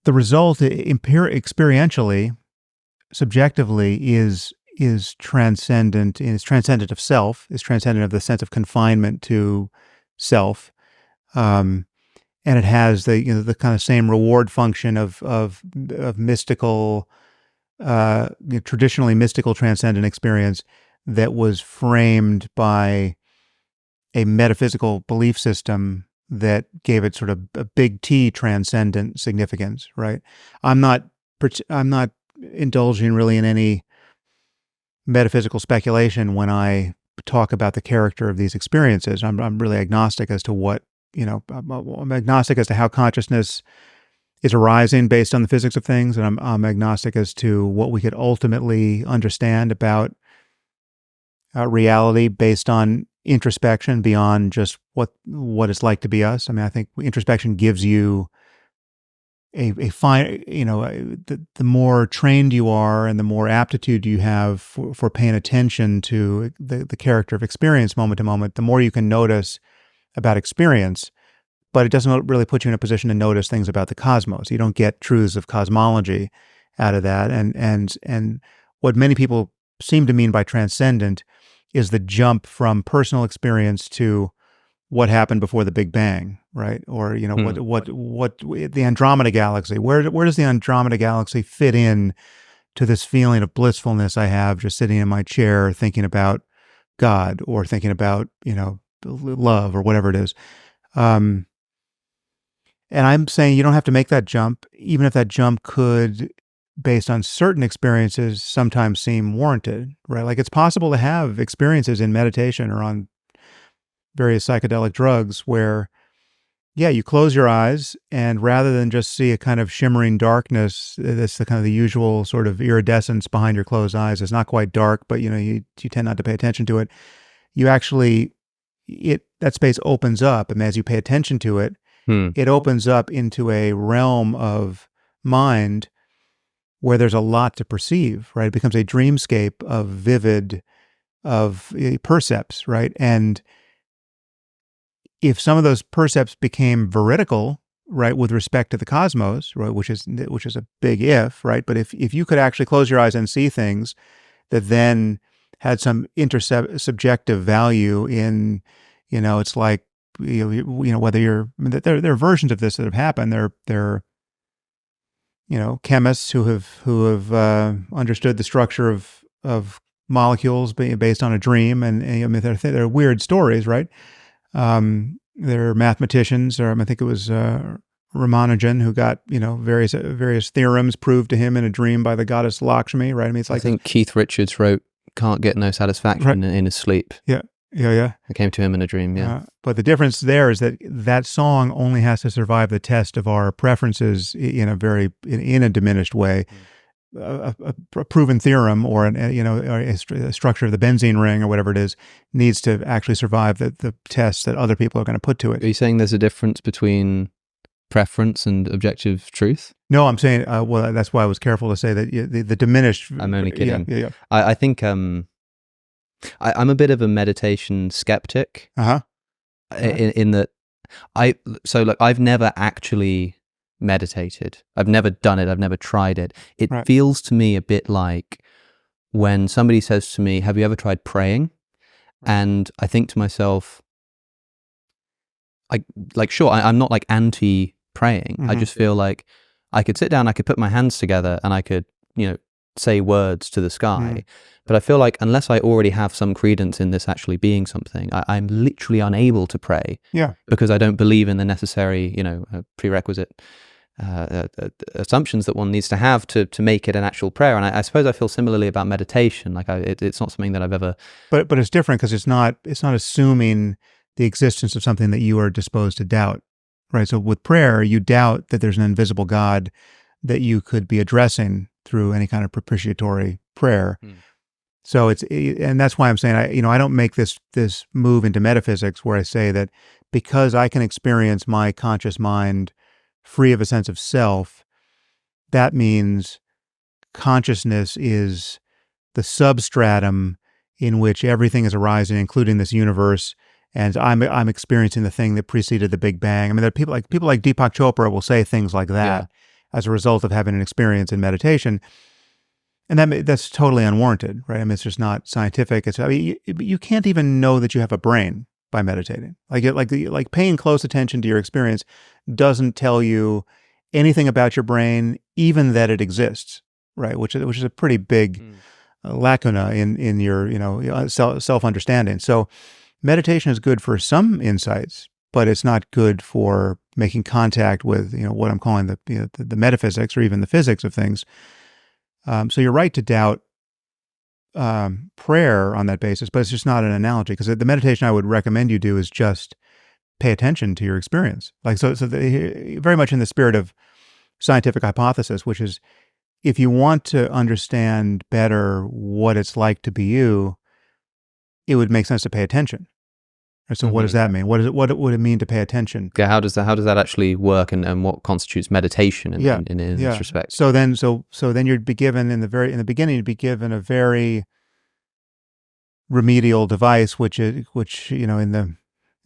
The result experientially, subjectively, is transcendent. Is transcendent of self. Is transcendent of the sense of confinement to self, and it has the kind of same reward function of mystical, traditionally mystical transcendent experience that was framed by a metaphysical belief system that gave it sort of a big T transcendent significance, right? I'm not indulging really in any metaphysical speculation when I talk about the character of these experiences. I'm really agnostic as to what, I'm agnostic as to how consciousness is arising based on the physics of things, and I'm agnostic as to what we could ultimately understand about reality based on introspection beyond just what it's like to be us. I mean, I think introspection gives you a fine, the more trained you are and the more aptitude you have for paying attention to the character of experience moment to moment, the more you can notice about experience. But it doesn't really put you in a position to notice things about the cosmos. You don't get truths of cosmology out of that. And what many people seem to mean by transcendent is the jump from personal experience to what happened before the Big Bang, right? Or what the Andromeda Galaxy. Where does the Andromeda Galaxy fit in to this feeling of blissfulness I have just sitting in my chair thinking about God or thinking about love or whatever it is. And I'm saying you don't have to make that jump, even if that jump could, based on certain experiences, sometimes seem warranted, right? Like it's possible to have experiences in meditation or on various psychedelic drugs where, you close your eyes and rather than just see a kind of shimmering darkness, that's the kind of the usual sort of iridescence behind your closed eyes. It's not quite dark, but you tend not to pay attention to it. You actually, that space opens up, and as you pay attention to it, it opens up into a realm of mind where there's a lot to perceive, right? It becomes a dreamscape of vivid, of percepts, right? And if some of those percepts became veridical, right, with respect to the cosmos, right, which is a big if, right? But if you could actually close your eyes and see things that then had some intersubjective value in, it's like, whether there are versions of this that have happened. There are chemists who have understood the structure of molecules based on a dream, and I mean they're weird stories, right? There are mathematicians, or I think it was Ramanujan, who got various theorems proved to him in a dream by the goddess Lakshmi, right? I mean, it's like I think Keith Richards wrote "Can't Get No Satisfaction" in his sleep. Yeah. It came to him in a dream. Yeah, but the difference there is that song only has to survive the test of our preferences in a diminished way. A proven theorem or a structure of the benzene ring or whatever it is needs to actually survive the tests that other people are going to put to it. Are you saying there's a difference between preference and objective truth? No, I'm saying, well, that's why I was careful to say that the diminished... I'm only kidding. Yeah. I think I'm a bit of a meditation skeptic. In that I've never actually meditated. I've never done it. I've never tried it. It feels to me a bit like when somebody says to me, "Have you ever tried praying?" And I think to myself, sure, I'm not like anti-praying. I just feel like I could sit down, I could put my hands together, and I could, say words to the sky. But I feel like unless I already have some credence in this actually being something, I'm literally unable to pray. Yeah. Because I don't believe in the necessary, prerequisite assumptions that one needs to have to make it an actual prayer. And I suppose I feel similarly about meditation. Like it's not something that I've ever. But it's different because it's not assuming the existence of something that you are disposed to doubt, right? So with prayer, you doubt that there's an invisible God that you could be addressing through any kind of propitiatory prayer. So and that's why I'm saying I don't make this move into metaphysics where I say that because I can experience my conscious mind free of a sense of self, that means consciousness is the substratum in which everything is arising, including this universe, and I'm experiencing the thing that preceded the Big Bang. I mean, there are people like Deepak Chopra will say things like that as a result of having an experience in meditation. And that's totally unwarranted, right? I mean, it's just not scientific. You can't even know that you have a brain by meditating. Like paying close attention to your experience doesn't tell you anything about your brain, even that it exists, right? Which is a pretty big lacuna in your self-understanding. So meditation is good for some insights, but it's not good for making contact with what I'm calling the metaphysics or even the physics of things. So you're right to doubt prayer on that basis, but it's just not an analogy, because the meditation I would recommend you do is just pay attention to your experience. Very much in the spirit of scientific hypothesis, which is if you want to understand better what it's like to be you, it would make sense to pay attention. So what does that mean? What would it mean to pay attention? Yeah, how does that actually work, and what constitutes meditation in this respect? So then you'd be given in the beginning, you'd be given a very remedial device, which in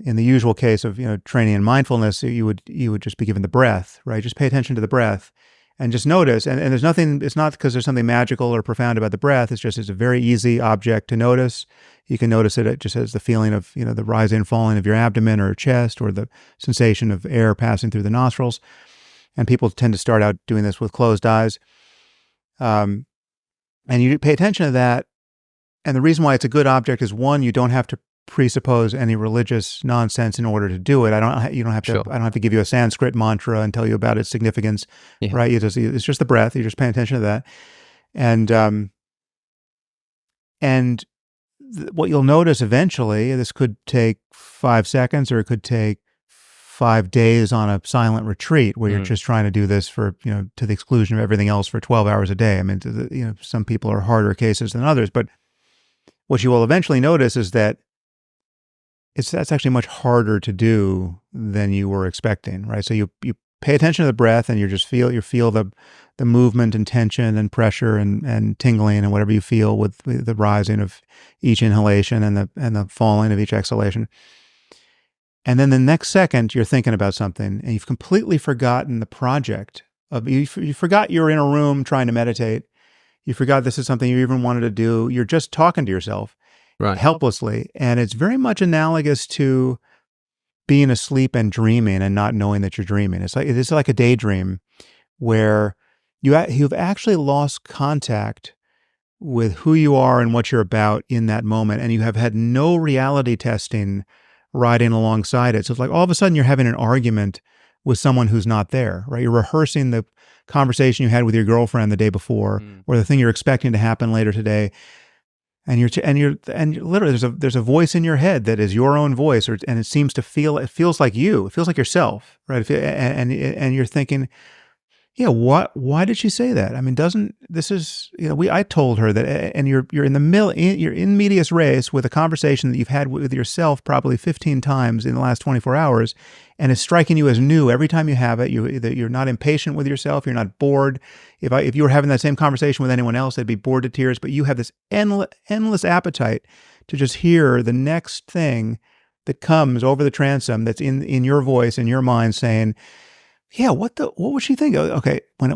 the usual case of training in mindfulness, you would just be given the breath, right? Just pay attention to the breath. And just notice, and there's nothing, it's not because there's something magical or profound about the breath, it's a very easy object to notice. You can notice it just as the feeling of, the rising and falling of your abdomen or chest, or the sensation of air passing through the nostrils. And people tend to start out doing this with closed eyes. And you pay attention to that. And the reason why it's a good object is, one, you don't have to presuppose any religious nonsense in order to do it. I don't have to give you a Sanskrit mantra and tell you about its significance, right? It's just the breath. You're just paying attention to that, and what you'll notice eventually, this could take 5 seconds, or it could take 5 days on a silent retreat where you're just trying to do this for to the exclusion of everything else for 12 hours a day. I mean, some people are harder cases than others, but what you will eventually notice is that that's actually much harder to do than you were expecting, right? So you pay attention to the breath, and you feel the movement and tension and pressure and tingling and whatever you feel with the rising of each inhalation and the falling of each exhalation. And then the next second, you're thinking about something, and you've completely forgotten the project. You forgot you were in a room trying to meditate. You forgot this is something you even wanted to do. You're just talking to yourself helplessly. And it's very much analogous to being asleep and dreaming and not knowing that you're dreaming. It's like a daydream where you've actually lost contact with who you are and what you're about in that moment, and you have had no reality testing riding alongside it. So it's like all of a sudden you're having an argument with someone who's not there, right? You're rehearsing the conversation you had with your girlfriend the day before, or the thing you're expecting to happen later today, and literally there's a voice in your head that is your own voice, and it feels like you, it feels like yourself, right? And you're thinking, yeah, why did she say that? I mean, I told her that, and you're in the middle, you're in medias res with a conversation that you've had with yourself probably 15 times in the last 24 hours, and it's striking you as new every time you have it. You're not impatient with yourself. You're not bored. If you were having that same conversation with anyone else, they'd be bored to tears, but you have this endless appetite to just hear the next thing that comes over the transom that's in your voice, in your mind saying, yeah, what would she think? Okay, all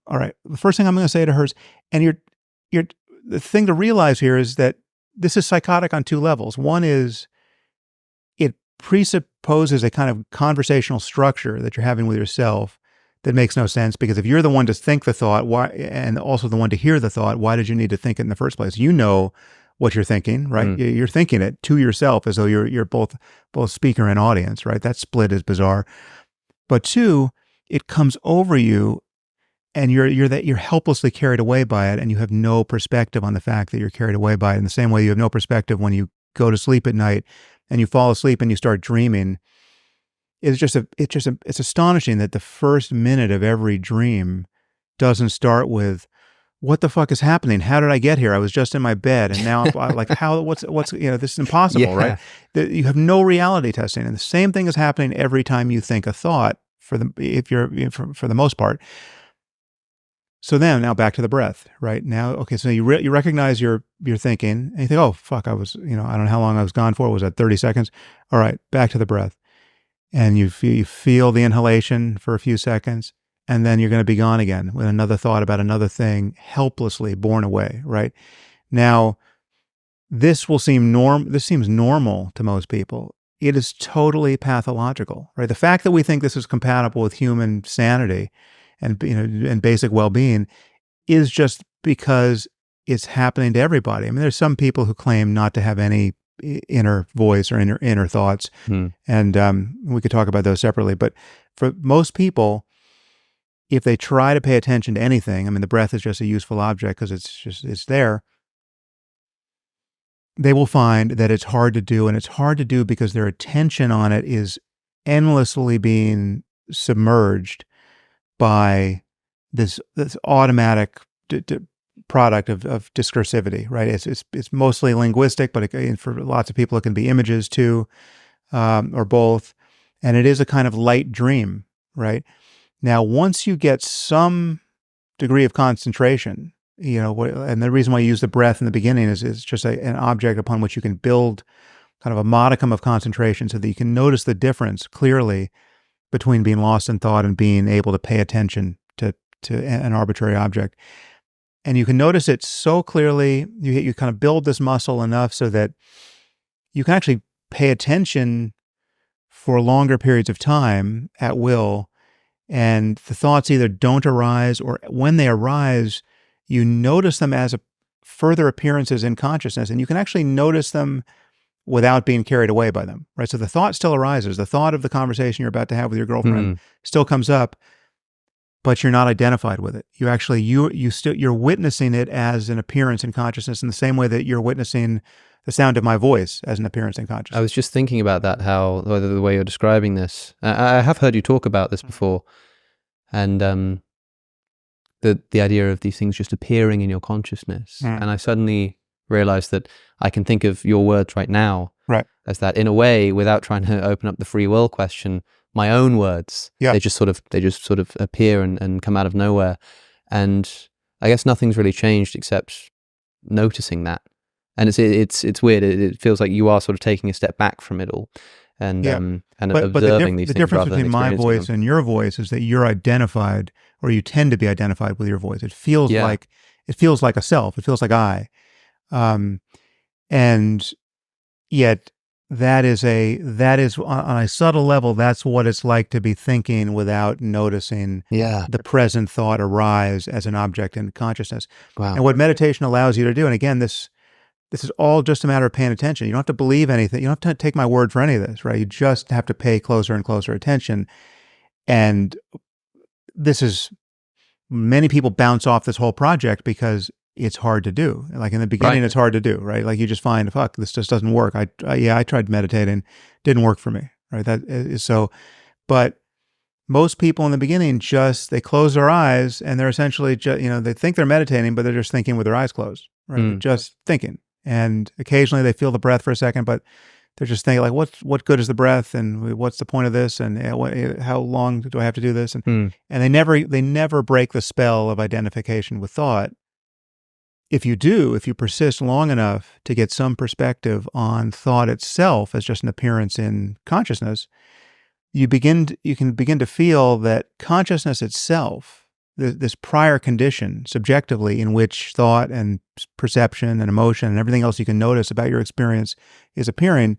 right, the first thing I'm going to say to her is, and the thing to realize here is that this is psychotic on two levels. One is it presupposes a kind of conversational structure that you're having with yourself that makes no sense, because if you're the one to think the thought, why, and also the one to hear the thought, why did you need to think it in the first place? You know what you're thinking, right? You're thinking it to yourself as though you're both speaker and audience, right? That split is bizarre. But two, it comes over you, and you're helplessly carried away by it, and you have no perspective on the fact that you're carried away by it. In the same way you have no perspective when you go to sleep at night and you fall asleep and you start dreaming. It's astonishing that the first minute of every dream doesn't start with, what the fuck is happening? How did I get here? I was just in my bed, and now I'm like, what's this is impossible, right? You have no reality testing, and the same thing is happening every time you think a thought. For the most part. So then, now back to the breath, right? Now, okay, so you recognize you're thinking, and you think, oh fuck, I don't know how long I was gone for. Was that 30 seconds? All right, back to the breath, and you feel the inhalation for a few seconds, and then you're going to be gone again with another thought about another thing, helplessly borne away, right? Now, this seems normal to most people. It is totally pathological, right? The fact that we think this is compatible with human sanity and basic well-being is just because it's happening to everybody. I mean, there's some people who claim not to have any inner voice or inner thoughts, and we could talk about those separately. But for most people, if they try to pay attention to anything, I mean, the breath is just a useful object because it's there. They will find that it's hard to do, and it's hard to do because their attention on it is endlessly being submerged by this automatic product of discursivity, right? It's mostly linguistic, but for lots of people it can be images too, or both, and it is a kind of light dream, right? Now, once you get some degree of concentration, and the reason why you use the breath in the beginning is it's just an object upon which you can build kind of a modicum of concentration so that you can notice the difference clearly between being lost in thought and being able to pay attention to an arbitrary object. And you can notice it so clearly, you kind of build this muscle enough so that you can actually pay attention for longer periods of time at will, and the thoughts either don't arise, or when they arise, you notice them as further appearances in consciousness, and you can actually notice them without being carried away by them, right? So the thought still arises. The thought of the conversation you're about to have with your girlfriend still comes up, but you're not identified with it. You actually, you're witnessing it as an appearance in consciousness in the same way that you're witnessing the sound of my voice as an appearance in consciousness. I was just thinking about that, how the way you're describing this. I have heard you talk about this before, and the idea of these things just appearing in your consciousness. And I suddenly realized that I can think of your words right now as that, in a way, without trying to open up the free will question, my own words. They just sort of appear and come out of nowhere. And I guess nothing's really changed except noticing that. And it's weird. It feels like you are sort of taking a step back from it all. and Yeah. and But observing these the things difference rather than between my experiencing voice them. and your voice is that you're identified, or you tend to be identified with your voice. It feels Yeah. like a self. It feels like I. Um, and yet that is on a subtle level, that's what it's like to be thinking without noticing Yeah. the present thought arise as an object in consciousness. Wow. And what meditation allows you to do, and again, this is all just a matter of paying attention. You don't have to believe anything. You don't have to take my word for any of this, right? You just have to pay closer and closer attention. And this is, many people bounce off this whole project because it's hard to do. Like in the beginning, Right. it's hard to do, right? Like you just find, fuck, this just doesn't work. I tried meditating, didn't work for me, right? That is so, but most people in the beginning they close their eyes and they're essentially just, they think they're meditating, but they're just thinking with their eyes closed, right? They're just thinking. And occasionally they feel the breath for a second, but they're just thinking like, what good is the breath, and what's the point of this, and how long do I have to do this? And they never break the spell of identification with thought. If you persist long enough to get some perspective on thought itself as just an appearance in consciousness, you can begin to feel that consciousness itself, this prior condition subjectively in which thought and perception and emotion and everything else you can notice about your experience is appearing,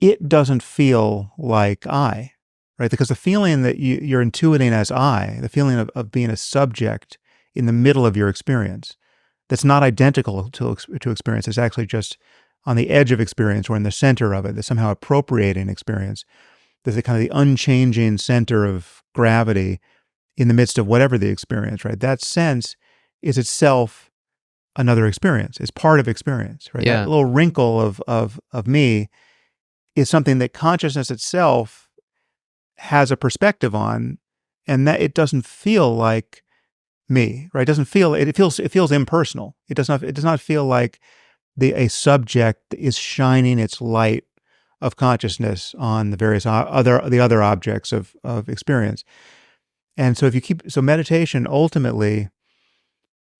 it doesn't feel like I, right? Because the feeling that you're intuiting as I, the feeling of being a subject in the middle of your experience, that's not identical to experience. It's actually just on the edge of experience or in the center of it, that's somehow appropriating experience. There's the kind of the unchanging center of gravity in the midst of whatever the experience, right? That sense is itself another experience. It's part of experience, right? Yeah. That little wrinkle of me is something that consciousness itself has a perspective on, and that it doesn't feel like me, right? It feels impersonal. It does not feel like a subject is shining its light of consciousness on the various other objects of experience. And so so meditation ultimately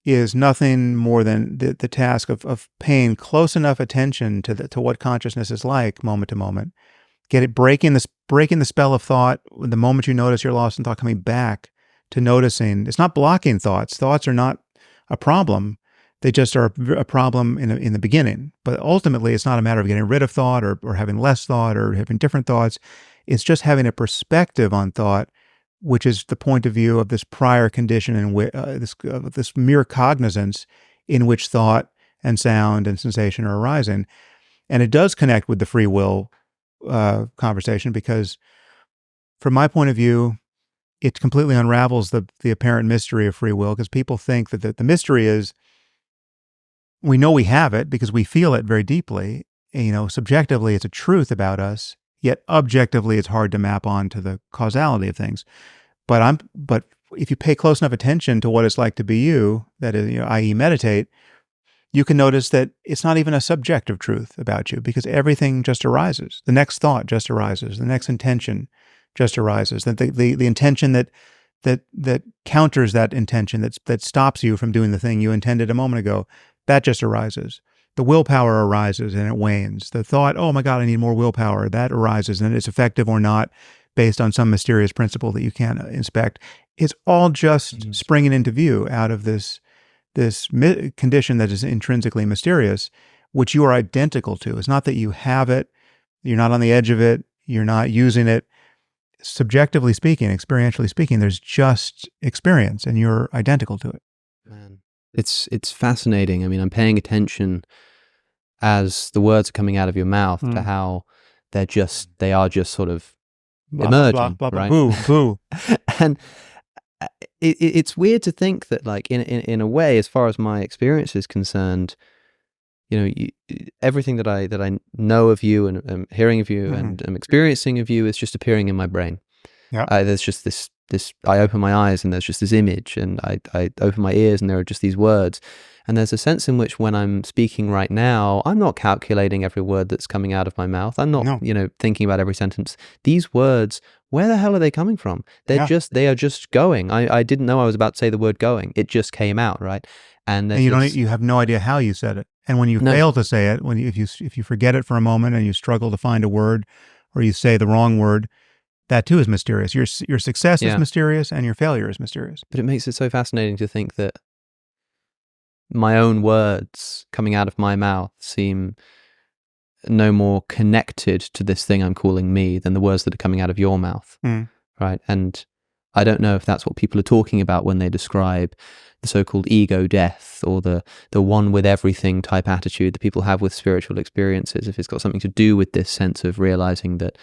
is nothing more than the task of paying close enough attention to what consciousness is like moment to moment. Breaking the spell of thought the moment you notice you're lost in thought, coming back to noticing. It's not blocking thoughts. Thoughts are not a problem. They just are a problem in the beginning. But ultimately, it's not a matter of getting rid of thought or having less thought or having different thoughts. It's just having a perspective on thought, which is the point of view of this prior condition and this mere cognizance in which thought and sound and sensation are arising. And it does connect with the free will conversation, because from my point of view, it completely unravels the apparent mystery of free will, because people think that the mystery is, we know we have it because we feel it very deeply. Subjectively, it's a truth about us, yet objectively, it's hard to map onto the causality of things. But if you pay close enough attention to what it's like to be you, that is, i.e., meditate, you can notice that it's not even a subjective truth about you, because everything just arises. The next thought just arises. The next intention just arises. That the intention that counters that intention, that stops you from doing the thing you intended a moment ago, that just arises. The willpower arises and it wanes. The thought, oh my God, I need more willpower, that arises, and it's effective or not based on some mysterious principle that you can't inspect. It's all just springing into view out of this condition that is intrinsically mysterious, which you are identical to. It's not that you have it, you're not on the edge of it, you're not using it. Subjectively speaking, experientially speaking, there's just experience, and you're identical to it. Man, it's fascinating. I mean, I'm paying attention as the words are coming out of your mouth to how they are just sort of emerging, blah, blah, right? Boo, boo. And it's weird to think that, like, in a way, as far as my experience is concerned, everything that I know of you and am hearing of you and am experiencing of you is just appearing in my brain. Yeah. There's just this. I open my eyes and there's just this image, and I open my ears and there are just these words. And there's a sense in which when I'm speaking right now, I'm not calculating every word that's coming out of my mouth. I'm not, thinking about every sentence. These words, where the hell are they coming from? They are just going. I didn't know I was about to say the word going. It just came out, right? And you have no idea how you said it. And when you fail to say it, if you forget it for a moment and you struggle to find a word or you say the wrong word, that too is mysterious. Your success is Yeah. mysterious, and your failure is mysterious. But it makes it so fascinating to think that my own words coming out of my mouth seem no more connected to this thing I'm calling me than the words that are coming out of your mouth, right? And I don't know if that's what people are talking about when they describe the so-called ego death, or the one with everything type attitude that people have with spiritual experiences, if it's got something to do with this sense of realizing that,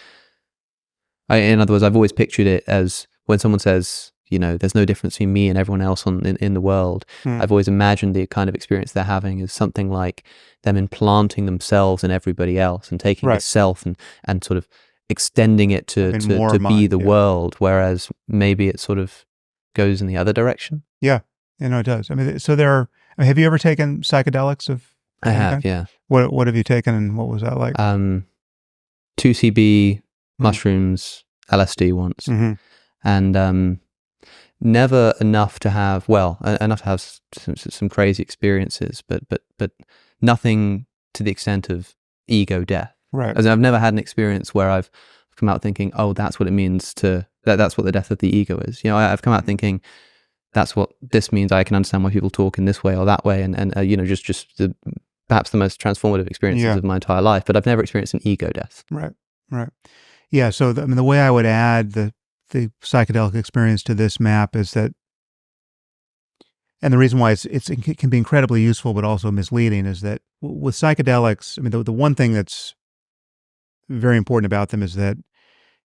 in other words, I've always pictured it as when someone says, there's no difference between me and everyone else in the world. I've always imagined the kind of experience they're having as something like them implanting themselves in everybody else and taking the self and sort of extending it to be the world, whereas maybe it sort of goes in the other direction. Yeah, it does. I mean, so have you ever taken psychedelics of? I have, yeah. What have you taken, and what was that like? 2CB, mushrooms, LSD once, and never enough to have some crazy experiences, but nothing to the extent of ego death. Right. As in, I've never had an experience where I've come out thinking, oh, that's what it means that's what the death of the ego is. I've come out thinking that's what this means. I can understand why people talk in this way or that way, and just perhaps the most transformative experiences of my entire life. But I've never experienced an ego death. Right. Yeah. So the way I would add the psychedelic experience to this map is that, and the reason why it can be incredibly useful but also misleading, is that with psychedelics, I mean, the one thing that's very important about them is that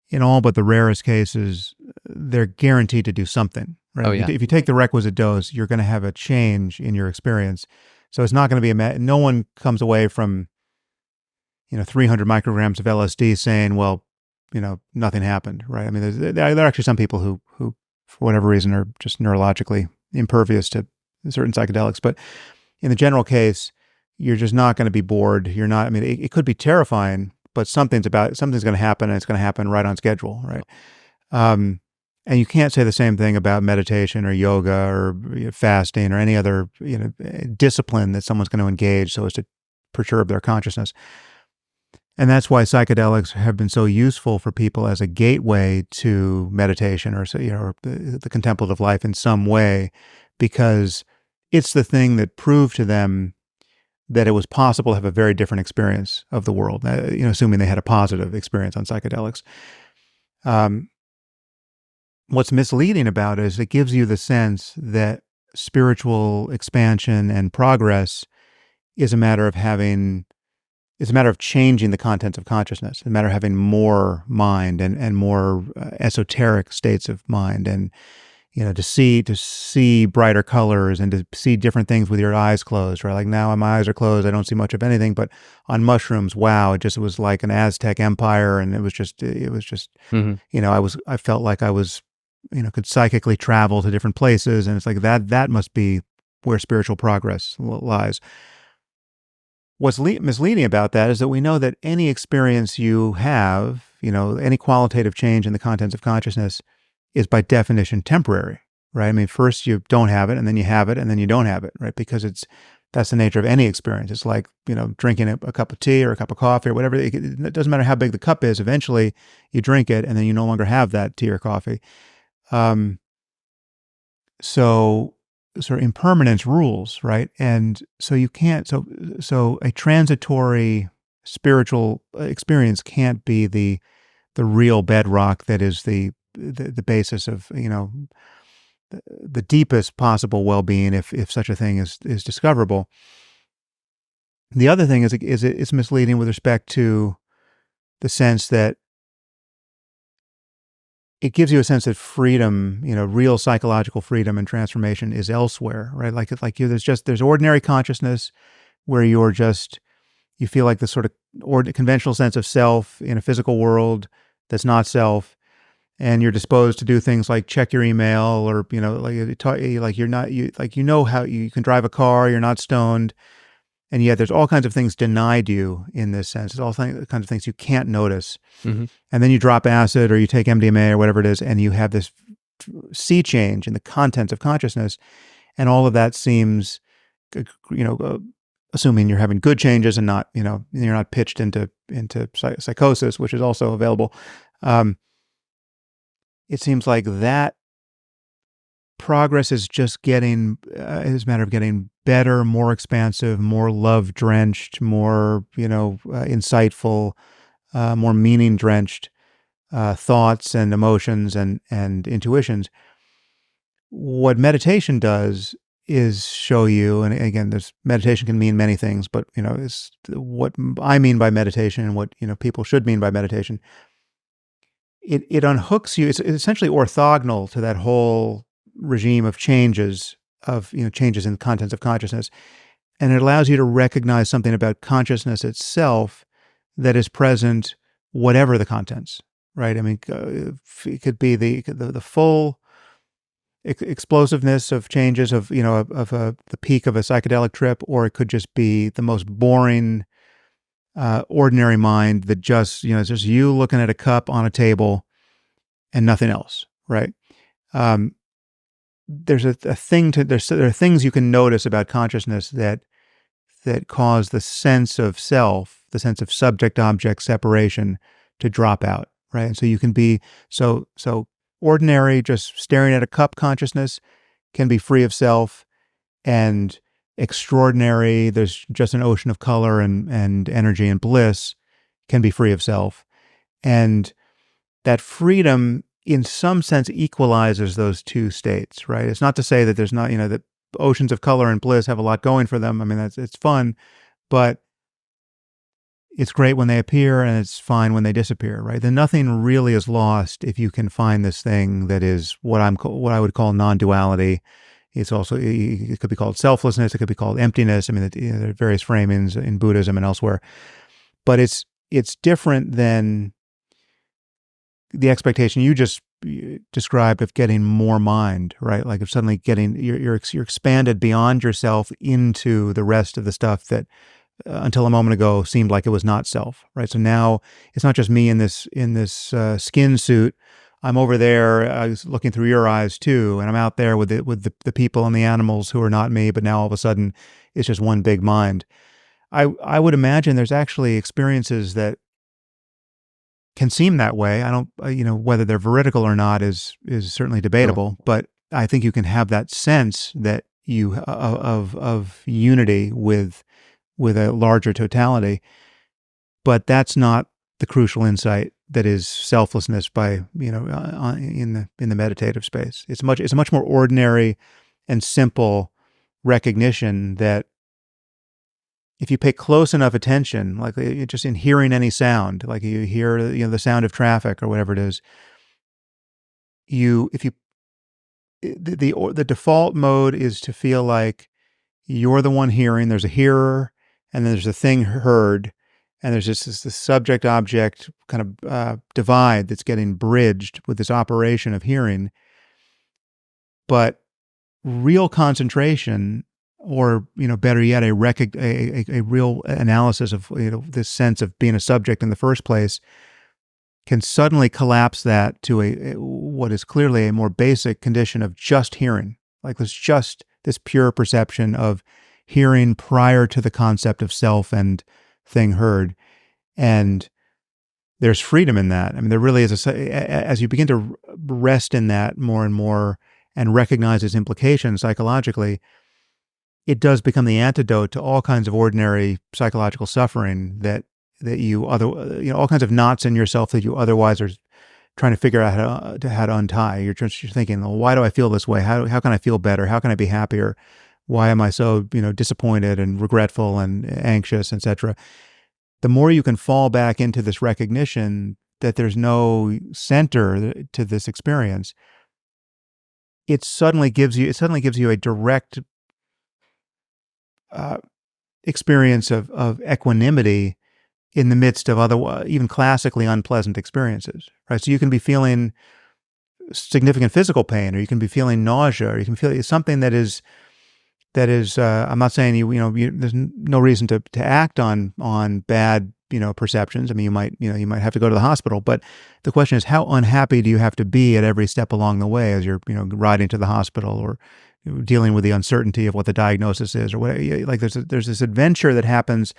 in all but the rarest cases, they're guaranteed to do something, right? Oh, yeah. If you take the requisite dose, you're going to have a change in your experience. So it's not going to be no one comes away from 300 micrograms of LSD saying, well, nothing happened, right? I mean, there are actually some people who, for whatever reason, are just neurologically impervious to certain psychedelics. But in the general case, you're just not going to be bored. You're not, I mean, it could be terrifying, but something's going to happen, and it's going to happen right on schedule, right? And you can't say the same thing about meditation or yoga or fasting or any other discipline that someone's going to engage so as to perturb their consciousness. And that's why psychedelics have been so useful for people as a gateway to meditation or the contemplative life in some way, because it's the thing that proved to them that it was possible to have a very different experience of the world, assuming they had a positive experience on psychedelics. What's misleading about it is it gives you the sense that spiritual expansion and progress is a matter of changing the contents of consciousness. It's a matter of having more mind and more esoteric states of mind, and to see brighter colors and to see different things with your eyes closed, right? Like now my eyes are closed, I don't see much of anything, but on mushrooms, wow, it was like an Aztec empire, and it was just I felt like I was could psychically travel to different places, and it's like that must be where spiritual progress lies. What's misleading about that is that we know that any experience you have, any qualitative change in the contents of consciousness is by definition temporary, right? I mean, first you don't have it, and then you have it, and then you don't have it, right? Because that's the nature of any experience. It's like, drinking a cup of tea or a cup of coffee or whatever. It doesn't matter how big the cup is. Eventually you drink it, and then you no longer have that tea or coffee. So sort of impermanence rules, right? And so you can't, so a transitory spiritual experience can't be the real bedrock that is the basis of, the deepest possible well-being, if such a thing is discoverable. The other thing is it's misleading with respect to the sense that it gives you a sense that freedom, real psychological freedom and transformation is elsewhere, right? There's ordinary consciousness where you feel like the sort of conventional sense of self in a physical world that's not self, and you're disposed to do things like check your email, or how you can drive a car, you're not stoned, and yet there's all kinds of things denied you in this sense. There's all kinds of things you can't notice. Mm-hmm. And then you drop acid or you take MDMA or whatever it is, and you have this sea change in the contents of consciousness, and all of that seems, assuming you're having good changes and not, you're not pitched into psychosis, which is also available. It seems like that progress is just getting, is a matter of getting better, more expansive, more love drenched, more, insightful, more meaning drenched thoughts and emotions and intuitions. What meditation does is show you, and again, meditation can mean many things, but is what I mean by meditation and what people should mean by meditation. It unhooks you. It's essentially orthogonal to that whole regime of changes changes in contents of consciousness, and it allows you to recognize something about consciousness itself that is present, whatever the contents. Right? I mean, it could be the full explosiveness of changes of the peak of a psychedelic trip, or it could just be the most boring, ordinary mind that just it's just you looking at a cup on a table and nothing else, right? There are things you can notice about consciousness that cause the sense of self, the sense of subject-object separation to drop out, right? And so you can be so ordinary, just staring at a cup consciousness can be free of self, and extraordinary, there's just an ocean of color and energy and bliss, can be free of self. And that freedom, in some sense, equalizes those two states, right? It's not to say that there's not, that oceans of color and bliss have a lot going for them. I mean, it's fun, but it's great when they appear and it's fine when they disappear, right? Then nothing really is lost if you can find this thing that is what I would call non-duality. It could be called selflessness. It could be called emptiness. I mean, there are various framings in Buddhism and elsewhere, but it's different than the expectation you just described of getting more mind, right? Like of suddenly getting you're expanded beyond yourself into the rest of the stuff that until a moment ago seemed like it was not self, right? So now it's not just me in this skin suit. I'm over there. I was looking through your eyes too, and I'm out there with the people and the animals who are not me. But now all of a sudden, it's just one big mind. I would imagine there's actually experiences that can seem that way. I don't, whether they're veridical or not is certainly debatable. Sure. But I think you can have that sense that you of unity with a larger totality. But that's not the crucial insight that is selflessness by in the meditative space. It's a much more ordinary and simple recognition that if you pay close enough attention, like just in hearing any sound, like you hear the sound of traffic or whatever it is, the default mode is to feel like you're the one hearing. There's a hearer, and then there's a thing heard, and there's just this subject-object kind of divide that's getting bridged with this operation of hearing. But real concentration, or better yet, a real analysis of this sense of being a subject in the first place, can suddenly collapse that to what is clearly a more basic condition of just hearing. Like there's just this pure perception of hearing prior to the concept of self and thing heard. And there's freedom in that. I mean, there really is as you begin to rest in that more and more and recognize its implications psychologically, it does become the antidote to all kinds of ordinary psychological suffering that all kinds of knots in yourself that you otherwise are trying to figure out how to untie. You're thinking, well, why do I feel this way? How can I feel better? How can I be happier? Why am I so disappointed and regretful and anxious, etc.? The more you can fall back into this recognition that there's no center to this experience, it suddenly gives you a direct experience of equanimity in the midst of other, even classically unpleasant experiences, right? So you can be feeling significant physical pain, or you can be feeling nausea, or you can feel something that is. I'm not saying there's no reason to act on bad perceptions. I mean, you might have to go to the hospital, but the question is, how unhappy do you have to be at every step along the way as you're riding to the hospital or dealing with the uncertainty of what the diagnosis is, or what. Like there's this adventure that happens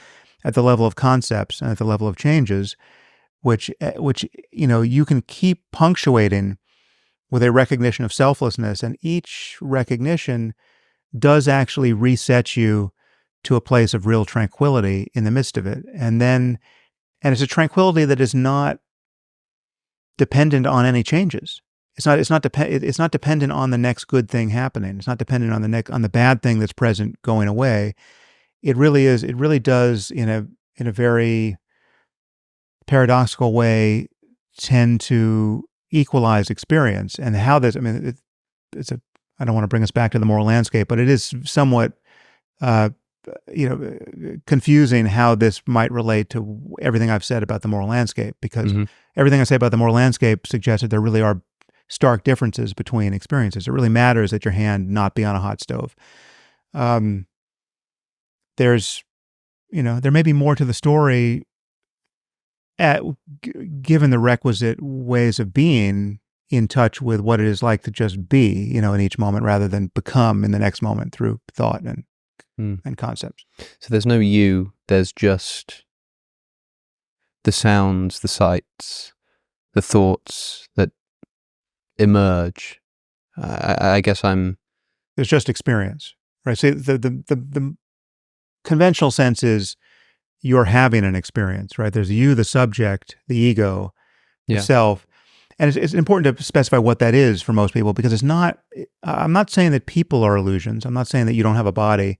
at the level of concepts and at the level of changes, which you can keep punctuating with a recognition of selflessness, and each recognition does actually reset you to a place of real tranquility in the midst of it. And it's a tranquility that is not dependent on any changes. It's not dependent on the next good thing happening. It's not dependent on the bad thing that's present going away. It really is. It really does, in a very paradoxical way, tend to equalize experience. And how this, I mean, I don't want to bring us back to the moral landscape, but it is somewhat, confusing how this might relate to everything I've said about the moral landscape, because everything I say about the moral landscape suggests that there really are stark differences between experiences. It really matters that your hand not be on a hot stove. There may be more to the story given the requisite ways of being in touch with what it is like to just be, in each moment, rather than become in the next moment through thought and concepts. So there's no you, there's just the sounds, the sights, the thoughts that emerge. I guess there's just experience, right? So the conventional sense is you're having an experience, right? There's you, the subject, the ego, the self. And it's important to specify what that is for most people, because I'm not saying that people are illusions. I'm not saying that you don't have a body.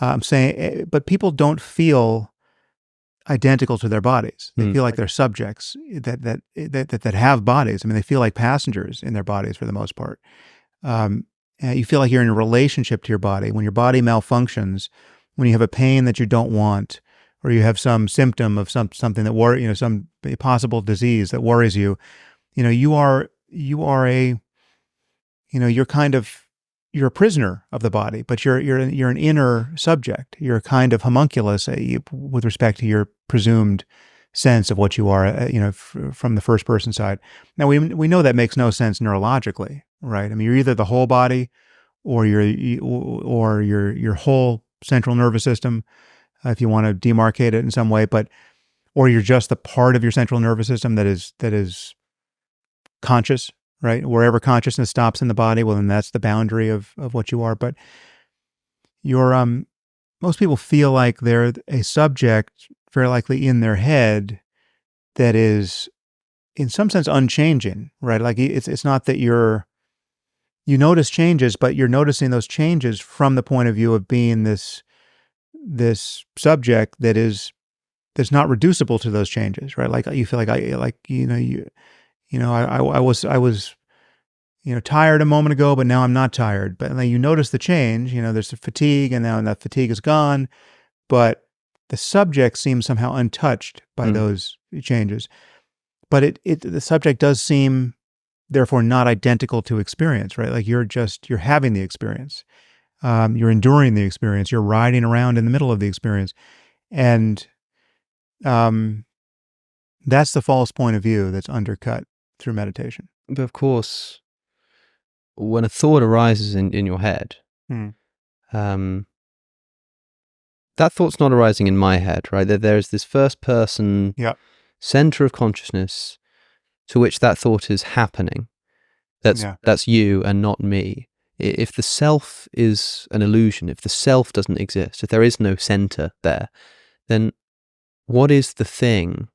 I'm saying, but people don't feel identical to their bodies. They feel like they're subjects that have bodies. I mean, they feel like passengers in their bodies for the most part. You feel like you're in a relationship to your body. When your body malfunctions, when you have a pain that you don't want, or you have some symptom of something that some possible disease that worries you, you're a prisoner of the body, but you're an inner subject. You're a kind of homunculus with respect to your presumed sense of what you are, from the first person side. Now we know that makes no sense neurologically, right? I mean, you're either the whole body, or your whole central nervous system, if you want to demarcate it in some way, or you're just the part of your central nervous system that is conscious, right? Wherever consciousness stops in the body, well, then that's the boundary of what you are. But most people feel like they're a subject, very likely in their head, that is, in some sense, unchanging, right? Like it's not that you notice changes, but you're noticing those changes from the point of view of being this subject that's not reducible to those changes, right? Like you feel like I was tired a moment ago, but now I'm not tired. But then you notice the change, there's the fatigue, and now that fatigue is gone, but the subject seems somehow untouched by those changes. But the subject does seem, therefore, not identical to experience, right? Like you're having the experience. You're enduring the experience. You're riding around in the middle of the experience. And that's the false point of view that's undercut through meditation. But of course, when a thought arises in your head, that thought's not arising in my head, right? There's this first person center of consciousness to which that thought is happening. That's you and not me. If the self is an illusion, if the self doesn't exist, if there is no center there, then what is the thing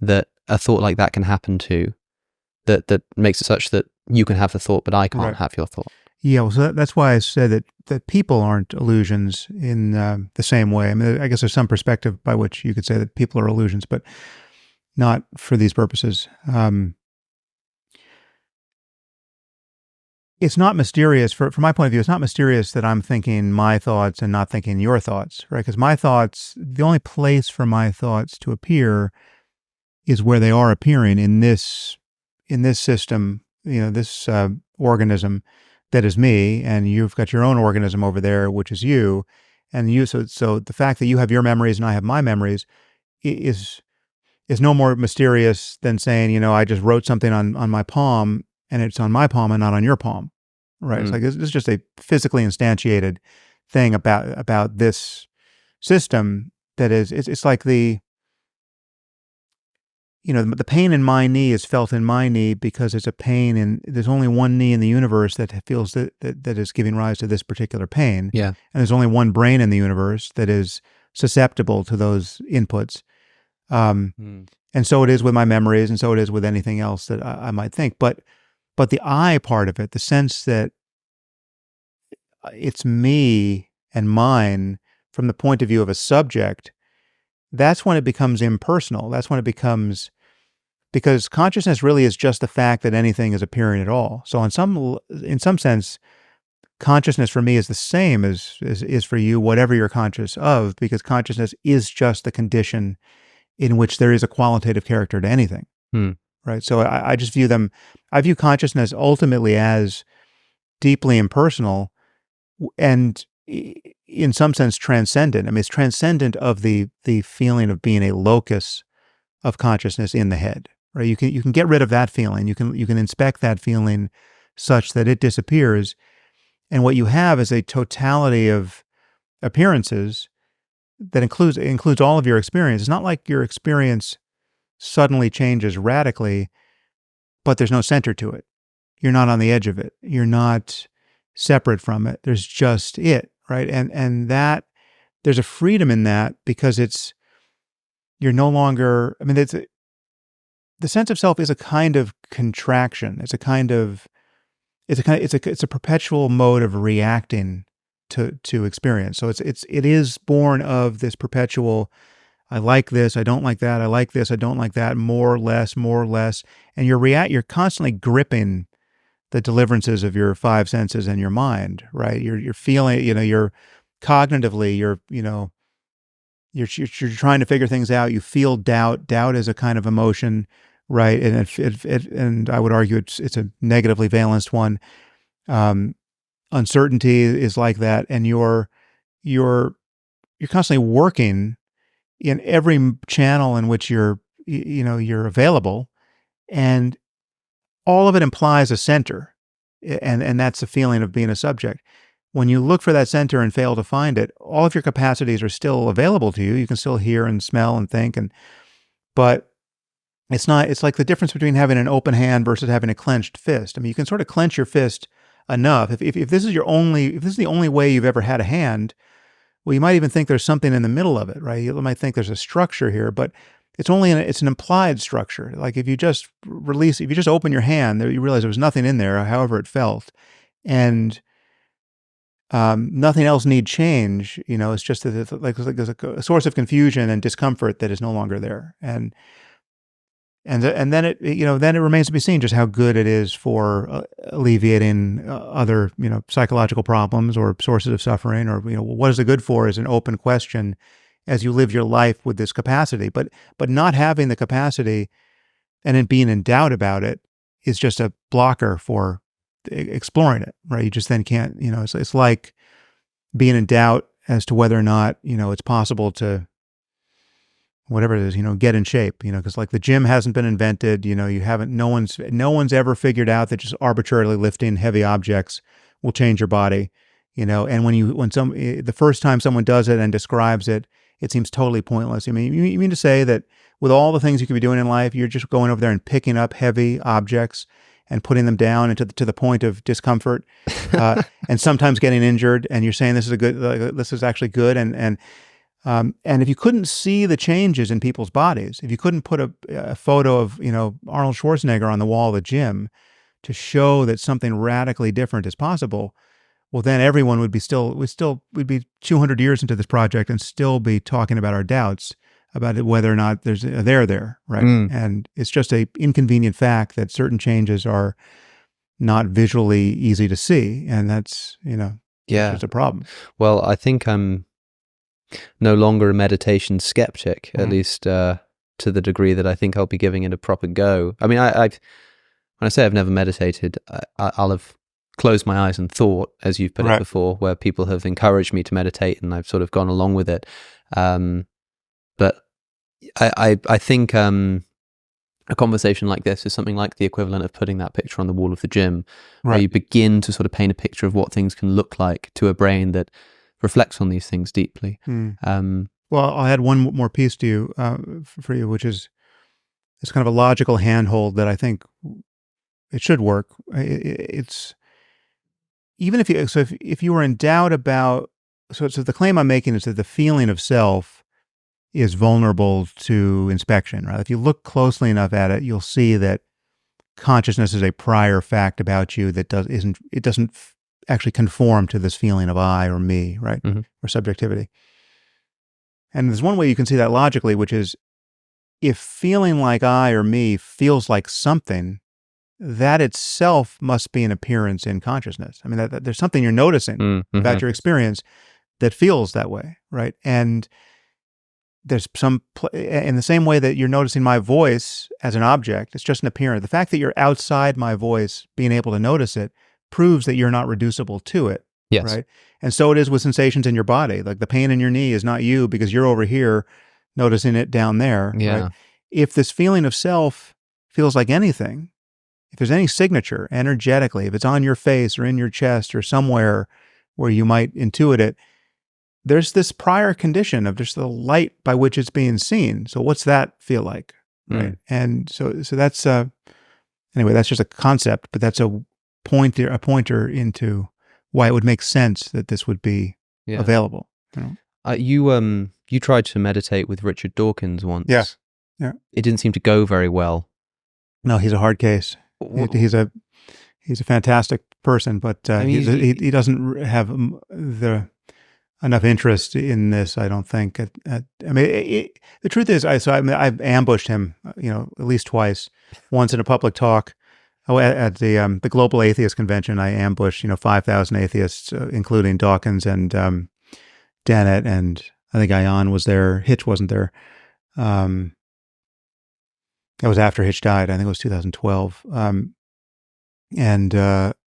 that a thought like that can happen to that makes it such that you can have the thought, but I can't have your thought? Yeah, well, so that's why I said that people aren't illusions in the same way. I mean, I guess there's some perspective by which you could say that people are illusions, but not for these purposes. It's not mysterious, from my point of view, it's not mysterious that I'm thinking my thoughts and not thinking your thoughts, right? Because my thoughts, the only place for my thoughts to appear is where they are appearing in this system, this organism that is me, and you've got your own organism over there, which is you, and you. So the fact that you have your memories and I have my memories is no more mysterious than saying, I just wrote something on my palm, and it's on my palm and not on your palm, right? It's like this is just a physically instantiated thing about this system that is. It's like the pain in my knee is felt in my knee because it's a pain, and there's only one knee in the universe that feels that is giving rise to this particular pain. Yeah. And there's only one brain in the universe that is susceptible to those inputs. And so it is with my memories, and so it is with anything else that I might think. But the I part of it, the sense that it's me and mine from the point of view of a subject, that's when it becomes impersonal. That's when it becomes, because consciousness really is just the fact that anything is appearing at all. So in some sense, consciousness for me is the same as is for you, whatever you're conscious of, because consciousness is just the condition in which there is a qualitative character to anything. Right? So I just I view consciousness ultimately as deeply impersonal and in some sense transcendent. I mean, it's transcendent of the feeling of being a locus of consciousness in the head, right? You can get rid of that feeling. You can inspect that feeling such that it disappears. And what you have is a totality of appearances that includes all of your experience. It's not like your experience suddenly changes radically, but there's no center to it. You're not on the edge of it. You're not separate from it. There's just it, right? And that there's a freedom in that because you're no longer, I mean, the sense of self is a kind of contraction. It's a perpetual mode of reacting to experience. So it is born of this perpetual, I like this, I don't like that, I like this, I don't like that, more or less, and you're constantly gripping the deliverances of your five senses and your mind, right? You're feeling, you're cognitively, you're trying to figure things out. You feel doubt. Doubt is a kind of emotion, right? And and I would argue it's a negatively valenced one. Uncertainty is like that, and you're constantly working in every channel in which you're available, and all of it implies a center, and that's the feeling of being a subject. When you look for that center and fail to find it, all of your capacities are still available to you. You can still hear and smell and think, but it's not. It's like the difference between having an open hand versus having a clenched fist. I mean, you can sort of clench your fist enough. If this is the only way you've ever had a hand, well, you might even think there's something in the middle of it, right? You might think there's a structure here, but it's an implied structure. Like if you just open your hand, you realize there was nothing in there, however it felt, and nothing else need change. It's just that there's a source of confusion and discomfort that is no longer there, and then it remains to be seen just how good it is for alleviating other psychological problems or sources of suffering, or what is it good for is an open question as you live your life with this capacity. But not having the capacity and then being in doubt about it is just a blocker for exploring it, right? You just then can't, it's like being in doubt as to whether or not, it's possible to, whatever it is, get in shape, because like the gym hasn't been invented, no one's ever figured out that just arbitrarily lifting heavy objects will change your body, and the first time someone does it and describes it, it seems totally pointless. I mean, you mean to say that with all the things you could be doing in life, you're just going over there and picking up heavy objects and putting them down to the point of discomfort, and sometimes getting injured, and you're saying this is actually good, and if you couldn't see the changes in people's bodies, if you couldn't put a photo of Arnold Schwarzenegger on the wall of the gym to show that something radically different is possible, well, then everyone we'd be 200 years into this project and still be talking about our doubts about whether or not there's a there, right? And it's just a inconvenient fact that certain changes are not visually easy to see, and that's just a problem. Well, I think I'm no longer a meditation skeptic, at least to the degree that I think I'll be giving it a proper go. I mean, when I say I've never meditated, I'll have closed my eyes and thought, as you've put it before, where people have encouraged me to meditate and I've sort of gone along with it. But I think a conversation like this is something like the equivalent of putting that picture on the wall of the gym, where Right. you begin to sort of paint a picture of what things can look like to a brain that reflects on these things deeply. Well, I'll add one more piece to you, for you, which is it's kind of a logical handhold that I think it should work. It's even if you were in doubt about, so the claim I'm making is that the feeling of self is vulnerable to inspection, right? If you look closely enough at it, you'll see that consciousness is a prior fact about you that doesn't actually conform to this feeling of I or me, right? Mhm. Or subjectivity. And there's one way you can see that logically, which is if feeling like I or me feels like something, that itself must be an appearance in consciousness. I mean, that there's something you're noticing about your experience that feels that way, right? And there's in the same way that you're noticing my voice as an object, it's just an appearance. The fact that you're outside my voice, being able to notice it, proves that you're not reducible to it. Yes. Right. And so it is with sensations in your body. Like the pain in your knee is not you because you're over here noticing it down there. Yeah. Right. If this feeling of self feels like anything, if there's any signature energetically, if it's on your face or in your chest or somewhere where you might intuit it, there's this prior condition of just the light by which it's being seen. So what's that feel like? Right. And so that's anyway, that's just a concept, but that's a pointer into why it would make sense that this would be available. You know? You tried to meditate with Richard Dawkins once. Yeah. Yeah. It didn't seem to go very well. No, he's a hard case. He's a fantastic person, but he doesn't have enough interest in this, I don't think. The truth is, I've ambushed him, at least twice. Once in a public talk. At the Global Atheist Convention, I ambushed 5,000 atheists, including Dawkins and Dennett, and I think Ion was there. Hitch wasn't there. That was after Hitch died. I think it was 2012. I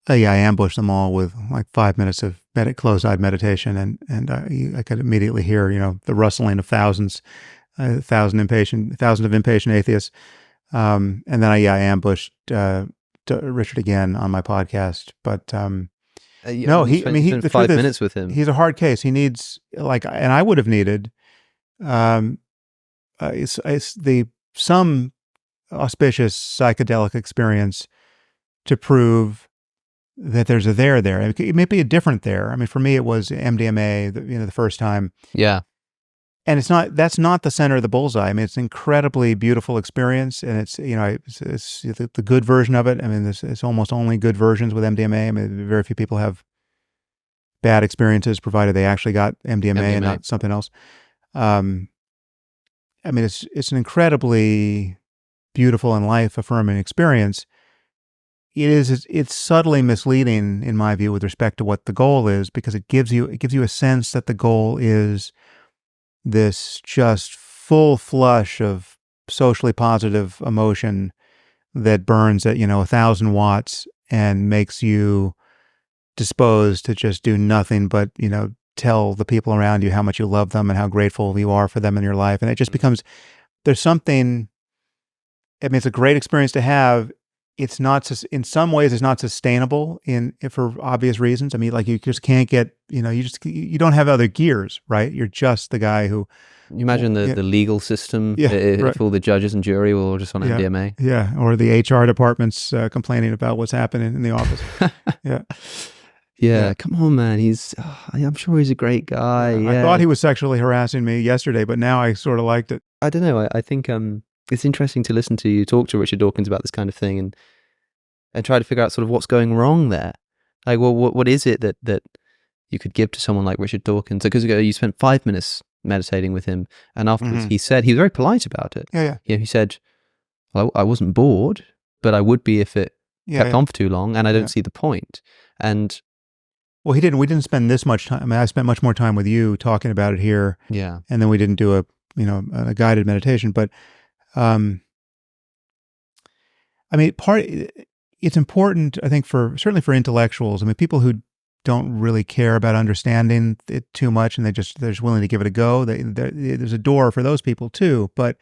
ambushed them all with like 5 minutes of closed-eyed meditation, and I could immediately hear the rustling of thousands of impatient atheists. And then I ambushed Richard again on my podcast, but no, he the 5 truth minutes is, with him. He's a hard case. He needs and I would have needed some auspicious psychedelic experience to prove that there's a there. It may be a different there. I mean, for me, it was MDMA. The first time. Yeah. And that's not the center of the bullseye. I mean, it's an incredibly beautiful experience, and it's the good version of it. I mean, it's almost only good versions with MDMA. I mean, very few people have bad experiences, provided they actually got MDMA and not something else. I mean, it's an incredibly beautiful and life-affirming experience. It's subtly misleading, in my view, with respect to what the goal is, because it gives you a sense that the goal is this just full flush of socially positive emotion that burns at 1,000 watts and makes you disposed to just do nothing but tell the people around you how much you love them and how grateful you are for them in your life. And it just becomes, there's something, I mean, it's a great experience to have. It's not, in some ways, it's not sustainable for obvious reasons. I mean, like you just can't get, you don't have other gears, right? You're just the guy who. You imagine the legal system, if all the judges and jury were all just on MDMA. Yeah, or the HR departments complaining about what's happening in the office. Yeah, come on, man. I'm sure he's a great guy. I thought he was sexually harassing me yesterday, but now I sort of liked it. I don't know. I think it's interesting to listen to you talk to Richard Dawkins about this kind of thing and try to figure out sort of what's going wrong there. Like, well, what is it that you could give to someone like Richard Dawkins? Because you spent 5 minutes meditating with him, and afterwards he said, he was very polite about it. Yeah. He said, well, I wasn't bored, but I would be if it kept on for too long, and I don't see the point. And well, we didn't spend this much time. I mean, I spent much more time with you talking about it here. Yeah. And then we didn't do a guided meditation, but I mean, it's important, I think, certainly for intellectuals. I mean, people who don't really care about understanding it too much and they're just willing to give it a go. There's a door for those people too. But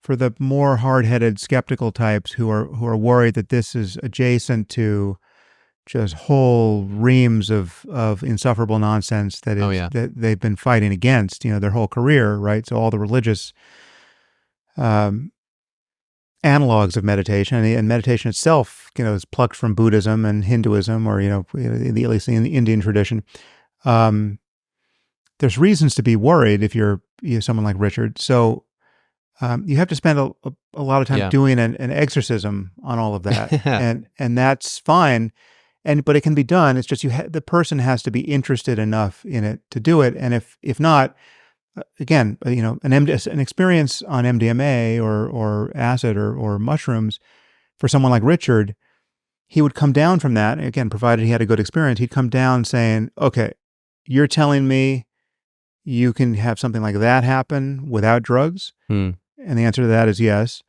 for the more hard-headed skeptical types who are worried that this is adjacent to just whole reams of insufferable nonsense that is that they've been fighting against, their whole career, right? So all the religious analogs of meditation, and meditation itself, is plucked from Buddhism and Hinduism, or at least in the Indian tradition. There's reasons to be worried if you're someone like Richard. So you have to spend a lot of time doing an exorcism on all of that, and that's fine. But it can be done. It's just the person has to be interested enough in it to do it. And if not, again, an experience on MDMA or acid or mushrooms, for someone like Richard, he would come down from that. Again, provided he had a good experience, he'd come down saying, "Okay, you're telling me you can have something like that happen without drugs?" And the answer to that is yes.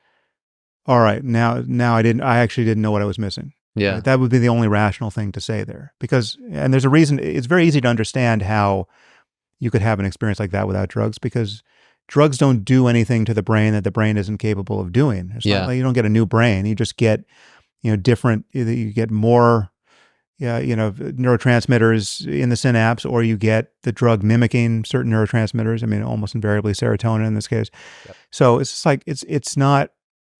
All right, now I actually didn't know what I was missing. Yeah. Right? That would be the only rational thing to say there. And there's a reason, it's very easy to understand how you could have an experience like that without drugs, because drugs don't do anything to the brain that the brain isn't capable of doing. It's not like you don't get a new brain. You just get, different, either you get more, neurotransmitters in the synapse, or you get the drug mimicking certain neurotransmitters. I mean, almost invariably serotonin in this case. Yep. So it's just like, it's not,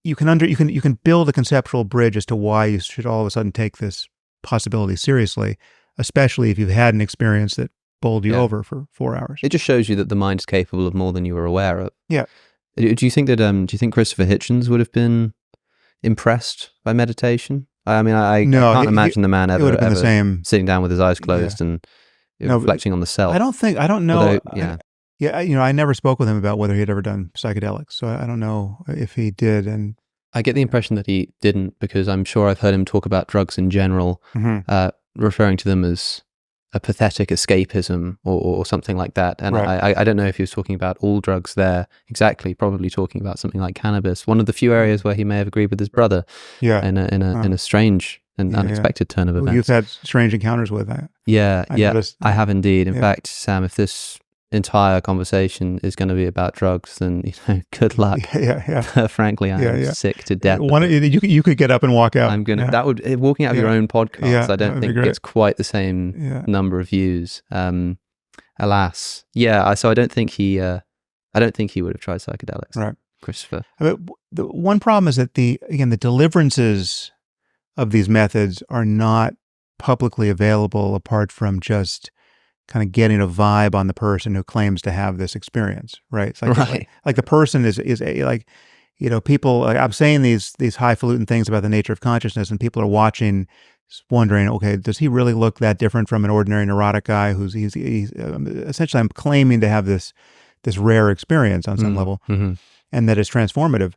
you can build a conceptual bridge as to why you should all of a sudden take this possibility seriously, especially if you've had an experience that bowled you over for 4 hours. It just shows you that the mind's capable of more than you were aware of. Yeah. Do you think Christopher Hitchens would have been impressed by meditation? I mean, I can't imagine the man ever the same. sitting down with his eyes closed and reflecting on the self. I don't know. Although, I never spoke with him about whether he had ever done psychedelics, so I don't know if he did. And I get the impression that he didn't, because I'm sure I've heard him talk about drugs in general, referring to them as a pathetic escapism or something like that. And I don't know if he was talking about all drugs there exactly, probably talking about something like cannabis, one of the few areas where he may have agreed with his brother in a strange and unexpected turn of events. You've had strange encounters with that. I have indeed. In fact, Sam, if this entire conversation is going to be about drugs, then good luck. Frankly, I'm sick to death. You could get up and walk out. That would, walking out of your own podcast, I don't think it's quite the same number of views. Alas, so I don't think he would have tried psychedelics, right, Christopher? The one problem is that the deliverances of these methods are not publicly available, apart from just kind of getting a vibe on the person who claims to have this experience, right? It's like the person is people. I'm saying these highfalutin things about the nature of consciousness, and people are watching, wondering, okay, does he really look that different from an ordinary neurotic guy who's essentially, I'm claiming to have this rare experience on some level, and that is transformative.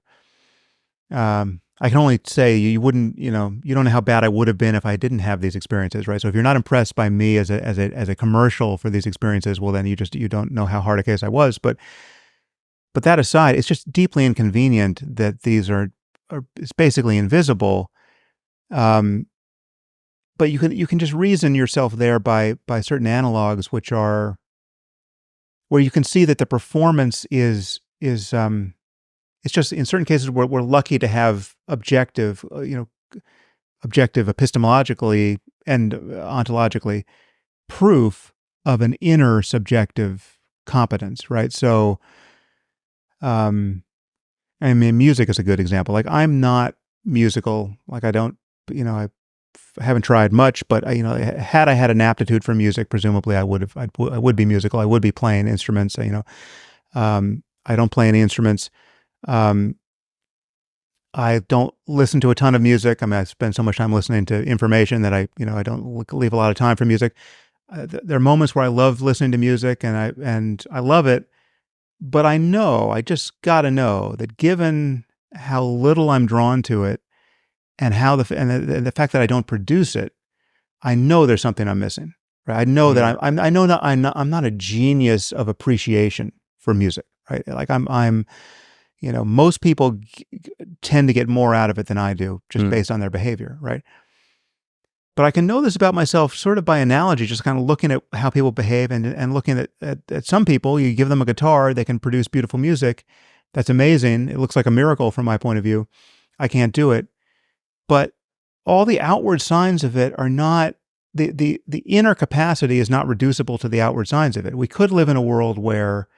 I can only say you wouldn't, you don't know how bad I would have been if I didn't have these experiences, right? So if you're not impressed by me as a commercial for these experiences, well, then you don't know how hard a case I was. But that aside, it's just deeply inconvenient that these are it's basically invisible. But you can just reason yourself there by certain analogs, which are where you can see that the performance is it's just, in certain cases, we're lucky to have objective epistemologically and ontologically proof of an inner subjective competence, right? So, I mean, music is a good example. Like, I'm not musical. Like, I don't, I haven't tried much, but had I had an aptitude for music, presumably I would be musical. I would be playing instruments. I don't play any instruments. I don't listen to a ton of music. I mean, I spend so much time listening to information that I don't leave a lot of time for music. There are moments where I love listening to music, and I love it, but I just got to know that given how little I'm drawn to it, and how the fact that I don't produce it, I know there's something I'm missing. Right? I know that I'm not a genius of appreciation for music. Right? Like I'm. Most people tend to get more out of it than I do, just based on their behavior, right? But I can know this about myself sort of by analogy, just kind of looking at how people behave and looking at some people. You give them a guitar, they can produce beautiful music. That's amazing. It looks like a miracle from my point of view. I can't do it. But all the outward signs of it are not, the inner capacity is not reducible to the outward signs of it. We could live in a world where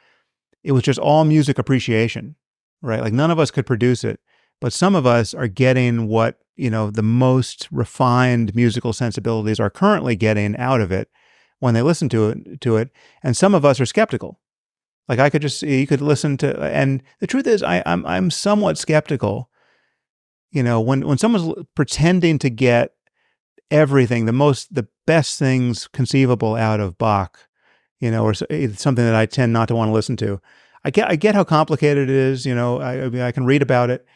it was just all music appreciation, right? Like none of us could produce it, but some of us are getting what, the most refined musical sensibilities are currently getting out of it when they listen to it. And some of us are skeptical. Like you could listen to, and the truth is I'm somewhat skeptical, when someone's pretending to get everything, the best things conceivable out of Bach, or something that I tend not to want to listen to. I get how complicated it is. I can read about it.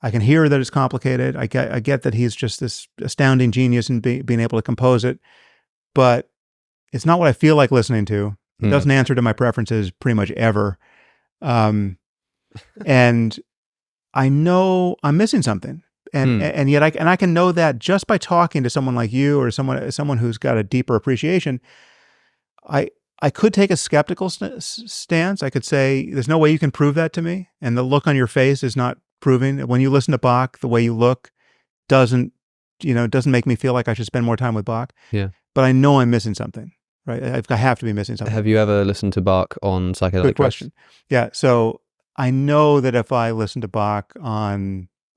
I can hear that it's complicated. I get that he's just this astounding genius in being able to compose it, but it's not what I feel like listening to. It doesn't answer to my preferences pretty much ever. And I know I'm missing something. And yet I can know that just by talking to someone like you or someone who's got a deeper appreciation. I could take a skeptical stance. I could say, there's no way you can prove that to me. And the look on your face is not proving. When you listen to Bach, the way you look doesn't make me feel like I should spend more time with Bach. Yeah. But I know I'm missing something, right? I have to be missing something. Have you ever listened to Bach on psychedelic? Good question. Yeah. So I know that if I listen to Bach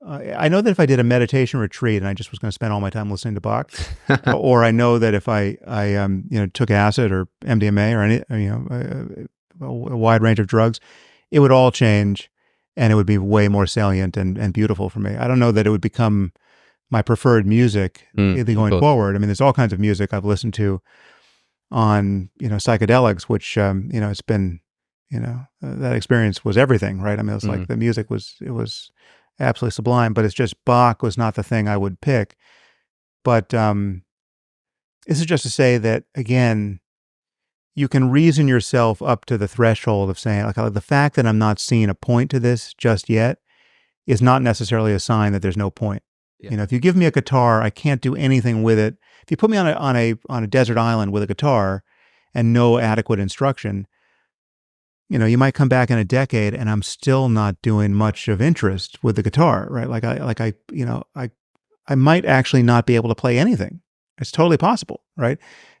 I know that if I did a meditation retreat and I just was going to spend all my time listening to Bach, or I know that if I took acid or MDMA or a wide range of drugs, it would all change and it would be way more salient and beautiful for me. I don't know that it would become my preferred music going forward. I mean, there's all kinds of music I've listened to on, psychedelics, which, it's been, that experience was everything, right? I mean, it's like the music was absolutely sublime, but it's just Bach was not the thing I would pick. But this is just to say that, again, you can reason yourself up to the threshold of saying, like the fact that I'm not seeing a point to this just yet is not necessarily a sign that there's no point. Yeah. If you give me a guitar, I can't do anything with it. If you put me on a desert island with a guitar and no adequate instruction, you might come back in a decade and I'm still not doing much of interest with the guitar, right? I might actually not be able to play anything. It's totally possible, right?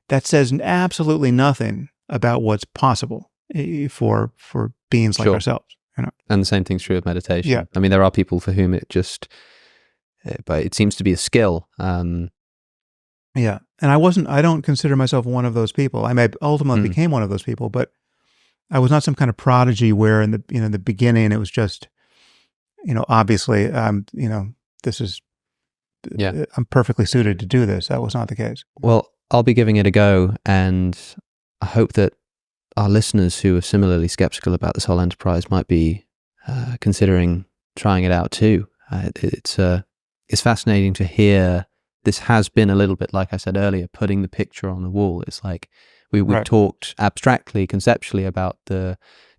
That says absolutely nothing about what's possible for beings like ourselves. And the same thing's true of meditation. Yeah. I mean, there are people for whom but it seems to be a skill. Yeah. And I don't consider myself one of those people. I may ultimately became one of those people, but I was not some kind of prodigy where in the beginning it was just, obviously, this is, I'm perfectly suited to do this. That was not the case. Well, I'll be giving it a go, and I hope that our listeners who are similarly skeptical about this whole enterprise might be considering trying it out too. It's fascinating to hear. This has been a little bit, like I said earlier, putting the picture on the wall. It's like we've talked abstractly, conceptually about the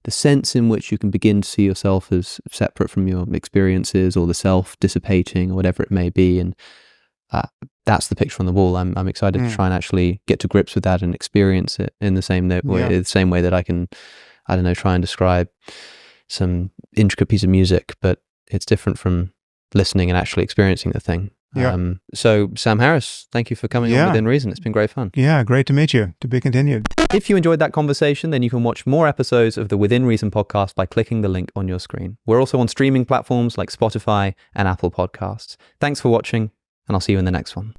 sense in which you can begin to see yourself as separate from your experiences, or the self dissipating, or whatever it may be, and that's the picture on the wall. I'm excited to try and actually get to grips with that and experience it in the same way that I can, I don't know, try and describe some intricate piece of music, but it's different from listening and actually experiencing the thing. Yeah. So Sam Harris, thank you for coming on Within Reason. It's been great fun. Yeah, great to meet you. To be continued. If you enjoyed that conversation, then you can watch more episodes of the Within Reason podcast by clicking the link on your screen. We're also on streaming platforms like Spotify and Apple Podcasts. Thanks for watching, and I'll see you in the next one.